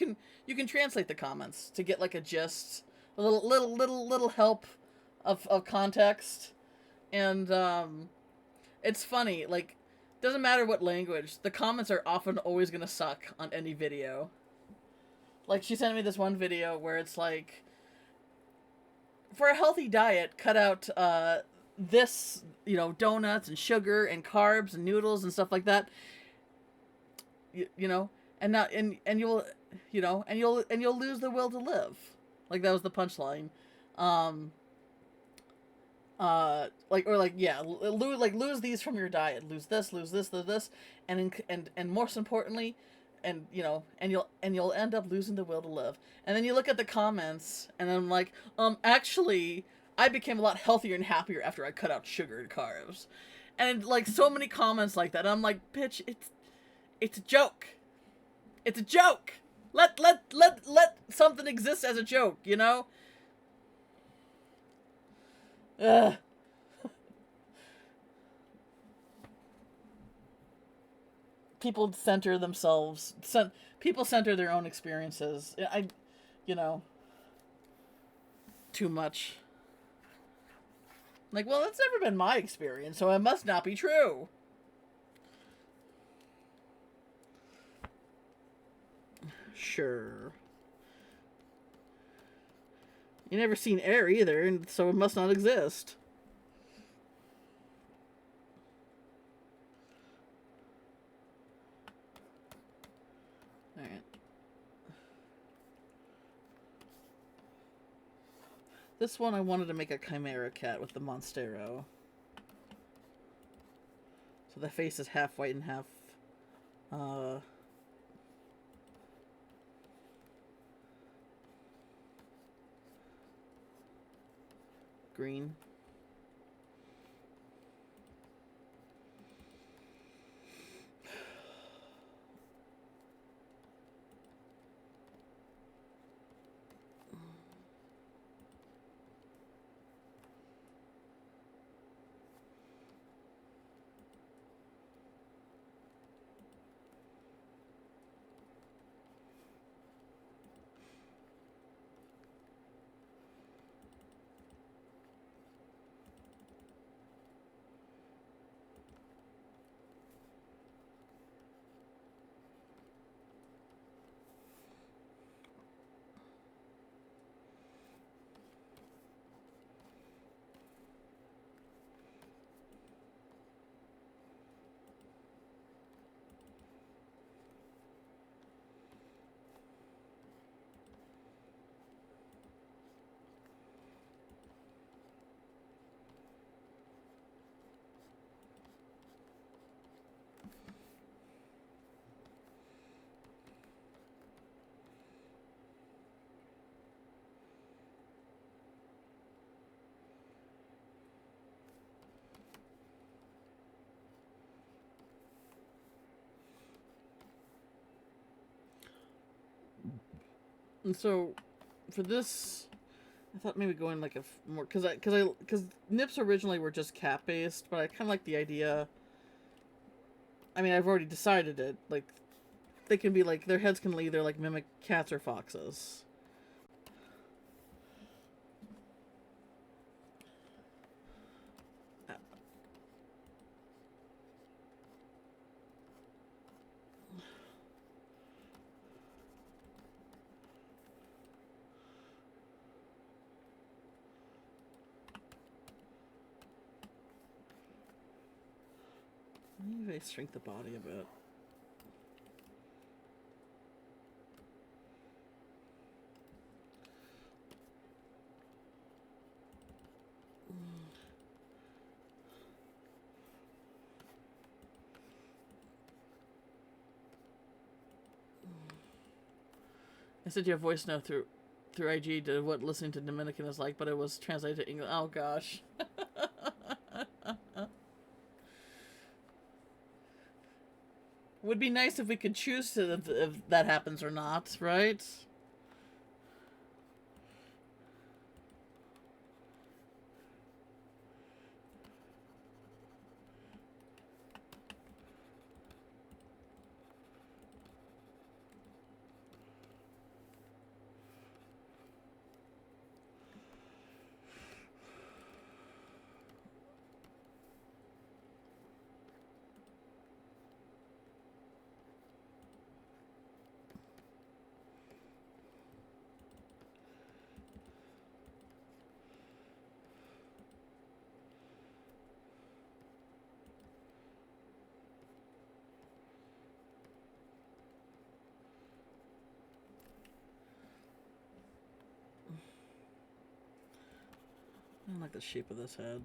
can translate the comments to get like a gist, a little help of context, and it's funny, like, doesn't matter what language, the comments are often always gonna suck on any video. Like, she sent me this one video where it's like, for a healthy diet, cut out this, you know, donuts and sugar and carbs and noodles and stuff like that. You know, and not and you'll, you know, and you'll lose the will to live. Like, that was the punchline. Um, lose these from your diet. Lose this, lose this, and most importantly, and you know, and you'll end up losing the will to live. And then you look at the comments, and I'm like, actually, I became a lot healthier and happier after I cut out sugar and carbs. And like, so many comments like that. I'm like, bitch, it's a joke. It's a joke. Let something exist as a joke, you know? Ugh. People center themselves. People center their own experiences. You know, too much. Like, well, that's never been my experience, so it must not be true. Sure. You never seen air either, and so it must not exist. Alright. This one, I wanted to make a Chimera cat with the Monstero. So the face is half white and half green. And so, for this, I thought maybe going like a more because nips originally were just cat based, but I kind of like the idea. I mean, I've already decided it. Like, they can be like their heads can either like mimic cats or foxes. Maybe I shrink the body a bit. I sent you a voice note through IG to what listening to Dominican is like, but it was translated to English. Oh gosh. Would be nice if we could choose to if that happens or not, right? I don't like the shape of this head.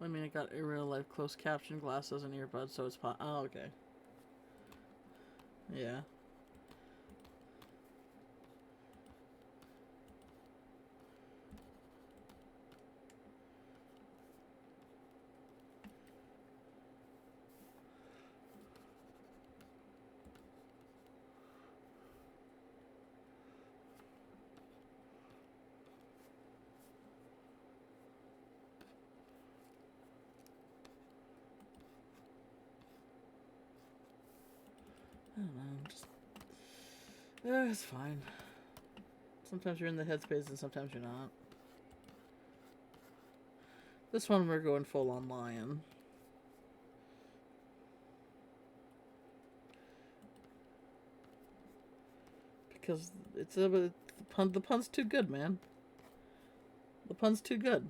I mean, I got in real life closed caption glasses and earbuds, so it's oh, okay. Yeah. I don't know. Just, it's fine. Sometimes you're in the headspace and sometimes you're not. This one we're going full on lion. Because it's the pun's too good, man. The pun's too good.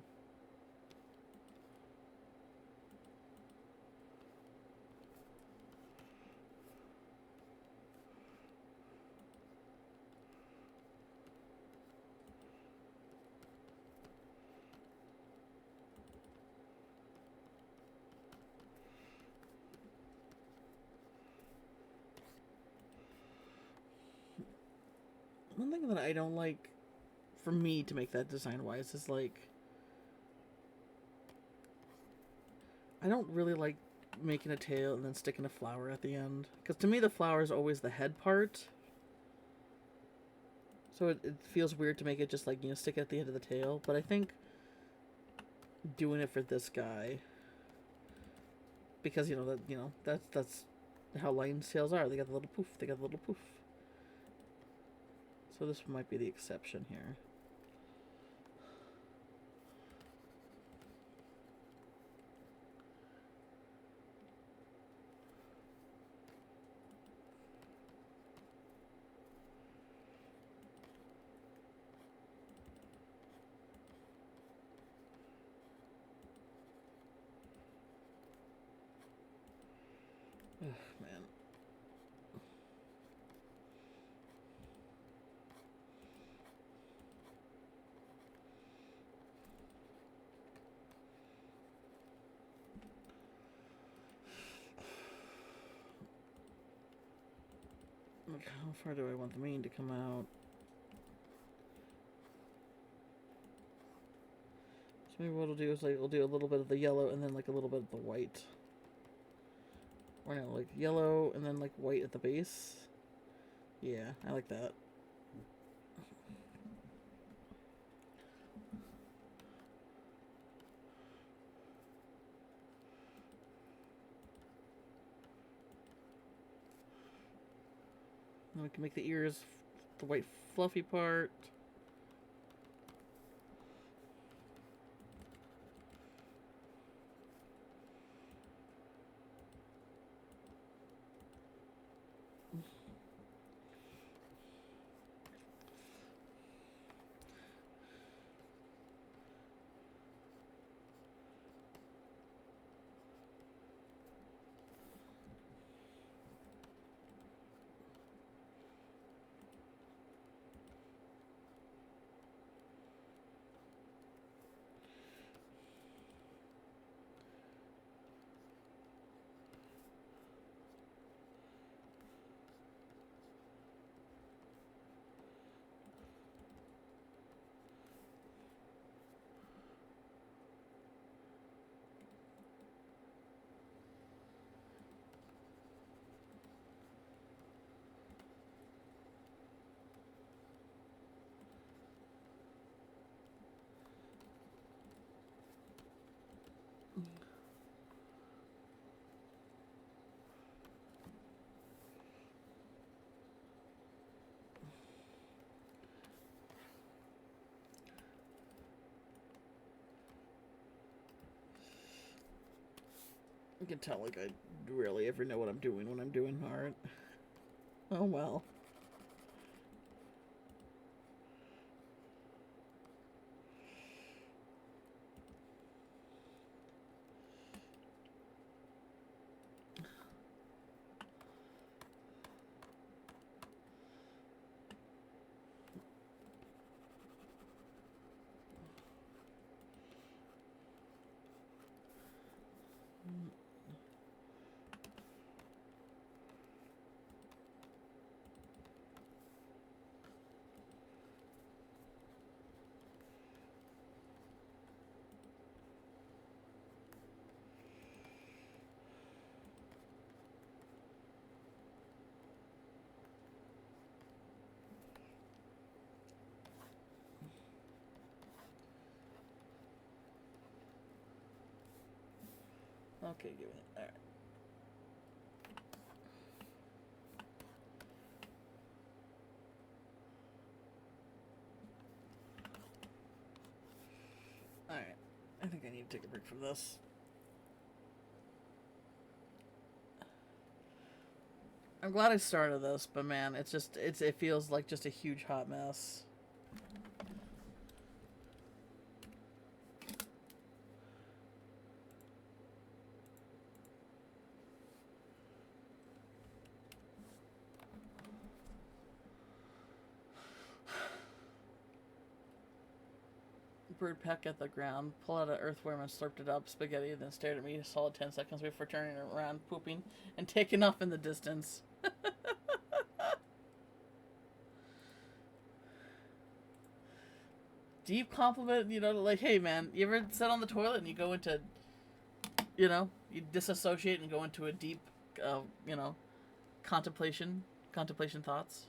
One thing that I don't like for me to make that design wise is like I don't really like making a tail and then sticking a flower at the end, because to me the flower is always the head part, so it feels weird to make it just like, you know, stick it at the end of the tail. But I think doing it for this guy, because that's how lion's tails are. They got the little poof. They got the little poof. So this might be the exception here. Ugh, man. how far do I want the mane to come out? So maybe what I'll do is like we'll do a little bit of the yellow and then like a little bit of the white. Or no, like yellow and then like white at the base. Yeah, I like that. Then we can make the ears the white fluffy part. You can tell like I rarely ever know what I'm doing when I'm doing art. Oh well. Okay, give it. All right. All right. I think I need to take a break from this. I'm glad I started this, but man, it feels like just a huge hot mess. Bird peck at the ground, pull out an earthworm and slurped it up, spaghetti, then stared at me a solid 10 seconds before turning around, pooping, and taking off in the distance. Deep compliment, like, hey man, you ever sit on the toilet and you go into, you disassociate and go into a deep, contemplation thoughts?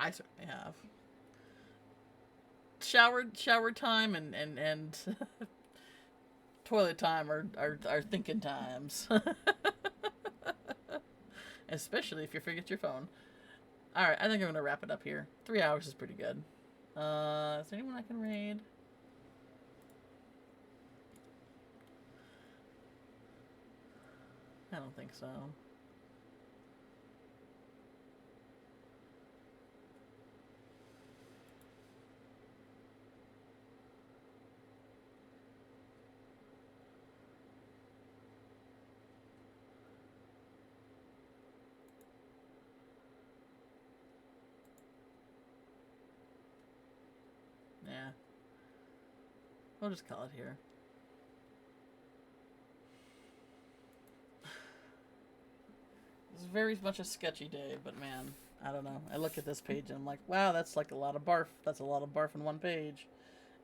I certainly have. Shower time and toilet time are thinking times. Especially if you forget your phone. Alright, I think I'm going to wrap it up here. 3 hours is pretty good. Is there anyone I can raid? I don't think so. Yeah. We'll just call it here. It's very much a sketchy day, but man, I don't know. I look at this page and I'm like, wow, that's like a lot of barf. That's a lot of barf in one page.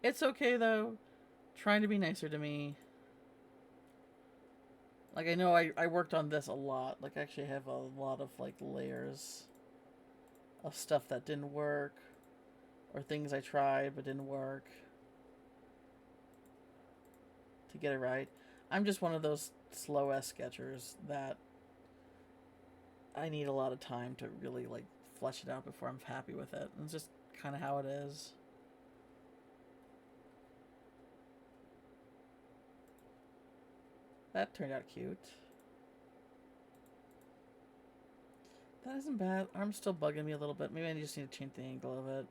It's okay though. Trying to be nicer to me. Like, I know I worked on this a lot. Like, I actually have a lot of, like, layers of stuff that didn't work. Or things I tried but didn't work. To get it right. I'm just one of those slow-ass sketchers that I need a lot of time to really, like, flesh it out before I'm happy with it. And it's just kind of how it is. That turned out cute. That isn't bad. Arm's still bugging me a little bit. Maybe I just need to change the angle of it.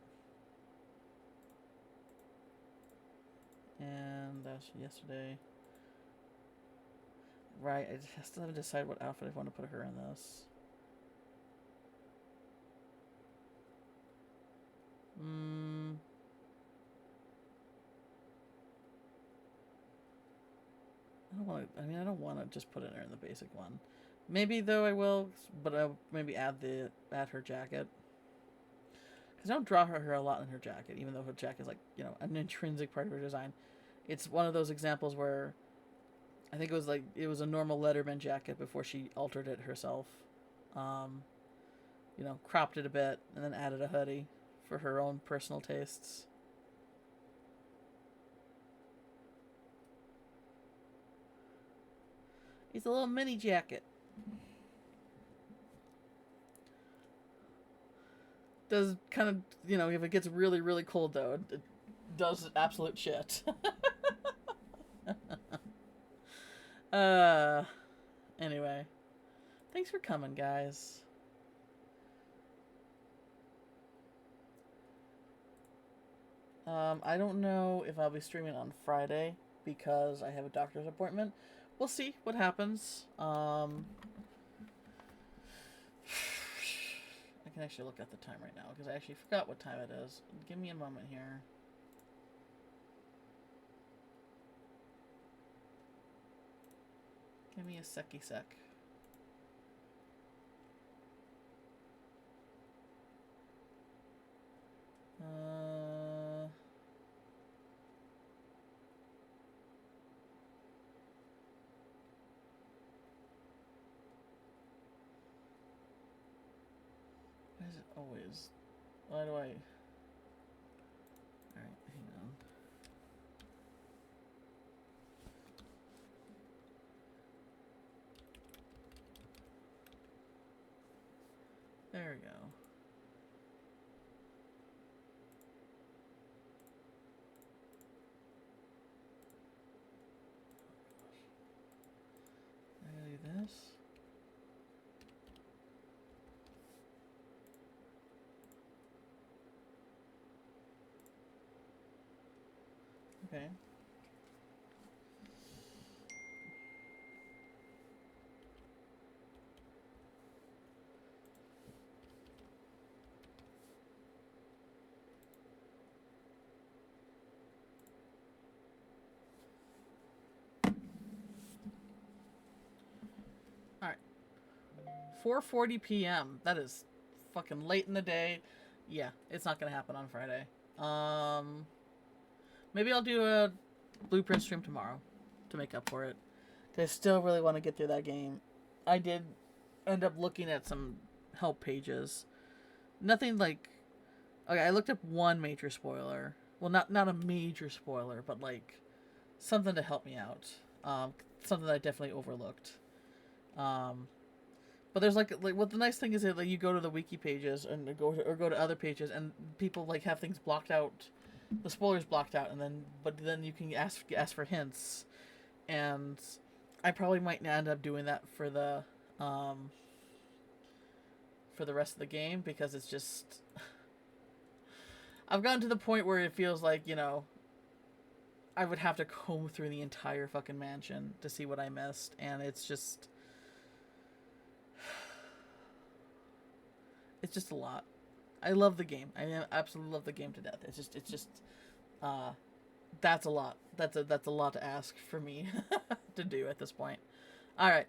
And that's yesterday. Right, I still haven't decided what outfit I want to put her in this. I don't want to. I mean, I don't want to just put her in the basic one. Maybe though I will, but I'll maybe add her jacket. Because I don't draw her a lot in her jacket, even though her jacket is like, you know, an intrinsic part of her design. It's one of those examples where I think it was a normal Letterman jacket before she altered it herself. You know, cropped it a bit and then added a hoodie for her own personal tastes. It's a little mini jacket. Does kind of, you know, if it gets really, really cold though, it does absolute shit. Anyway. Thanks for coming, guys. I don't know if I'll be streaming on Friday because I have a doctor's appointment. We'll see what happens. I can actually look at the time right now because I actually forgot what time it is. Give me a moment here. Give me a secky sec. Why is it always? Why do I? Alright, hang on. There we go. I gotta do this. Okay. Alright. 4:40 p.m. That is fucking late in the day. Yeah, it's not gonna happen on Friday. Maybe I'll do a Blueprint stream tomorrow to make up for it. I still really want to get through that game. I did end up looking at some help pages. Nothing like... Okay, I looked up one major spoiler. Well, not a major spoiler, but like something to help me out. Something that I definitely overlooked. But there's like what the nice thing is that like you go to the wiki pages and go to other pages and people like have things blocked out, the spoilers blocked out, and then you can ask for hints, and I probably might end up doing that for the rest of the game because it's just I've gotten to the point where it feels like, you know, I would have to comb through the entire fucking mansion to see what I missed, and it's just a lot. I love the game. I absolutely love the game to death. It's just that's a lot. That's a lot to ask for me to do at this point. All right.